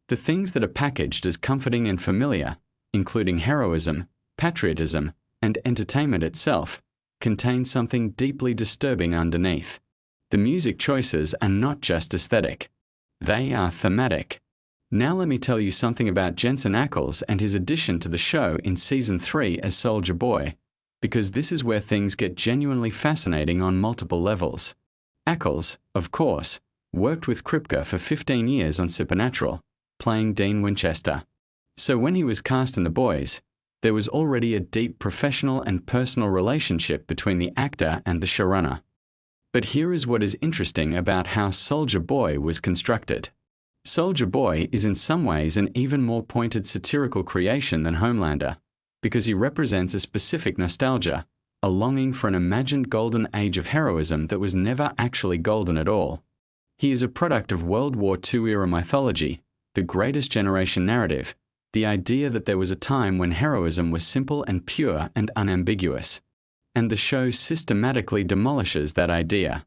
The things that are packaged as comforting and familiar, including heroism, patriotism, and entertainment itself, contain something deeply disturbing underneath. The music choices are not just aesthetic. They are thematic. Now let me tell you something about Jensen Ackles and his addition to the show in Season 3 as Soldier Boy, because this is where things get genuinely fascinating on multiple levels. Ackles, of course, worked with Kripke for 15 years on Supernatural, playing Dean Winchester. So when he was cast in The Boys, there was already a deep professional and personal relationship between the actor and the showrunner. But here is what is interesting about how Soldier Boy was constructed. Soldier Boy is in some ways an even more pointed satirical creation than Homelander, because he represents a specific nostalgia, a longing for an imagined golden age of heroism that was never actually golden at all. He is a product of World War II-era mythology, the Greatest Generation narrative, the idea that there was a time when heroism was simple and pure and unambiguous. And the show systematically demolishes that idea.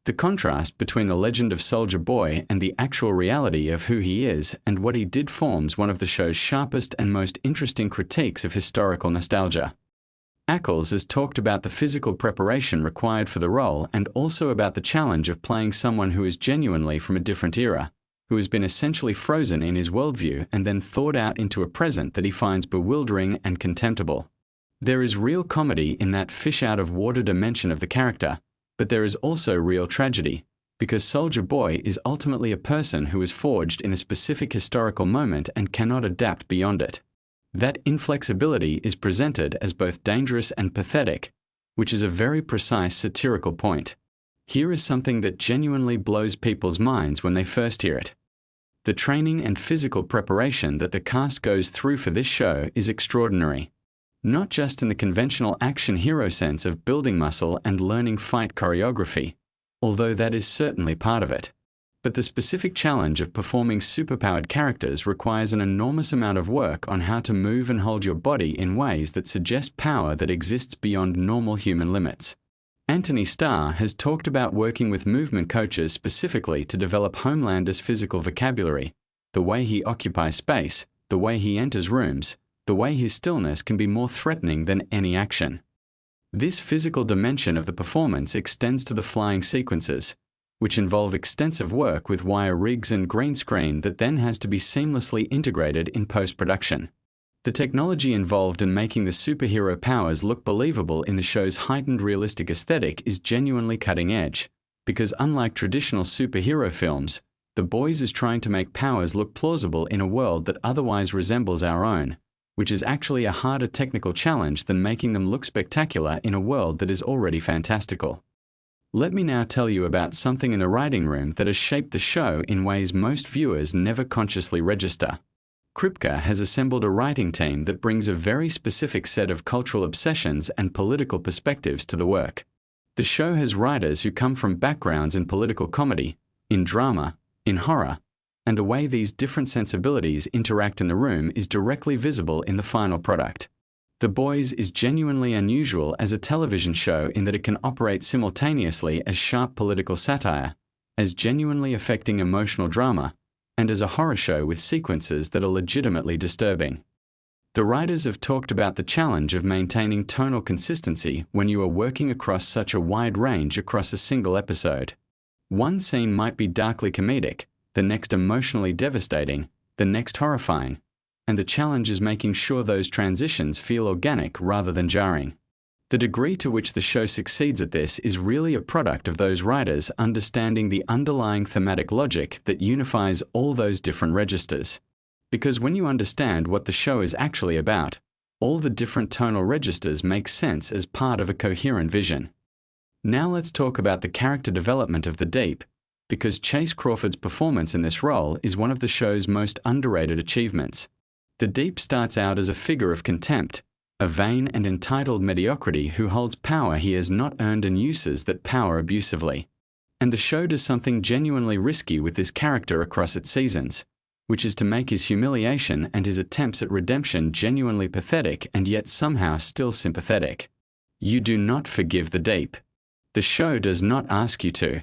The contrast between the legend of Soldier Boy and the actual reality of who he is and what he did forms one of the show's sharpest and most interesting critiques of historical nostalgia. Ackles has talked about the physical preparation required for the role and also about the challenge of playing someone who is genuinely from a different era, who has been essentially frozen in his worldview and then thawed out into a present that he finds bewildering and contemptible. There is real comedy in that fish-out-of-water dimension of the character, but there is also real tragedy, because Soldier Boy is ultimately a person who is forged in a specific historical moment and cannot adapt beyond it. That inflexibility is presented as both dangerous and pathetic, which is a very precise satirical point. Here is something that genuinely blows people's minds when they first hear it. The training and physical preparation that the cast goes through for this show is extraordinary. Not just in the conventional action hero sense of building muscle and learning fight choreography, although that is certainly part of it. But the specific challenge of performing superpowered characters requires an enormous amount of work on how to move and hold your body in ways that suggest power that exists beyond normal human limits. Anthony Starr has talked about working with movement coaches specifically to develop Homelander's physical vocabulary, the way he occupies space, the way he enters rooms, the way his stillness can be more threatening than any action. This physical dimension of the performance extends to the flying sequences, which involve extensive work with wire rigs and green screen that then has to be seamlessly integrated in post-production. The technology involved in making the superhero powers look believable in the show's heightened realistic aesthetic is genuinely cutting edge, because unlike traditional superhero films, The Boys is trying to make powers look plausible in a world that otherwise resembles our own, which is actually a harder technical challenge than making them look spectacular in a world that is already fantastical. Let me now tell you about something in the writing room that has shaped the show in ways most viewers never consciously register. Kripke has assembled a writing team that brings a very specific set of cultural obsessions and political perspectives to the work. The show has writers who come from backgrounds in political comedy, in drama, in horror, and the way these different sensibilities interact in the room is directly visible in the final product. The Boys is genuinely unusual as a television show in that it can operate simultaneously as sharp political satire, as genuinely affecting emotional drama, and as a horror show with sequences that are legitimately disturbing. The writers have talked about the challenge of maintaining tonal consistency when you are working across such a wide range across a single episode. One scene might be darkly comedic, the next emotionally devastating, the next horrifying, and the challenge is making sure those transitions feel organic rather than jarring. The degree to which the show succeeds at this is really a product of those writers understanding the underlying thematic logic that unifies all those different registers. Because when you understand what the show is actually about, all the different tonal registers make sense as part of a coherent vision. Now let's talk about the character development of the Deep, because Chase Crawford's performance in this role is one of the show's most underrated achievements. The Deep starts out as a figure of contempt, a vain and entitled mediocrity who holds power he has not earned and uses that power abusively. And the show does something genuinely risky with this character across its seasons, which is to make his humiliation and his attempts at redemption genuinely pathetic and yet somehow still sympathetic. You do not forgive the Deep. The show does not ask you to,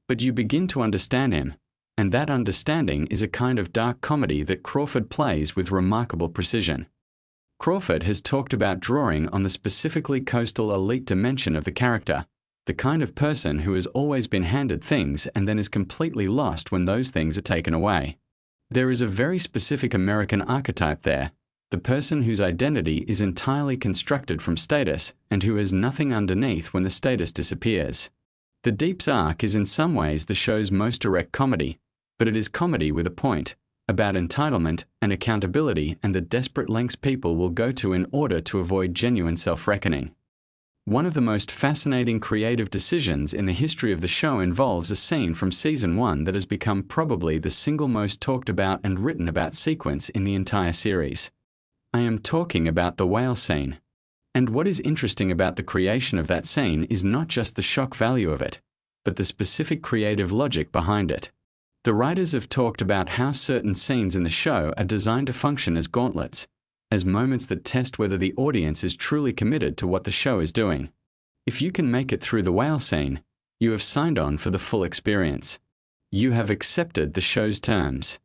but you begin to understand him, and that understanding is a kind of dark comedy that Crawford plays with remarkable precision. Crawford has talked about drawing on the specifically coastal elite dimension of the character, the kind of person who has always been handed things and then is completely lost when those things are taken away. There is a very specific American archetype there, the person whose identity is entirely constructed from status and who has nothing underneath when the status disappears. The Deep's arc is in some ways the show's most direct comedy, but it is comedy with a point, about entitlement and accountability and the desperate lengths people will go to in order to avoid genuine self-reckoning. One of the most fascinating creative decisions in the history of the show involves a scene from Season 1 that has become probably the single most talked about and written about sequence in the entire series. I am talking about the whale scene. And what is interesting about the creation of that scene is not just the shock value of it, but the specific creative logic behind it. The writers have talked about how certain scenes in the show are designed to function as gauntlets, as moments that test whether the audience is truly committed to what the show is doing. If you can make it through the whale scene, you have signed on for the full experience. You have accepted the show's terms.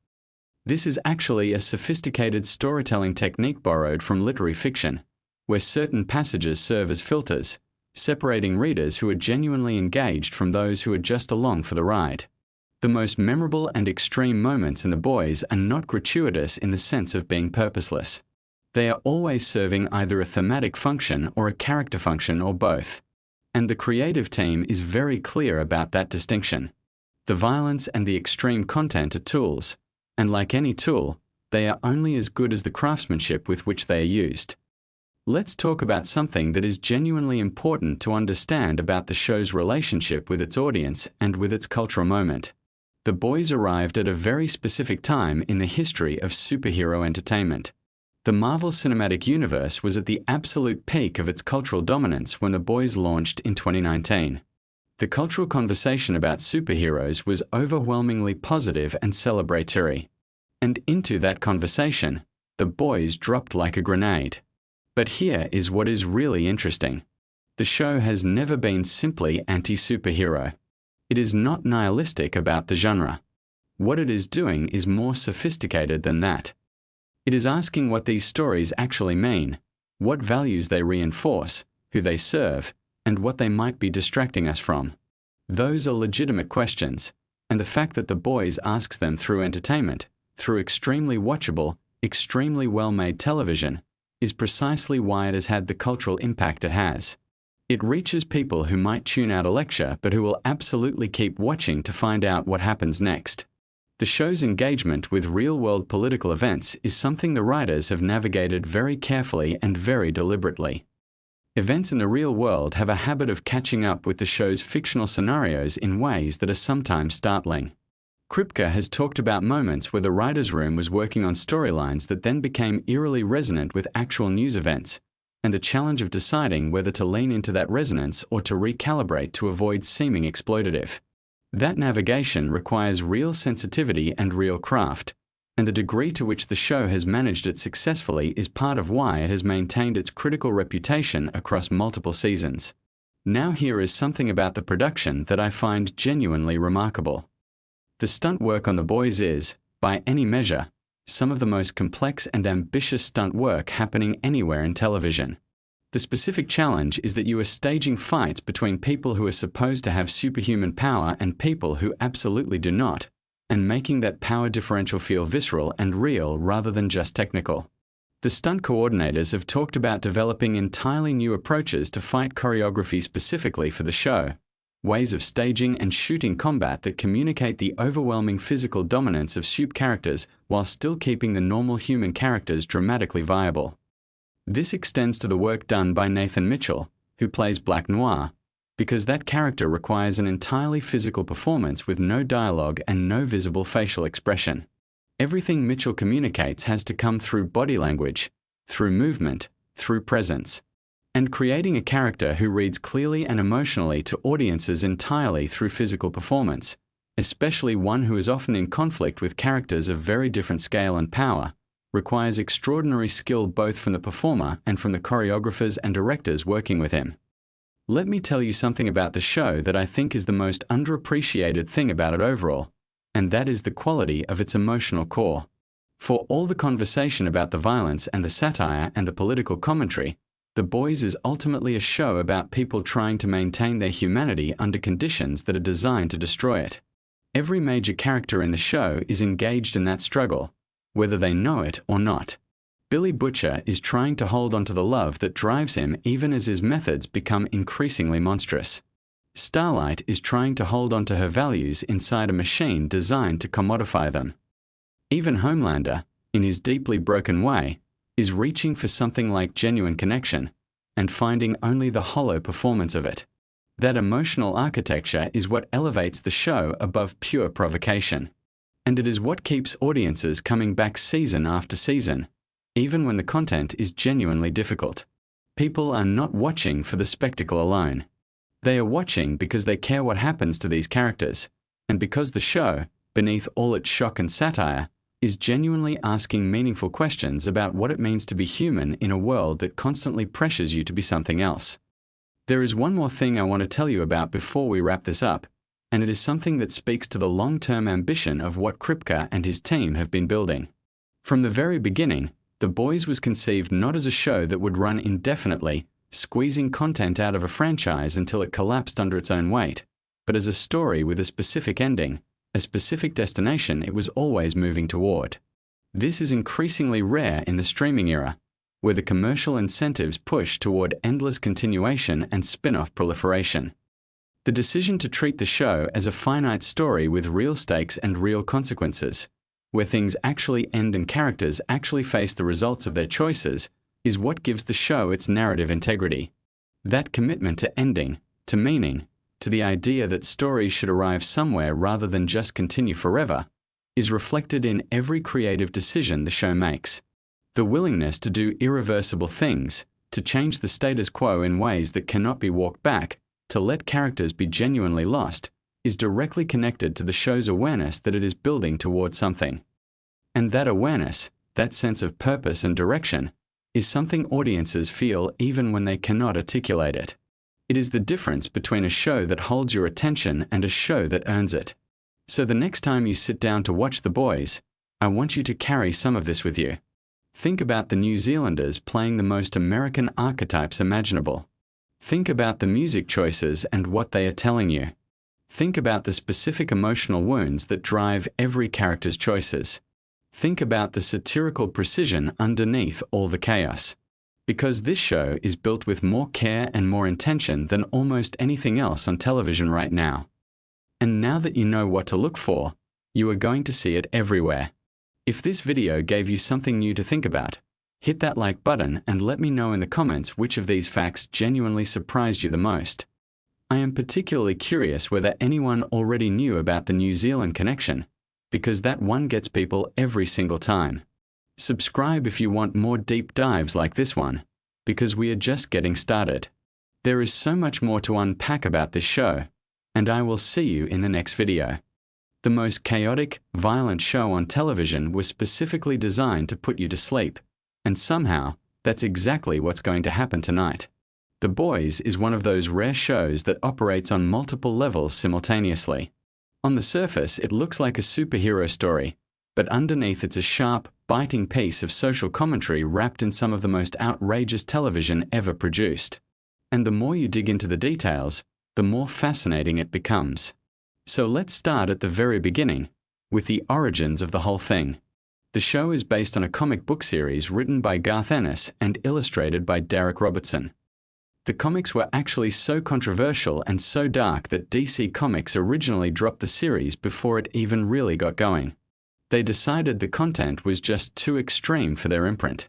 This is actually a sophisticated storytelling technique borrowed from literary fiction, where certain passages serve as filters, separating readers who are genuinely engaged from those who are just along for the ride. The most memorable and extreme moments in The Boys are not gratuitous in the sense of being purposeless. They are always serving either a thematic function or a character function or both. And the creative team is very clear about that distinction. The violence and the extreme content are tools, and like any tool, they are only as good as the craftsmanship with which they are used. Let's talk about something that is genuinely important to understand about the show's relationship with its audience and with its cultural moment. The Boys arrived at a very specific time in the history of superhero entertainment. The Marvel Cinematic Universe was at the absolute peak of its cultural dominance when The Boys launched in 2019. The cultural conversation about superheroes was overwhelmingly positive and celebratory. And into that conversation, The Boys dropped like a grenade. But here is what is really interesting. The show has never been simply anti-superhero. It is not nihilistic about the genre. What it is doing is more sophisticated than that. It is asking what these stories actually mean, what values they reinforce, who they serve, and what they might be distracting us from. Those are legitimate questions, and the fact that The Boys asks them through entertainment, through extremely watchable, extremely well-made television, is precisely why it has had the cultural impact it has. It reaches people who might tune out a lecture but who will absolutely keep watching to find out what happens next. The show's engagement with real-world political events is something the writers have navigated very carefully and very deliberately. Events in the real world have a habit of catching up with the show's fictional scenarios in ways that are sometimes startling. Kripke has talked about moments where the writer's room was working on storylines that then became eerily resonant with actual news events, and the challenge of deciding whether to lean into that resonance or to recalibrate to avoid seeming exploitative. That navigation requires real sensitivity and real craft, and the degree to which the show has managed it successfully is part of why it has maintained its critical reputation across multiple seasons. Now here is something about the production that I find genuinely remarkable. The stunt work on The Boys is, by any measure, some of the most complex and ambitious stunt work happening anywhere in television. The specific challenge is that you are staging fights between people who are supposed to have superhuman power and people who absolutely do not, and making that power differential feel visceral and real rather than just technical. The stunt coordinators have talked about developing entirely new approaches to fight choreography specifically for the show. Ways of staging and shooting combat that communicate the overwhelming physical dominance of soup characters while still keeping the normal human characters dramatically viable. This extends to the work done by Nathan Mitchell, who plays Black Noir, because that character requires an entirely physical performance with no dialogue and no visible facial expression. Everything Mitchell communicates has to come through body language, through movement, through presence. And creating a character who reads clearly and emotionally to audiences entirely through physical performance, especially one who is often in conflict with characters of very different scale and power, requires extraordinary skill both from the performer and from the choreographers and directors working with him. Let me tell you something about the show that I think is the most underappreciated thing about it overall, and that is the quality of its emotional core. For all the conversation about the violence and the satire and the political commentary, The Boys is ultimately a show about people trying to maintain their humanity under conditions that are designed to destroy it. Every major character in the show is engaged in that struggle, whether they know it or not. Billy Butcher is trying to hold on to the love that drives him even as his methods become increasingly monstrous. Starlight is trying to hold on to her values inside a machine designed to commodify them. Even Homelander, in his deeply broken way, is reaching for something like genuine connection, and finding only the hollow performance of it. That emotional architecture is what elevates the show above pure provocation. And it is what keeps audiences coming back season after season, even when the content is genuinely difficult. People are not watching for the spectacle alone. They are watching because they care what happens to these characters, and because the show, beneath all its shock and satire, is genuinely asking meaningful questions about what it means to be human in a world that constantly pressures you to be something else. There is one more thing I want to tell you about before we wrap this up, and it is something that speaks to the long-term ambition of what Kripke and his team have been building. From the very beginning, The Boys was conceived not as a show that would run indefinitely, squeezing content out of a franchise until it collapsed under its own weight, but as a story with a specific ending, a specific destination it was always moving toward. This is increasingly rare in the streaming era, where the commercial incentives push toward endless continuation and spin-off proliferation. The decision to treat the show as a finite story with real stakes and real consequences, where things actually end and characters actually face the results of their choices, is what gives the show its narrative integrity. That commitment to ending, to meaning, to the idea that stories should arrive somewhere rather than just continue forever, is reflected in every creative decision the show makes. The willingness to do irreversible things, to change the status quo in ways that cannot be walked back, to let characters be genuinely lost, is directly connected to the show's awareness that it is building toward something. And that awareness, that sense of purpose and direction, is something audiences feel even when they cannot articulate it. It is the difference between a show that holds your attention and a show that earns it. So the next time you sit down to watch The Boys, I want you to carry some of this with you. Think about the New Zealanders playing the most American archetypes imaginable. Think about the music choices and what they are telling you. Think about the specific emotional wounds that drive every character's choices. Think about the satirical precision underneath all the chaos. Because this show is built with more care and more intention than almost anything else on television right now. And now that you know what to look for, you are going to see it everywhere. If this video gave you something new to think about, hit that like button and let me know in the comments which of these facts genuinely surprised you the most. I am particularly curious whether anyone already knew about the New Zealand connection, because that one gets people every single time. Subscribe if you want more deep dives like this one, because we are just getting started. There is so much more to unpack about this show, and I will see you in the next video. The most chaotic, violent show on television was specifically designed to put you to sleep, and somehow, that's exactly what's going to happen tonight. The Boys is one of those rare shows that operates on multiple levels simultaneously. On the surface, it looks like a superhero story, but underneath it's a sharp, biting piece of social commentary wrapped in some of the most outrageous television ever produced. And the more you dig into the details, the more fascinating it becomes. So let's start at the very beginning, with the origins of the whole thing. The show is based on a comic book series written by Garth Ennis and illustrated by Derek Robertson. The comics were actually so controversial and so dark that DC Comics originally dropped the series before it even really got going. They decided the content was just too extreme for their imprint.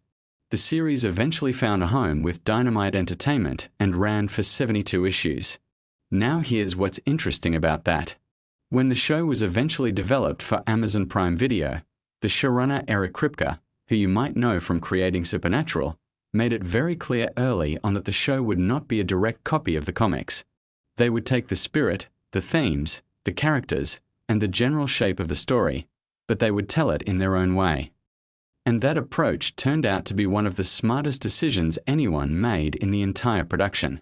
The series eventually found a home with Dynamite Entertainment and ran for 72 issues. Now here's what's interesting about that. When the show was eventually developed for Amazon Prime Video, the showrunner Eric Kripke, who you might know from creating Supernatural, made it very clear early on that the show would not be a direct copy of the comics. They would take the spirit, the themes, the characters, and the general shape of the story, but they would tell it in their own way. And that approach turned out to be one of the smartest decisions anyone made in the entire production.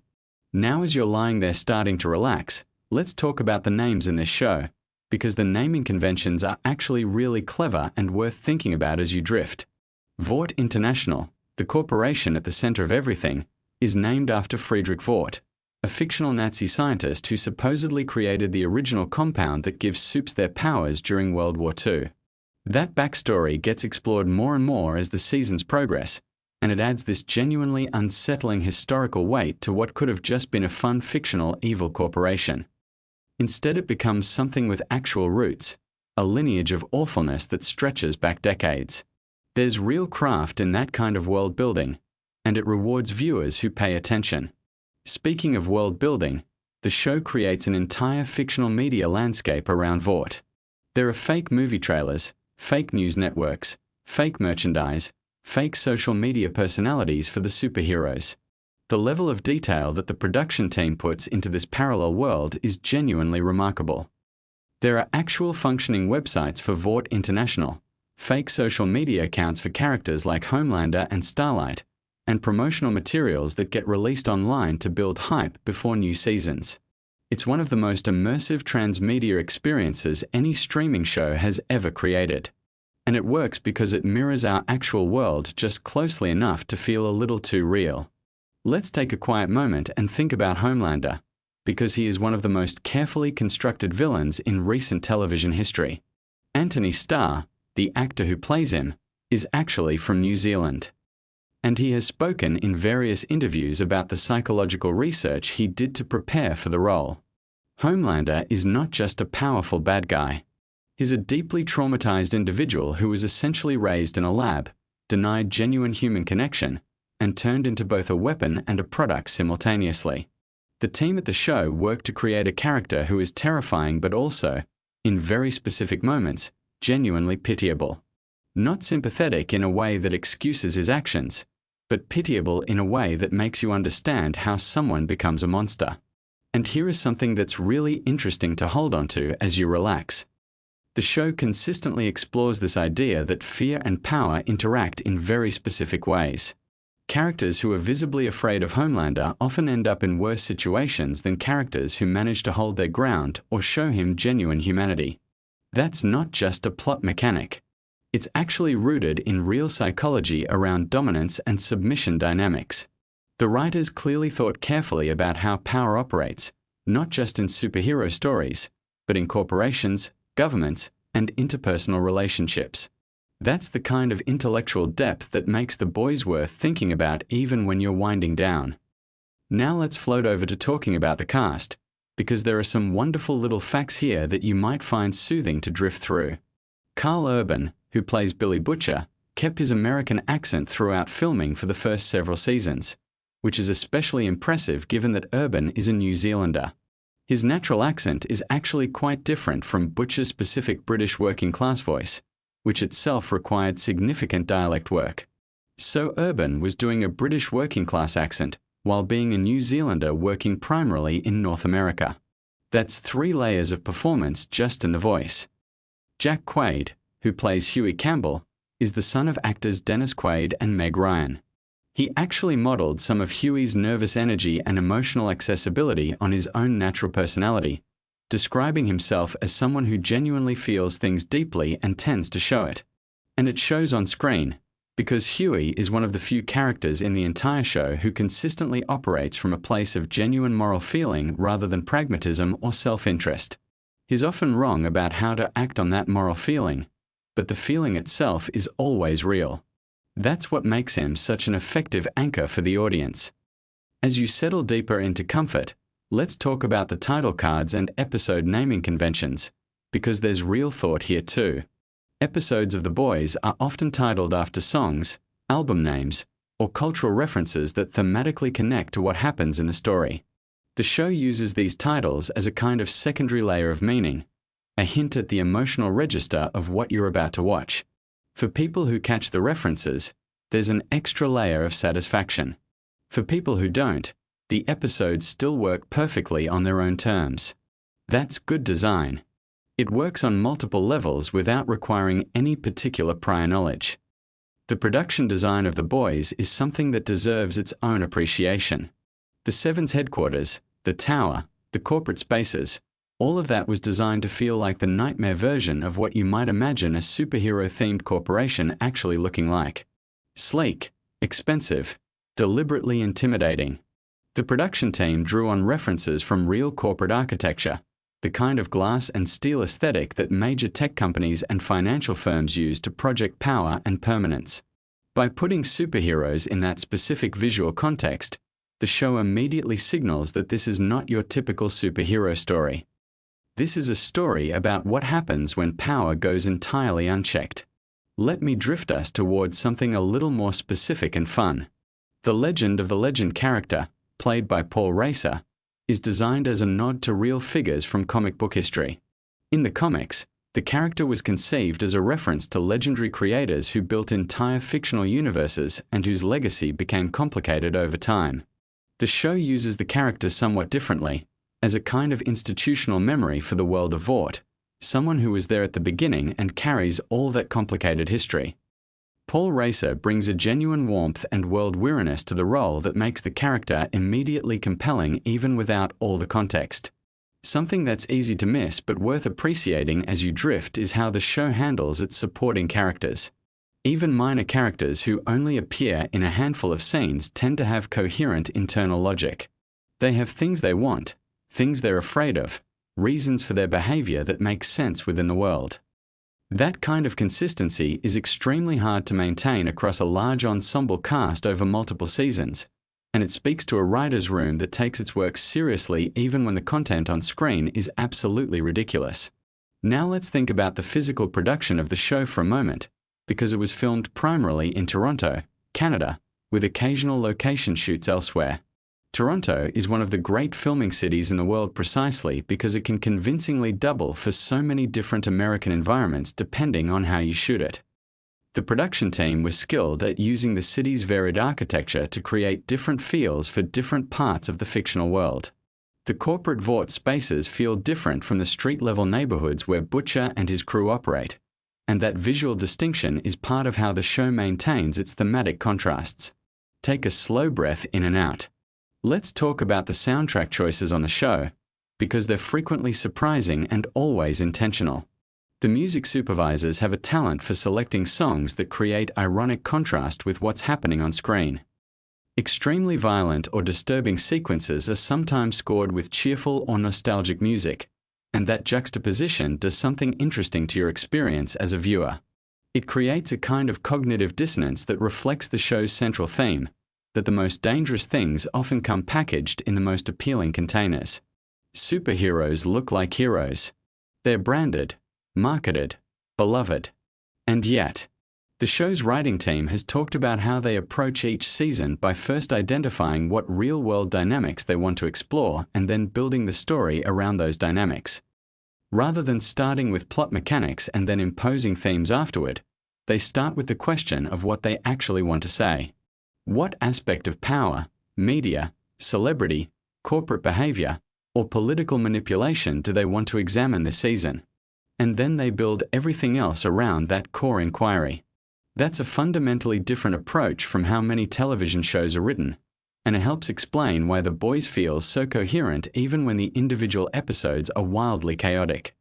Now as you're lying there starting to relax, let's talk about the names in this show, because the naming conventions are actually really clever and worth thinking about as you drift. Vought International, the corporation at the center of everything, is named after Friedrich Vought, a fictional Nazi scientist who supposedly created the original compound that gives soups their powers during World War II. That backstory gets explored more and more as the seasons progress, and it adds this genuinely unsettling historical weight to what could have just been a fun fictional evil corporation. Instead, it becomes something with actual roots, a lineage of awfulness that stretches back decades. There's real craft in that kind of world building, and it rewards viewers who pay attention. Speaking of world building, the show creates an entire fictional media landscape around Vought. There are fake movie trailers, fake news networks, fake merchandise, fake social media personalities for the superheroes. The level of detail that the production team puts into this parallel world is genuinely remarkable. There are actual functioning websites for Vought International, fake social media accounts for characters like Homelander and Starlight, and promotional materials that get released online to build hype before new seasons. It's one of the most immersive transmedia experiences any streaming show has ever created. And it works because it mirrors our actual world just closely enough to feel a little too real. Let's take a quiet moment and think about Homelander, because he is one of the most carefully constructed villains in recent television history. Anthony Starr, the actor who plays him, is actually from New Zealand. And he has spoken in various interviews about the psychological research he did to prepare for the role. Homelander is not just a powerful bad guy. He's a deeply traumatized individual who was essentially raised in a lab, denied genuine human connection, and turned into both a weapon and a product simultaneously. The team at the show worked to create a character who is terrifying but also, in very specific moments, genuinely pitiable. Not sympathetic in a way that excuses his actions, but pitiable in a way that makes you understand how someone becomes a monster. And here is something that's really interesting to hold on to as you relax. The show consistently explores this idea that fear and power interact in very specific ways. Characters who are visibly afraid of Homelander often end up in worse situations than characters who manage to hold their ground or show him genuine humanity. That's not just a plot mechanic. It's actually rooted in real psychology around dominance and submission dynamics. The writers clearly thought carefully about how power operates, not just in superhero stories, but in corporations, governments, and interpersonal relationships. That's the kind of intellectual depth that makes The Boys worth thinking about even when you're winding down. Now let's float over to talking about the cast, because there are some wonderful little facts here that you might find soothing to drift through. Carl Urban, who plays Billy Butcher, kept his American accent throughout filming for the first several seasons, which is especially impressive given that Urban is a New Zealander. His natural accent is actually quite different from Butcher's specific British working-class voice, which itself required significant dialect work. So Urban was doing a British working-class accent while being a New Zealander working primarily in North America. That's 3 layers of performance just in the voice. Jack Quaid, who plays Huey Campbell, is the son of actors Dennis Quaid and Meg Ryan. He actually modeled some of Huey's nervous energy and emotional accessibility on his own natural personality, describing himself as someone who genuinely feels things deeply and tends to show it. And it shows on screen, because Huey is one of the few characters in the entire show who consistently operates from a place of genuine moral feeling rather than pragmatism or self-interest. He's often wrong about how to act on that moral feeling, but the feeling itself is always real. That's what makes him such an effective anchor for the audience. As you settle deeper into comfort, let's talk about the title cards and episode naming conventions, because there's real thought here too. Episodes of The Boys are often titled after songs, album names, or cultural references that thematically connect to what happens in the story. The show uses these titles as a kind of secondary layer of meaning, a hint at the emotional register of what you're about to watch. For people who catch the references, there's an extra layer of satisfaction. For people who don't, the episodes still work perfectly on their own terms. That's good design. It works on multiple levels without requiring any particular prior knowledge. The production design of The Boys is something that deserves its own appreciation. The Seven's headquarters, the tower, the corporate spaces, all of that was designed to feel like the nightmare version of what you might imagine a superhero-themed corporation actually looking like. Sleek, expensive, deliberately intimidating. The production team drew on references from real corporate architecture, the kind of glass and steel aesthetic that major tech companies and financial firms use to project power and permanence. By putting superheroes in that specific visual context, the show immediately signals that this is not your typical superhero story. This is a story about what happens when power goes entirely unchecked. Let me drift us towards something a little more specific and fun. The Legend of the Legend character, played by Paul Racer, is designed as a nod to real figures from comic book history. In the comics, the character was conceived as a reference to legendary creators who built entire fictional universes and whose legacy became complicated over time. The show uses the character somewhat differently, as a kind of institutional memory for the world of Vought, someone who was there at the beginning and carries all that complicated history. Paul Racer brings a genuine warmth and world-weariness to the role that makes the character immediately compelling even without all the context. Something that's easy to miss but worth appreciating as you drift is how the show handles its supporting characters. Even minor characters who only appear in a handful of scenes tend to have coherent internal logic. They have things they want, things they're afraid of, reasons for their behavior that make sense within the world. That kind of consistency is extremely hard to maintain across a large ensemble cast over multiple seasons, and it speaks to a writer's room that takes its work seriously even when the content on screen is absolutely ridiculous. Now let's think about the physical production of the show for a moment, because it was filmed primarily in Toronto, Canada, with occasional location shoots elsewhere. Toronto is one of the great filming cities in the world precisely because it can convincingly double for so many different American environments depending on how you shoot it. The production team was skilled at using the city's varied architecture to create different feels for different parts of the fictional world. The corporate Vought spaces feel different from the street-level neighborhoods where Butcher and his crew operate, and that visual distinction is part of how the show maintains its thematic contrasts. Take a slow breath in and out. Let's talk about the soundtrack choices on the show, because they're frequently surprising and always intentional. The music supervisors have a talent for selecting songs that create ironic contrast with what's happening on screen. Extremely violent or disturbing sequences are sometimes scored with cheerful or nostalgic music, and that juxtaposition does something interesting to your experience as a viewer. It creates a kind of cognitive dissonance that reflects the show's central theme, that the most dangerous things often come packaged in the most appealing containers. Superheroes look like heroes. They're branded, marketed, beloved. And yet, the show's writing team has talked about how they approach each season by first identifying what real-world dynamics they want to explore and then building the story around those dynamics. Rather than starting with plot mechanics and then imposing themes afterward, they start with the question of what they actually want to say. What aspect of power, media, celebrity, corporate behavior, or political manipulation do they want to examine this season? And then they build everything else around that core inquiry. That's a fundamentally different approach from how many television shows are written, and it helps explain why The Boys feels so coherent even when the individual episodes are wildly chaotic.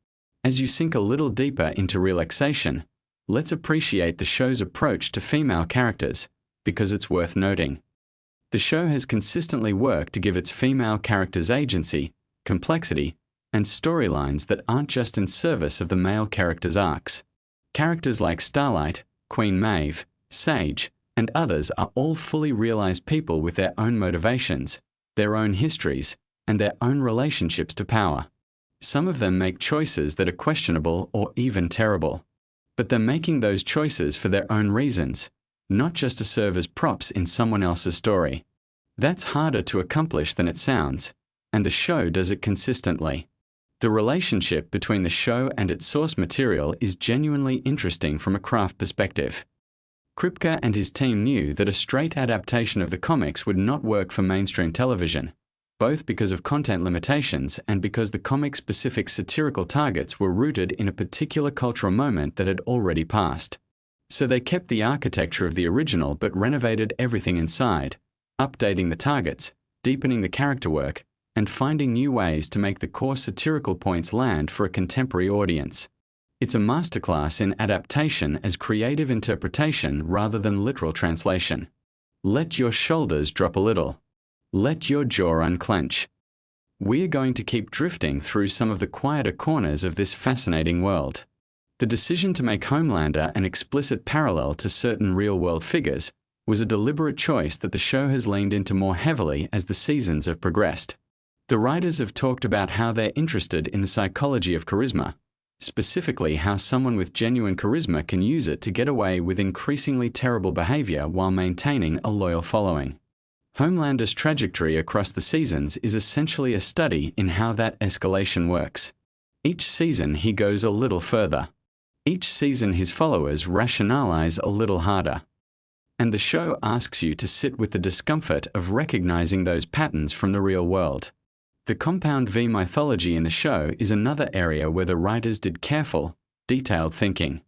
As you sink a little deeper into relaxation, let's appreciate the show's approach to female characters, because it's worth noting. The show has consistently worked to give its female characters agency, complexity, and storylines that aren't just in service of the male characters' arcs. Characters like Starlight, Queen Maeve, Sage, and others are all fully realized people with their own motivations, their own histories, and their own relationships to power. Some of them make choices that are questionable or even terrible, but they're making those choices for their own reasons, not just to serve as props in someone else's story. That's harder to accomplish than it sounds, and the show does it consistently. The relationship between the show and its source material is genuinely interesting from a craft perspective. Kripke and his team knew that a straight adaptation of the comics would not work for mainstream television, both because of content limitations and because the comic-specific satirical targets were rooted in a particular cultural moment that had already passed. So they kept the architecture of the original but renovated everything inside, updating the targets, deepening the character work, and finding new ways to make the core satirical points land for a contemporary audience. It's a masterclass in adaptation as creative interpretation rather than literal translation. Let your shoulders drop a little. Let your jaw unclench. We're going to keep drifting through some of the quieter corners of this fascinating world. The decision to make Homelander an explicit parallel to certain real-world figures was a deliberate choice that the show has leaned into more heavily as the seasons have progressed. The writers have talked about how they're interested in the psychology of charisma, specifically how someone with genuine charisma can use it to get away with increasingly terrible behavior while maintaining a loyal following. Homelander's trajectory across the seasons is essentially a study in how that escalation works. Each season he goes a little further. Each season his followers rationalize a little harder. And the show asks you to sit with the discomfort of recognizing those patterns from the real world. The Compound V mythology in the show is another area where the writers did careful, detailed thinking.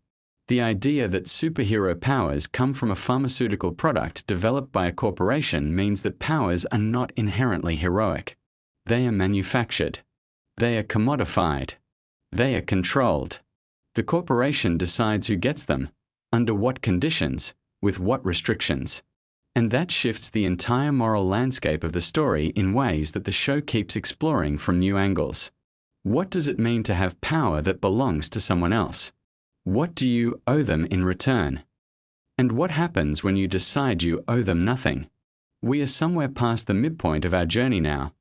The idea that superhero powers come from a pharmaceutical product developed by a corporation means that powers are not inherently heroic. They are manufactured. They are commodified. They are controlled. The corporation decides who gets them, under what conditions, with what restrictions. And that shifts the entire moral landscape of the story in ways that the show keeps exploring from new angles. What does it mean to have power that belongs to someone else? What do you owe them in return? And what happens when you decide you owe them nothing? We are somewhere past the midpoint of our journey now,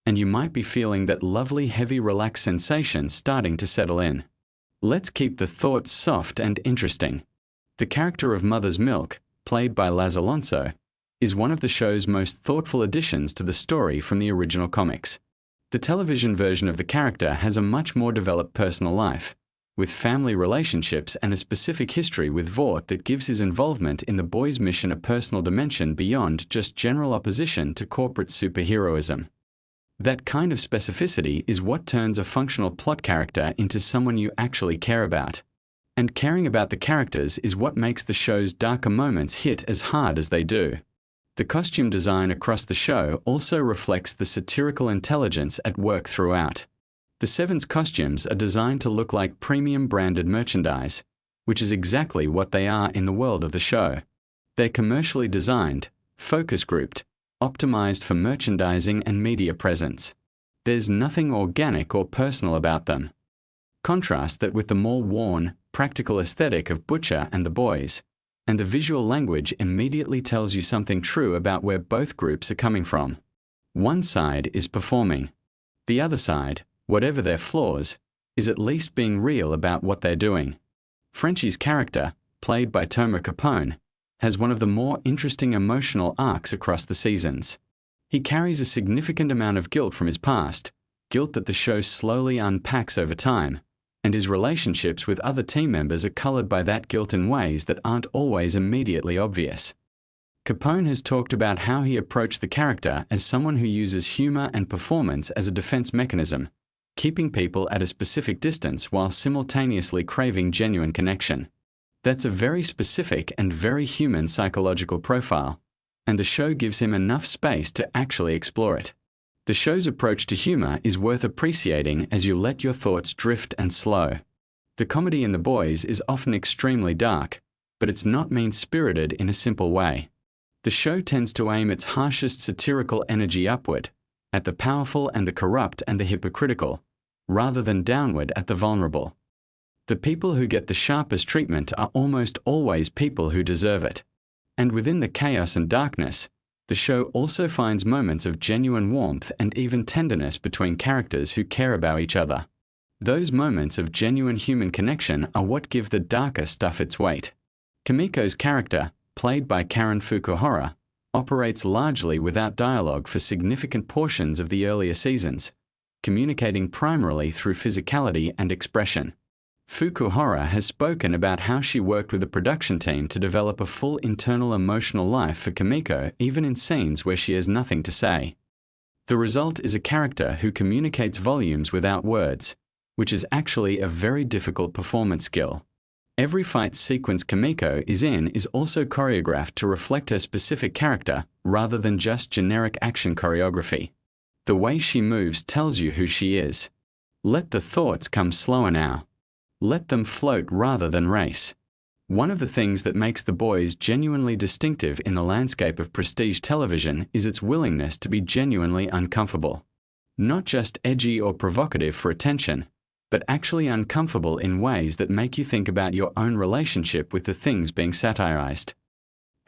and you might be feeling that lovely heavy relaxed sensation starting to settle in. Let's keep the thoughts soft and interesting. The character of Mother's Milk, played by Laz Alonso, is one of the show's most thoughtful additions to the story from the original comics. The television version of the character has a much more developed personal life, with family relationships and a specific history with Vought that gives his involvement in the boys' mission a personal dimension beyond just general opposition to corporate superheroism. That kind of specificity is what turns a functional plot character into someone you actually care about. And caring about the characters is what makes the show's darker moments hit as hard as they do. The costume design across the show also reflects the satirical intelligence at work throughout. The Seven's costumes are designed to look like premium branded merchandise, which is exactly what they are in the world of the show. They're commercially designed, focus grouped, optimized for merchandising and media presence. There's nothing organic or personal about them. Contrast that with the more worn, practical aesthetic of Butcher and the boys, and the visual language immediately tells you something true about where both groups are coming from. One side is performing. The other side, whatever their flaws, is at least being real about what they're doing. Frenchie's character, played by Toma Capone, has one of the more interesting emotional arcs across the seasons. He carries a significant amount of guilt from his past, guilt that the show slowly unpacks over time, and his relationships with other team members are colored by that guilt in ways that aren't always immediately obvious. Capone has talked about how he approached the character as someone who uses humor and performance as a defense mechanism, keeping people at a specific distance while simultaneously craving genuine connection. That's a very specific and very human psychological profile, and the show gives him enough space to actually explore it. The show's approach to humor is worth appreciating as you let your thoughts drift and slow. The comedy in The Boys is often extremely dark, but it's not mean-spirited in a simple way. The show tends to aim its harshest satirical energy upward, at the powerful and the corrupt and the hypocritical, rather than downward at the vulnerable. The people who get the sharpest treatment are almost always people who deserve it. And within the chaos and darkness, the show also finds moments of genuine warmth and even tenderness between characters who care about each other. Those moments of genuine human connection are what give the darker stuff its weight. Kimiko's character, played by Karen Fukuhara, operates largely without dialogue for significant portions of the earlier seasons, communicating primarily through physicality and expression. Fukuhara has spoken about how she worked with the production team to develop a full internal emotional life for Kimiko even in scenes where she has nothing to say. The result is a character who communicates volumes without words, which is actually a very difficult performance skill. Every fight sequence Kimiko is in is also choreographed to reflect her specific character rather than just generic action choreography. The way she moves tells you who she is. Let the thoughts come slower now. Let them float rather than race. One of the things that makes The Boys genuinely distinctive in the landscape of prestige television is its willingness to be genuinely uncomfortable. Not just edgy or provocative for attention, but actually uncomfortable in ways that make you think about your own relationship with the things being satirized.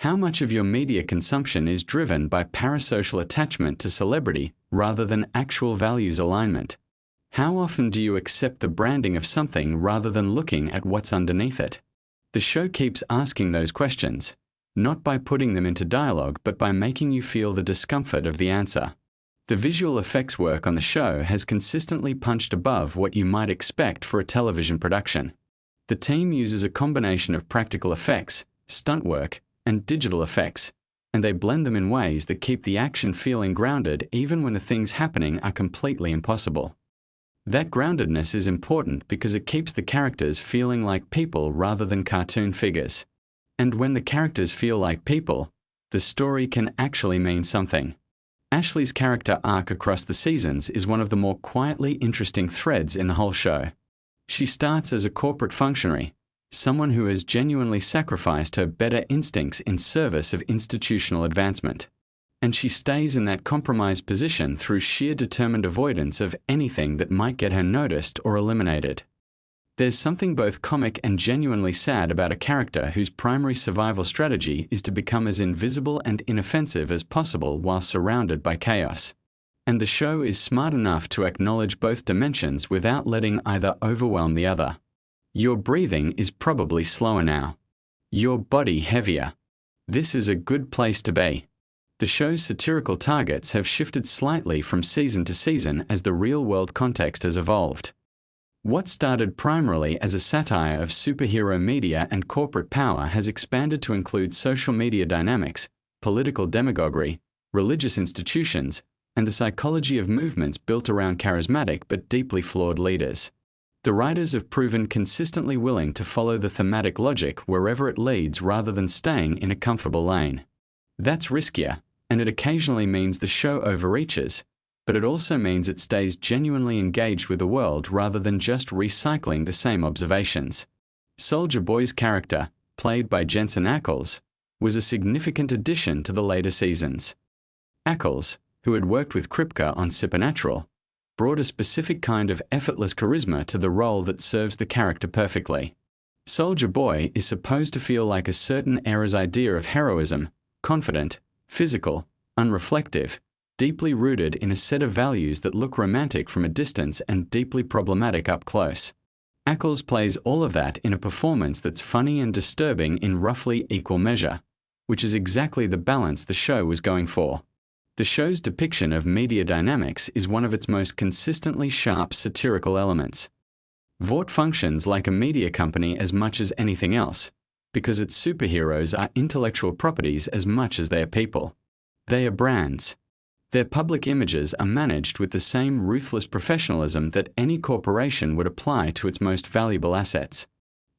How much of your media consumption is driven by parasocial attachment to celebrity rather than actual values alignment? How often do you accept the branding of something rather than looking at what's underneath it? The show keeps asking those questions, not by putting them into dialogue, but by making you feel the discomfort of the answer. The visual effects work on the show has consistently punched above what you might expect for a television production. The team uses a combination of practical effects, stunt work, and digital effects, and they blend them in ways that keep the action feeling grounded even when the things happening are completely impossible. That groundedness is important because it keeps the characters feeling like people rather than cartoon figures. And when the characters feel like people, the story can actually mean something. Ashley's character arc across the seasons is one of the more quietly interesting threads in the whole show. She starts as a corporate functionary, someone who has genuinely sacrificed her better instincts in service of institutional advancement. And she stays in that compromised position through sheer determined avoidance of anything that might get her noticed or eliminated. There's something both comic and genuinely sad about a character whose primary survival strategy is to become as invisible and inoffensive as possible while surrounded by chaos. And the show is smart enough to acknowledge both dimensions without letting either overwhelm the other. Your breathing is probably slower now. Your body heavier. This is a good place to be. The show's satirical targets have shifted slightly from season to season as the real-world context has evolved. What started primarily as a satire of superhero media and corporate power has expanded to include social media dynamics, political demagoguery, religious institutions, and the psychology of movements built around charismatic but deeply flawed leaders. The writers have proven consistently willing to follow the thematic logic wherever it leads rather than staying in a comfortable lane. That's riskier, and it occasionally means the show overreaches, but it also means it stays genuinely engaged with the world rather than just recycling the same observations. Soulja Boy's character, played by Jensen Ackles, was a significant addition to the later seasons. Ackles, who had worked with Kripke on Supernatural, brought a specific kind of effortless charisma to the role that serves the character perfectly. Soulja Boy is supposed to feel like a certain era's idea of heroism, confident, physical, unreflective, deeply rooted in a set of values that look romantic from a distance and deeply problematic up close. Ackles plays all of that in a performance that's funny and disturbing in roughly equal measure, which is exactly the balance the show was going for. The show's depiction of media dynamics is one of its most consistently sharp satirical elements. Vought functions like a media company as much as anything else, because its superheroes are intellectual properties as much as they are people. They are brands. Their public images are managed with the same ruthless professionalism that any corporation would apply to its most valuable assets.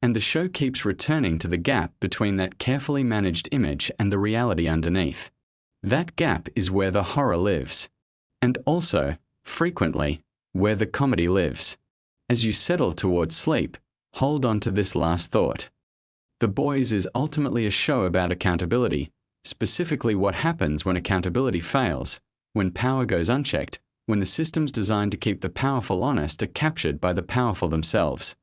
And the show keeps returning to the gap between that carefully managed image and the reality underneath. That gap is where the horror lives. And also, frequently, where the comedy lives. As you settle towards sleep, hold on to this last thought. The Boys is ultimately a show about accountability, specifically what happens when accountability fails, when power goes unchecked, when the systems designed to keep the powerful honest are captured by the powerful themselves.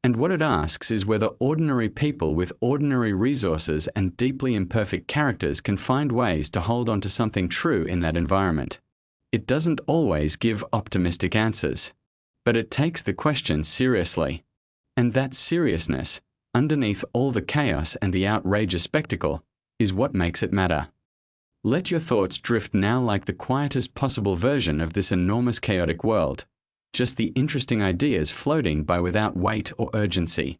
And what it asks is whether ordinary people with ordinary resources and deeply imperfect characters can find ways to hold on to something true in that environment. It doesn't always give optimistic answers, but it takes the question seriously. And that seriousness, underneath all the chaos and the outrageous spectacle, is what makes it matter. Let your thoughts drift now like the quietest possible version of this enormous chaotic world. Just the interesting ideas floating by without weight or urgency.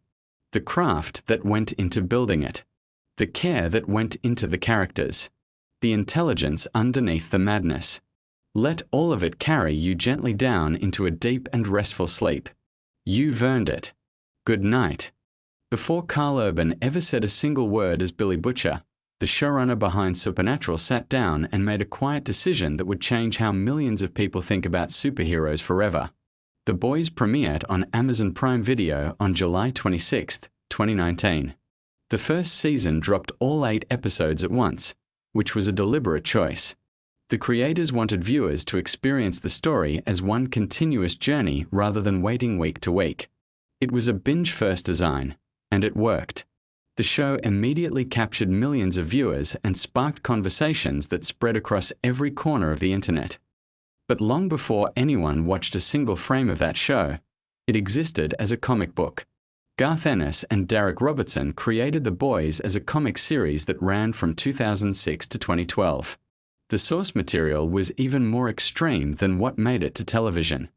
The craft that went into building it. The care that went into the characters. The intelligence underneath the madness. Let all of it carry you gently down into a deep and restful sleep. You've earned it. Good night. Before Carl Urban ever said a single word as Billy Butcher, the showrunner behind Supernatural sat down and made a quiet decision that would change how millions of people think about superheroes forever. The Boys premiered on Amazon Prime Video on July 26, 2019. The first season dropped all 8 episodes at once, which was a deliberate choice. The creators wanted viewers to experience the story as one continuous journey rather than waiting week to week. It was a binge-first design, and it worked. The show immediately captured millions of viewers and sparked conversations that spread across every corner of the internet. But long before anyone watched a single frame of that show, it existed as a comic book. Garth Ennis and Derek Robertson created The Boys as a comic series that ran from 2006 to 2012. The source material was even more extreme than what made it to television.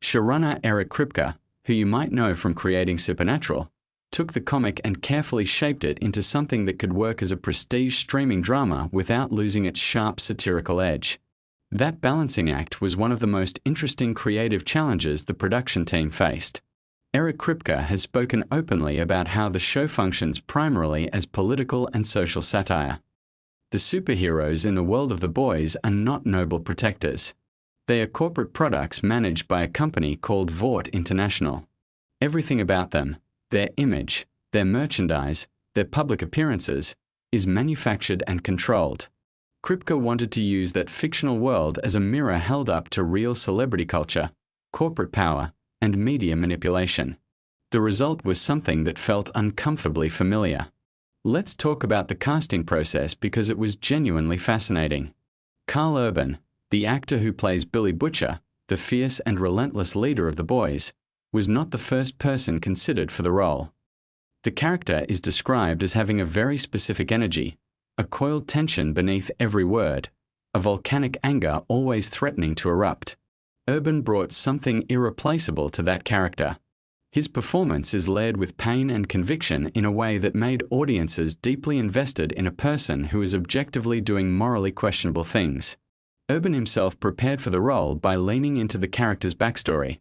Showrunner Eric Kripke, who you might know from creating Supernatural, took the comic and carefully shaped it into something that could work as a prestige streaming drama without losing its sharp satirical edge. That balancing act was one of the most interesting creative challenges the production team faced. Eric Kripke has spoken openly about how the show functions primarily as political and social satire. The superheroes in the world of The Boys are not noble protectors. They are corporate products managed by a company called Vought International. Everything about them, their image, their merchandise, their public appearances, is manufactured and controlled. Kripke wanted to use that fictional world as a mirror held up to real celebrity culture, corporate power, and media manipulation. The result was something that felt uncomfortably familiar. Let's talk about the casting process because it was genuinely fascinating. Karl Urban, the actor who plays Billy Butcher, the fierce and relentless leader of The Boys, was not the first person considered for the role. The character is described as having a very specific energy, a coiled tension beneath every word, a volcanic anger always threatening to erupt. Urban brought something irreplaceable to that character. His performance is layered with pain and conviction in a way that made audiences deeply invested in a person who is objectively doing morally questionable things. Urban himself prepared for the role by leaning into the character's backstory,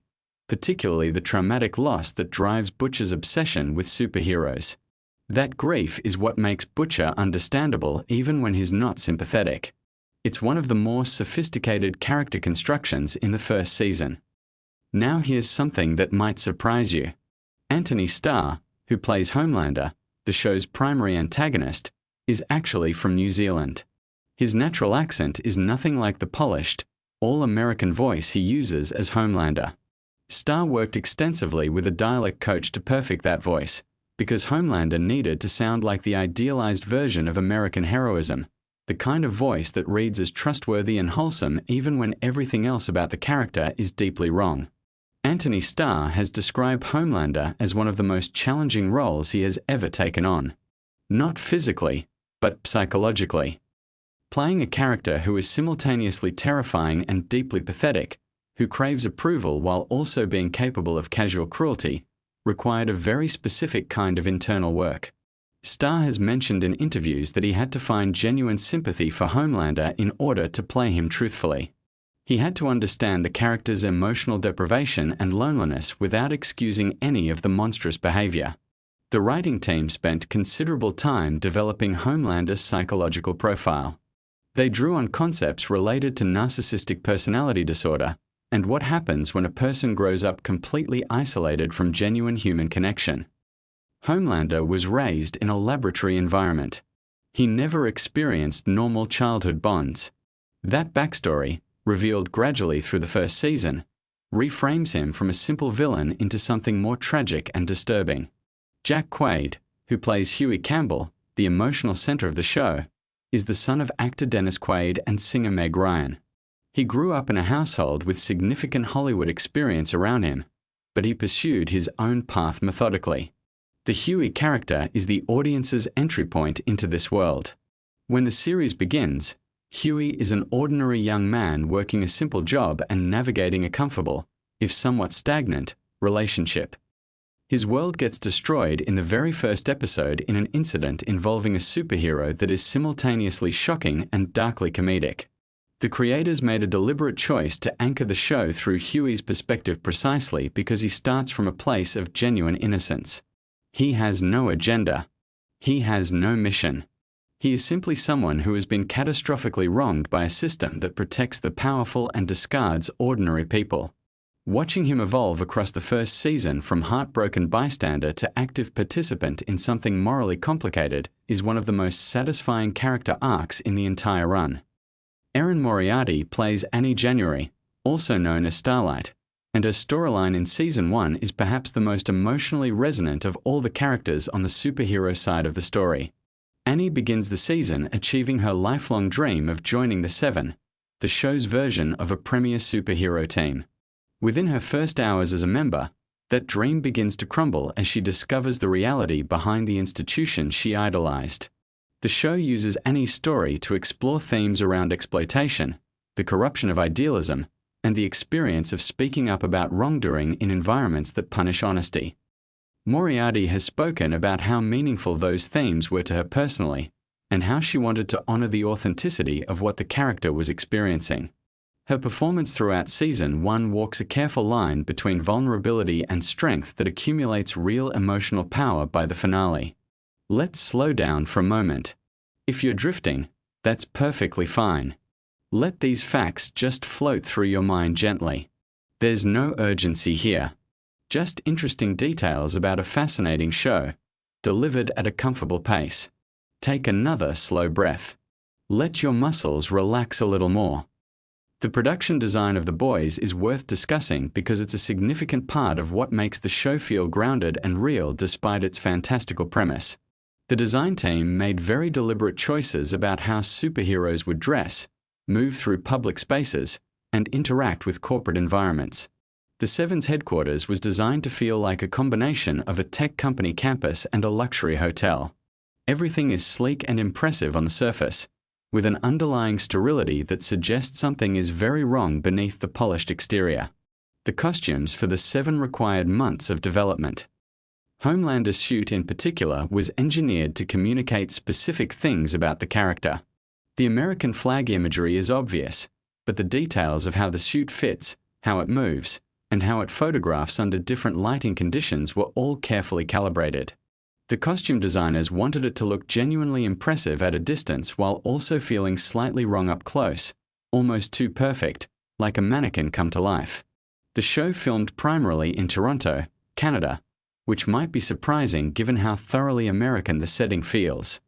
particularly the traumatic loss that drives Butcher's obsession with superheroes. That grief is what makes Butcher understandable even when he's not sympathetic. It's one of the more sophisticated character constructions in the first season. Now here's something that might surprise you. Anthony Starr, who plays Homelander, the show's primary antagonist, is actually from New Zealand. His natural accent is nothing like the polished, all-American voice he uses as Homelander. Starr worked extensively with a dialect coach to perfect that voice, because Homelander needed to sound like the idealized version of American heroism, the kind of voice that reads as trustworthy and wholesome even when everything else about the character is deeply wrong. Anthony Starr has described Homelander as one of the most challenging roles he has ever taken on. Not physically, but psychologically. Playing a character who is simultaneously terrifying and deeply pathetic, who craves approval while also being capable of casual cruelty, required a very specific kind of internal work. Starr has mentioned in interviews that he had to find genuine sympathy for Homelander in order to play him truthfully. He had to understand the character's emotional deprivation and loneliness without excusing any of the monstrous behavior. The writing team spent considerable time developing Homelander's psychological profile. They drew on concepts related to narcissistic personality disorder and what happens when a person grows up completely isolated from genuine human connection. Homelander was raised in a laboratory environment. He never experienced normal childhood bonds. That backstory, revealed gradually through the first season, reframes him from a simple villain into something more tragic and disturbing. Jack Quaid, who plays Huey Campbell, the emotional center of the show, is the son of actor Dennis Quaid and singer Meg Ryan. He grew up in a household with significant Hollywood experience around him, but he pursued his own path methodically. The Huey character is the audience's entry point into this world. When the series begins, Huey is an ordinary young man working a simple job and navigating a comfortable, if somewhat stagnant, relationship. His world gets destroyed in the very first episode in an incident involving a superhero that is simultaneously shocking and darkly comedic. The creators made a deliberate choice to anchor the show through Huey's perspective precisely because he starts from a place of genuine innocence. He has no agenda. He has no mission. He is simply someone who has been catastrophically wronged by a system that protects the powerful and discards ordinary people. Watching him evolve across the first season from heartbroken bystander to active participant in something morally complicated is one of the most satisfying character arcs in the entire run. Erin Moriarty plays Annie January, also known as Starlight, and her storyline in Season 1 is perhaps the most emotionally resonant of all the characters on the superhero side of the story. Annie begins the season achieving her lifelong dream of joining the Seven, the show's version of a premier superhero team. Within her first hours as a member, that dream begins to crumble as she discovers the reality behind the institution she idolized. The show uses Annie's story to explore themes around exploitation, the corruption of idealism, and the experience of speaking up about wrongdoing in environments that punish honesty. Moriarty has spoken about how meaningful those themes were to her personally, and how she wanted to honor the authenticity of what the character was experiencing. Her performance throughout Season 1 walks a careful line between vulnerability and strength that accumulates real emotional power by the finale. Let's slow down for a moment. If you're drifting, That's perfectly fine. Let these facts just float through your mind gently. There's no urgency here. Just interesting details about a fascinating show, delivered at a comfortable pace. Take another slow breath. Let your muscles relax a little more. The production design of The Boys is worth discussing because it's a significant part of what makes the show feel grounded and real despite its fantastical premise. The design team made very deliberate choices about how superheroes would dress, move through public spaces, and interact with corporate environments. The Seven's headquarters was designed to feel like a combination of a tech company campus and a luxury hotel. Everything is sleek and impressive on the surface, with an underlying sterility that suggests something is very wrong beneath the polished exterior. The costumes for the 7 required months of development. Homelander's suit in particular was engineered to communicate specific things about the character. The American flag imagery is obvious, but the details of how the suit fits, how it moves, and how it photographs under different lighting conditions were all carefully calibrated. The costume designers wanted it to look genuinely impressive at a distance while also feeling slightly wrong up close, almost too perfect, like a mannequin come to life. The show filmed primarily in Toronto, Canada, which might be surprising given how thoroughly American the setting feels.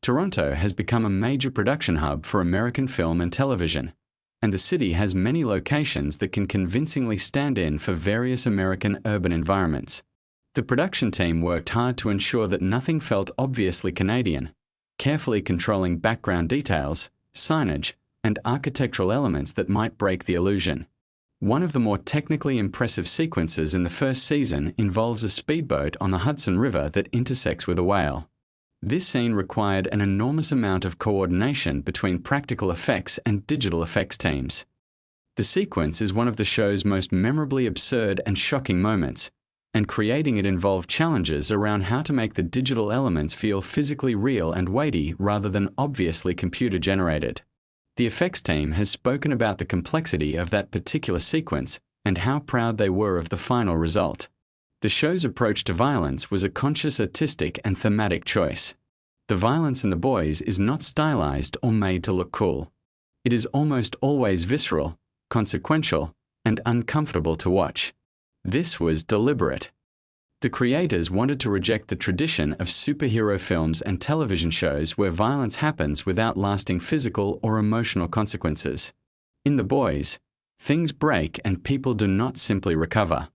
Toronto has become a major production hub for American film and television, and the city has many locations that can convincingly stand in for various American urban environments. The production team worked hard to ensure that nothing felt obviously Canadian, carefully controlling background details, signage, and architectural elements that might break the illusion. One of the more technically impressive sequences in the first season involves a speedboat on the Hudson River that intersects with a whale. This scene required an enormous amount of coordination between practical effects and digital effects teams. The sequence is one of the show's most memorably absurd and shocking moments, and creating it involved challenges around how to make the digital elements feel physically real and weighty rather than obviously computer-generated. The effects team has spoken about the complexity of that particular sequence and how proud they were of the final result. The show's approach to violence was a conscious artistic and thematic choice. The violence in The Boys is not stylized or made to look cool. It is almost always visceral, consequential, and uncomfortable to watch. This was deliberate. The creators wanted to reject the tradition of superhero films and television shows where violence happens without lasting physical or emotional consequences. In The Boys, things break and people do not simply recover.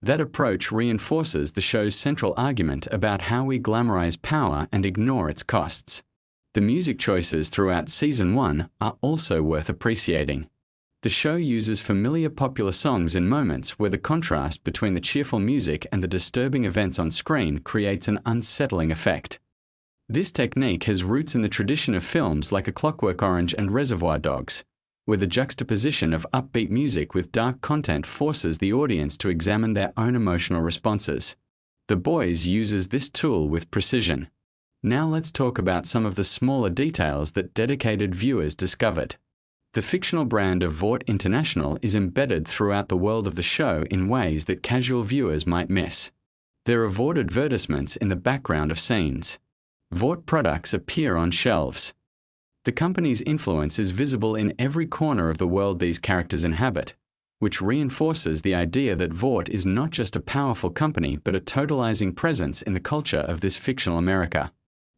That approach reinforces the show's central argument about how we glamorize power and ignore its costs. The music choices throughout Season 1 are also worth appreciating. The show uses familiar popular songs in moments where the contrast between the cheerful music and the disturbing events on screen creates an unsettling effect. This technique has roots in the tradition of films like A Clockwork Orange and Reservoir Dogs, where the juxtaposition of upbeat music with dark content forces the audience to examine their own emotional responses. The Boys uses this tool with precision. Now let's talk about some of the smaller details that dedicated viewers discovered. The fictional brand of Vought International is embedded throughout the world of the show in ways that casual viewers might miss. There are Vought advertisements in the background of scenes. Vought products appear on shelves. The company's influence is visible in every corner of the world these characters inhabit, which reinforces the idea that Vought is not just a powerful company but a totalizing presence in the culture of this fictional America.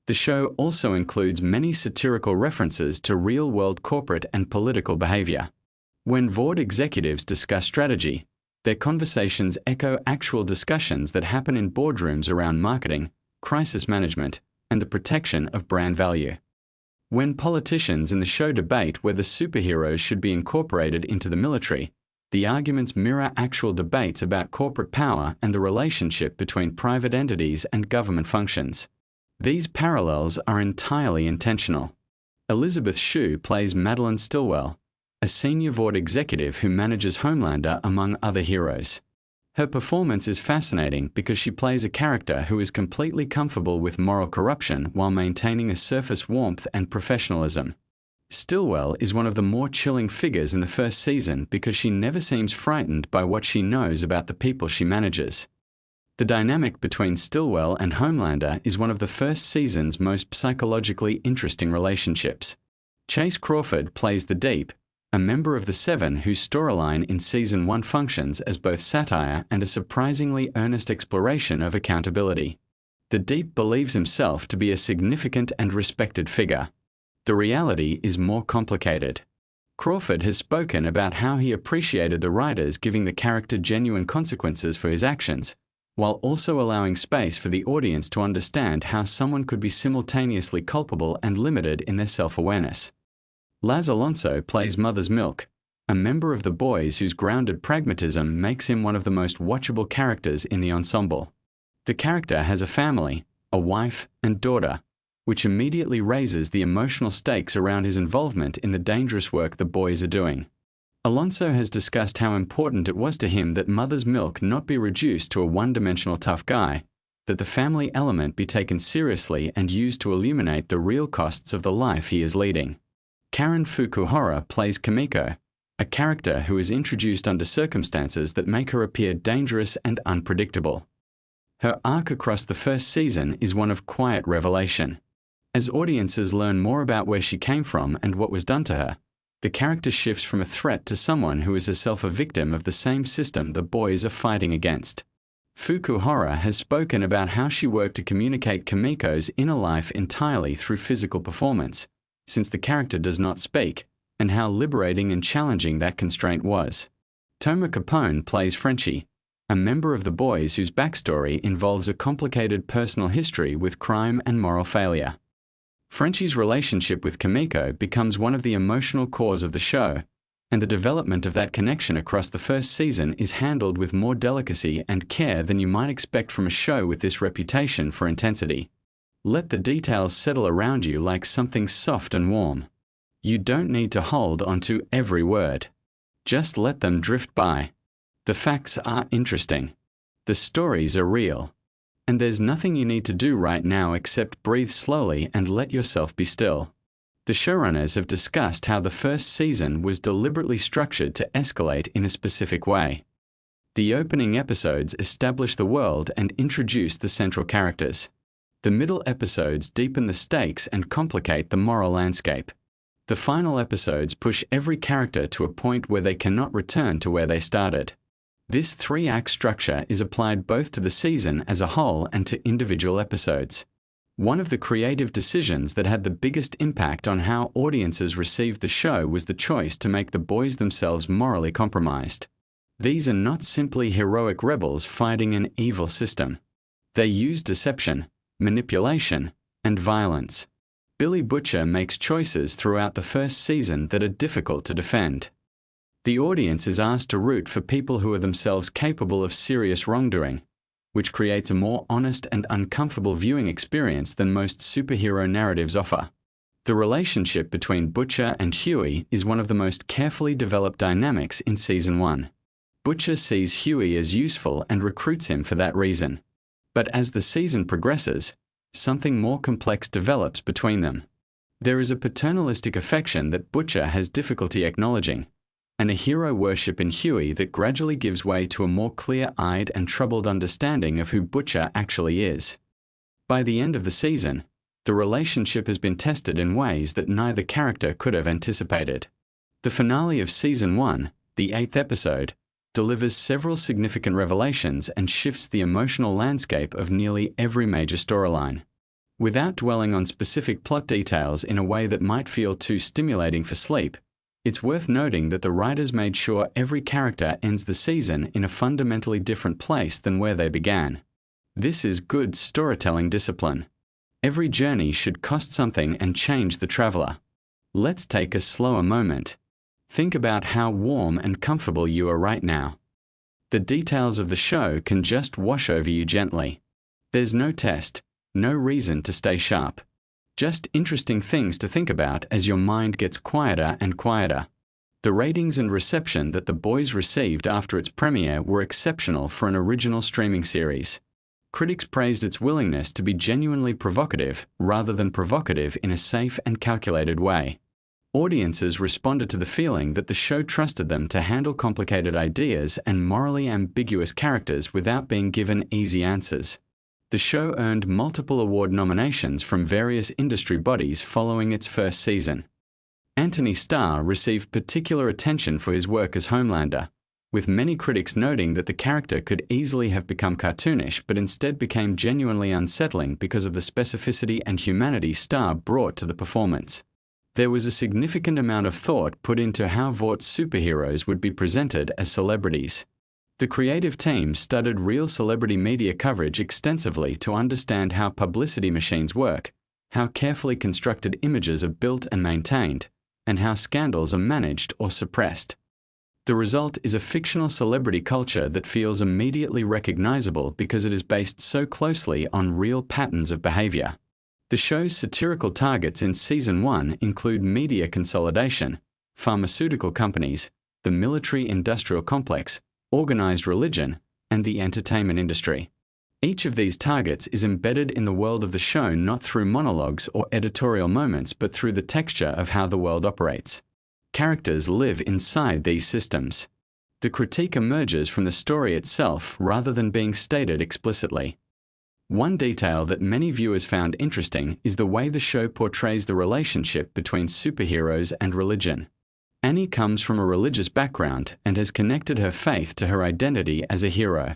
The show also includes many satirical references to real-world corporate and political behavior. When Vought executives discuss strategy, their conversations echo actual discussions that happen in boardrooms around marketing, crisis management, and the protection of brand value. When politicians in the show debate whether superheroes should be incorporated into the military, the arguments mirror actual debates about corporate power and the relationship between private entities and government functions. These parallels are entirely intentional. Elizabeth Shue plays Madeline Stillwell, a senior Vought executive who manages Homelander among other heroes. Her performance is fascinating because she plays a character who is completely comfortable with moral corruption while maintaining a surface warmth and professionalism. Stillwell is one of the more chilling figures in the first season because she never seems frightened by what she knows about the people she manages. The dynamic between Stillwell and Homelander is one of the first season's most psychologically interesting relationships. Chase Crawford plays the Deep, a member of the Seven whose storyline in Season 1 functions as both satire and a surprisingly earnest exploration of accountability. The Deep believes himself to be a significant and respected figure. The reality is more complicated. Crawford has spoken about how he appreciated the writers giving the character genuine consequences for his actions, while also allowing space for the audience to understand how someone could be simultaneously culpable and limited in their self-awareness. Laz Alonso plays Mother's Milk, a member of the Boys whose grounded pragmatism makes him one of the most watchable characters in the ensemble. The character has a family, a wife and daughter, which immediately raises the emotional stakes around his involvement in the dangerous work the Boys are doing. Alonso has discussed how important it was to him that Mother's Milk not be reduced to a one-dimensional tough guy, that the family element be taken seriously and used to illuminate the real costs of the life he is leading. Karen Fukuhara plays Kimiko, a character who is introduced under circumstances that make her appear dangerous and unpredictable. Her arc across the first season is one of quiet revelation. As audiences learn more about where she came from and what was done to her, the character shifts from a threat to someone who is herself a victim of the same system the Boys are fighting against. Fukuhara has spoken about how she worked to communicate Kimiko's inner life entirely through physical performance, since the character does not speak, and how liberating and challenging that constraint was. Toma Capone plays Frenchie, a member of the Boys whose backstory involves a complicated personal history with crime and moral failure. Frenchie's relationship with Kimiko becomes one of the emotional cores of the show, and the development of that connection across the first season is handled with more delicacy and care than you might expect from a show with this reputation for intensity. Let the details settle around you like something soft and warm. You don't need to hold onto every word. Just let them drift by. The facts are interesting. The stories are real. And there's nothing you need to do right now except breathe slowly and let yourself be still. The showrunners have discussed how the first season was deliberately structured to escalate in a specific way. The opening episodes establish the world and introduce the central characters. The middle episodes deepen the stakes and complicate the moral landscape. The final episodes push every character to a point where they cannot return to where they started. This three-act structure is applied both to the season as a whole and to individual episodes. One of the creative decisions that had the biggest impact on how audiences received the show was the choice to make the Boys themselves morally compromised. These are not simply heroic rebels fighting an evil system. They use deception, manipulation, and violence. Billy Butcher makes choices throughout the first season that are difficult to defend. The audience is asked to root for people who are themselves capable of serious wrongdoing, which creates a more honest and uncomfortable viewing experience than most superhero narratives offer. The relationship between Butcher and Huey is one of the most carefully developed dynamics in Season 1. Butcher sees Huey as useful and recruits him for that reason. But as the season progresses, something more complex develops between them. There is a paternalistic affection that Butcher has difficulty acknowledging, and a hero worship in Huey that gradually gives way to a more clear-eyed and troubled understanding of who Butcher actually is. By the end of the season, the relationship has been tested in ways that neither character could have anticipated. The finale of Season 1, the 8th episode, delivers several significant revelations and shifts the emotional landscape of nearly every major storyline. Without dwelling on specific plot details in a way that might feel too stimulating for sleep, it's worth noting that the writers made sure every character ends the season in a fundamentally different place than where they began. This is good storytelling discipline. Every journey should cost something and change the traveler. Let's take a slower moment. Think about how warm and comfortable you are right now. The details of the show can just wash over you gently. There's no test, no reason to stay sharp. Just interesting things to think about as your mind gets quieter and quieter. The ratings and reception that The Boys received after its premiere were exceptional for an original streaming series. Critics praised its willingness to be genuinely provocative rather than provocative in a safe and calculated way. Audiences responded to the feeling that the show trusted them to handle complicated ideas and morally ambiguous characters without being given easy answers. The show earned multiple award nominations from various industry bodies following its first season. Anthony Starr received particular attention for his work as Homelander, with many critics noting that the character could easily have become cartoonish but instead became genuinely unsettling because of the specificity and humanity Starr brought to the performance. There was a significant amount of thought put into how Vaught's superheroes would be presented as celebrities. The creative team studied real celebrity media coverage extensively to understand how publicity machines work, how carefully constructed images are built and maintained, and how scandals are managed or suppressed. The result is a fictional celebrity culture that feels immediately recognizable because it is based so closely on real patterns of behavior. The show's satirical targets in Season 1 include media consolidation, pharmaceutical companies, the military-industrial complex, organized religion, and the entertainment industry. Each of these targets is embedded in the world of the show not through monologues or editorial moments but through the texture of how the world operates. Characters live inside these systems. The critique emerges from the story itself rather than being stated explicitly. One detail that many viewers found interesting is the way the show portrays the relationship between superheroes and religion. Annie comes from a religious background and has connected her faith to her identity as a hero.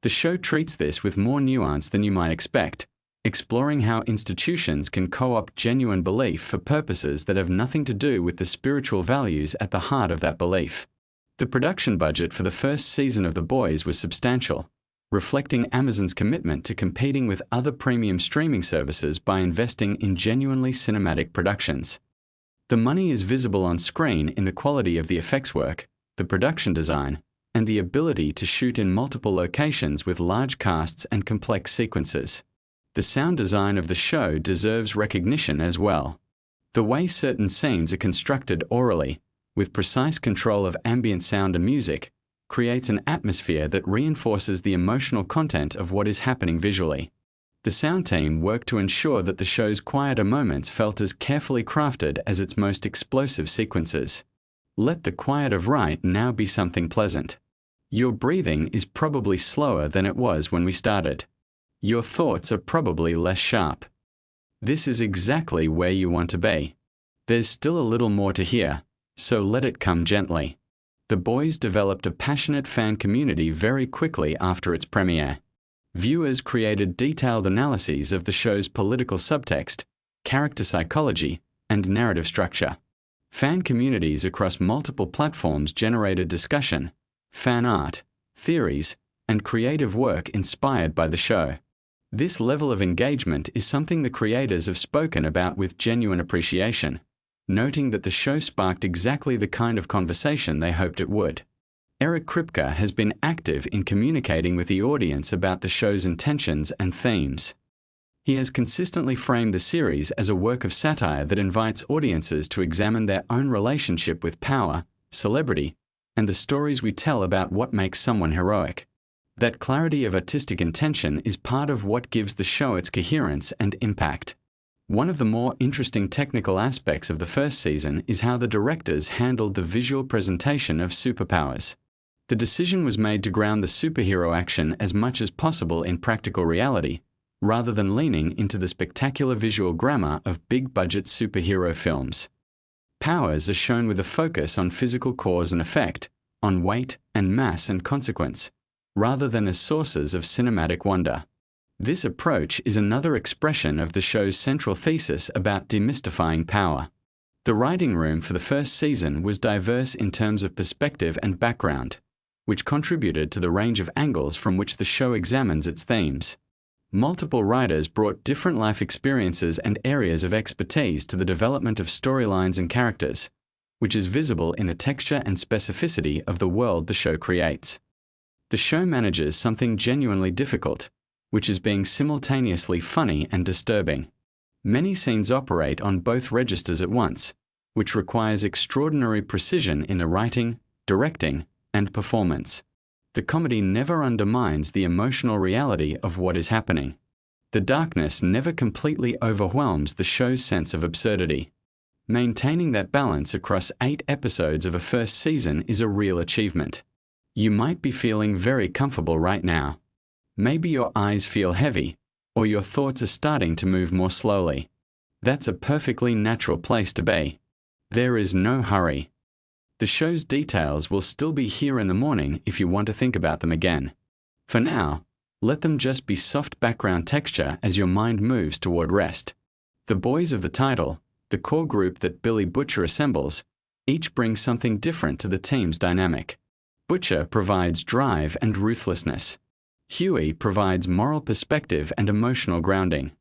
The show treats this with more nuance than you might expect, exploring how institutions can co-opt genuine belief for purposes that have nothing to do with the spiritual values at the heart of that belief. The production budget for the first season of The Boys was substantial, reflecting Amazon's commitment to competing with other premium streaming services by investing in genuinely cinematic productions. The money is visible on screen in the quality of the effects work, the production design, and the ability to shoot in multiple locations with large casts and complex sequences. The sound design of the show deserves recognition as well. The way certain scenes are constructed orally, with precise control of ambient sound and music, creates an atmosphere that reinforces the emotional content of what is happening visually. The sound team worked to ensure that the show's quieter moments felt as carefully crafted as its most explosive sequences. Let the quiet of right now be something pleasant. Your breathing is probably slower than it was when we started. Your thoughts are probably less sharp. This is exactly where you want to be. There's still a little more to hear, so let it come gently. The Boys developed a passionate fan community very quickly after its premiere. Viewers created detailed analyses of the show's political subtext, character psychology, and narrative structure. Fan communities across multiple platforms generated discussion, fan art, theories, and creative work inspired by the show. This level of engagement is something the creators have spoken about with genuine appreciation, noting that the show sparked exactly the kind of conversation they hoped it would. Eric Kripke has been active in communicating with the audience about the show's intentions and themes. He has consistently framed the series as a work of satire that invites audiences to examine their own relationship with power, celebrity, and the stories we tell about what makes someone heroic. That clarity of artistic intention is part of what gives the show its coherence and impact. One of the more interesting technical aspects of the first season is how the directors handled the visual presentation of superpowers. The decision was made to ground the superhero action as much as possible in practical reality, rather than leaning into the spectacular visual glamour of big-budget superhero films. Powers are shown with a focus on physical cause and effect, on weight and mass and consequence, rather than as sources of cinematic wonder. This approach is another expression of the show's central thesis about demystifying power. The writing room for the first season was diverse in terms of perspective and background, which contributed to the range of angles from which the show examines its themes. Multiple writers brought different life experiences and areas of expertise to the development of storylines and characters, which is visible in the texture and specificity of the world the show creates. The show manages something genuinely difficult, which is being simultaneously funny and disturbing. Many scenes operate on both registers at once, which requires extraordinary precision in the writing, directing, and performance. The comedy never undermines the emotional reality of what is happening. The darkness never completely overwhelms the show's sense of absurdity. Maintaining that balance across 8 episodes of a first season is a real achievement. You might be feeling very comfortable right now. Maybe your eyes feel heavy, or your thoughts are starting to move more slowly. That's a perfectly natural place to be. There is no hurry. The show's details will still be here in the morning if you want to think about them again. For now, let them just be soft background texture as your mind moves toward rest. The boys of the title, the core group that Billy Butcher assembles, each brings something different to the team's dynamic. Butcher provides drive and ruthlessness. Huey provides moral perspective and emotional grounding.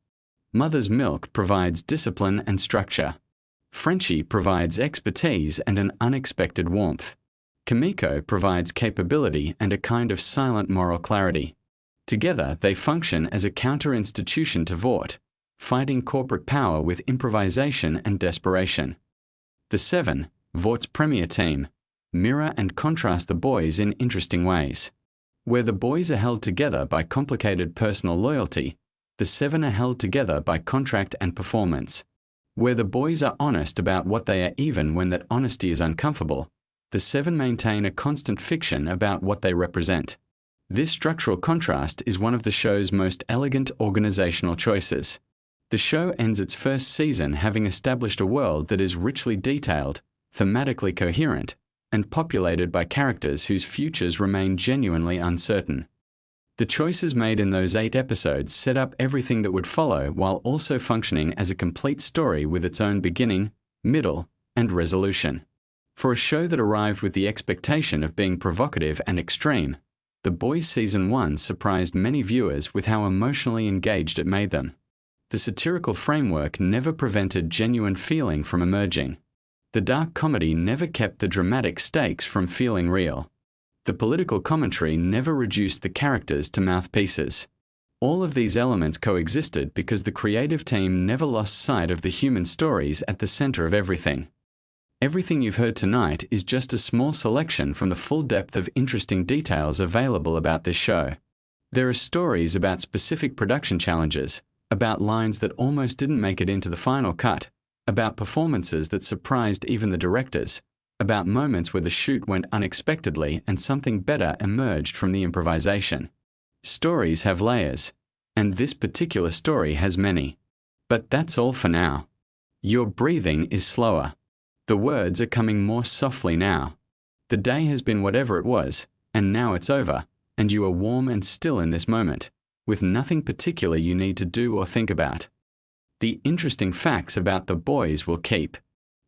Mother's Milk provides discipline and structure. Frenchie provides expertise and an unexpected warmth. Kimiko provides capability and a kind of silent moral clarity. Together, they function as a counter-institution to Vought, fighting corporate power with improvisation and desperation. The Seven, Vaught's premier team, mirror and contrast the boys in interesting ways. Where the boys are held together by complicated personal loyalty, the Seven are held together by contract and performance. Where the boys are honest about what they are even when that honesty is uncomfortable, the Seven maintain a constant fiction about what they represent. This structural contrast is one of the show's most elegant organizational choices. The show ends its first season having established a world that is richly detailed, thematically coherent, and populated by characters whose futures remain genuinely uncertain. The choices made in those 8 episodes set up everything that would follow while also functioning as a complete story with its own beginning, middle, and resolution. For a show that arrived with the expectation of being provocative and extreme, The Boys Season 1 surprised many viewers with how emotionally engaged it made them. The satirical framework never prevented genuine feeling from emerging. The dark comedy never kept the dramatic stakes from feeling real. The political commentary never reduced the characters to mouthpieces. All of these elements coexisted because the creative team never lost sight of the human stories at the center of everything. Everything you've heard tonight is just a small selection from the full depth of interesting details available about this show. There are stories about specific production challenges, about lines that almost didn't make it into the final cut, about performances that surprised even the directors, about moments where the shoot went unexpectedly and something better emerged from the improvisation. Stories have layers, and this particular story has many. But that's all for now. Your breathing is slower. The words are coming more softly now. The day has been whatever it was, and now it's over, and you are warm and still in this moment, with nothing particular you need to do or think about. The interesting facts about the boys will keep.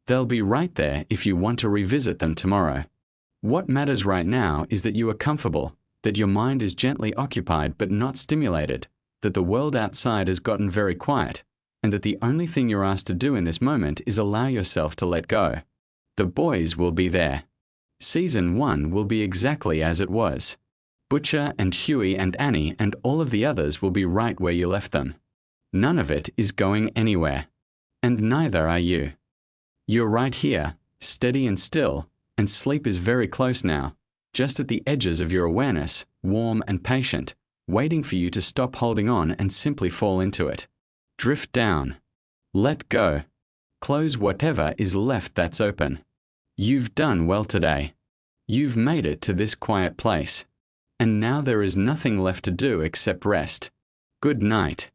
They'll be right there if you want to revisit them tomorrow. What matters right now is that you are comfortable, that your mind is gently occupied but not stimulated, that the world outside has gotten very quiet, and that the only thing you're asked to do in this moment is allow yourself to let go. The boys will be there. Season 1 will be exactly as it was. Butcher and Huey and Annie and all of the others will be right where you left them. None of it is going anywhere. And neither are you. You're right here, steady and still, and sleep is very close now, just at the edges of your awareness, warm and patient, waiting for you to stop holding on and simply fall into it. Drift down. Let go. Close whatever is left that's open. You've done well today. You've made it to this quiet place. And now there is nothing left to do except rest. Good night.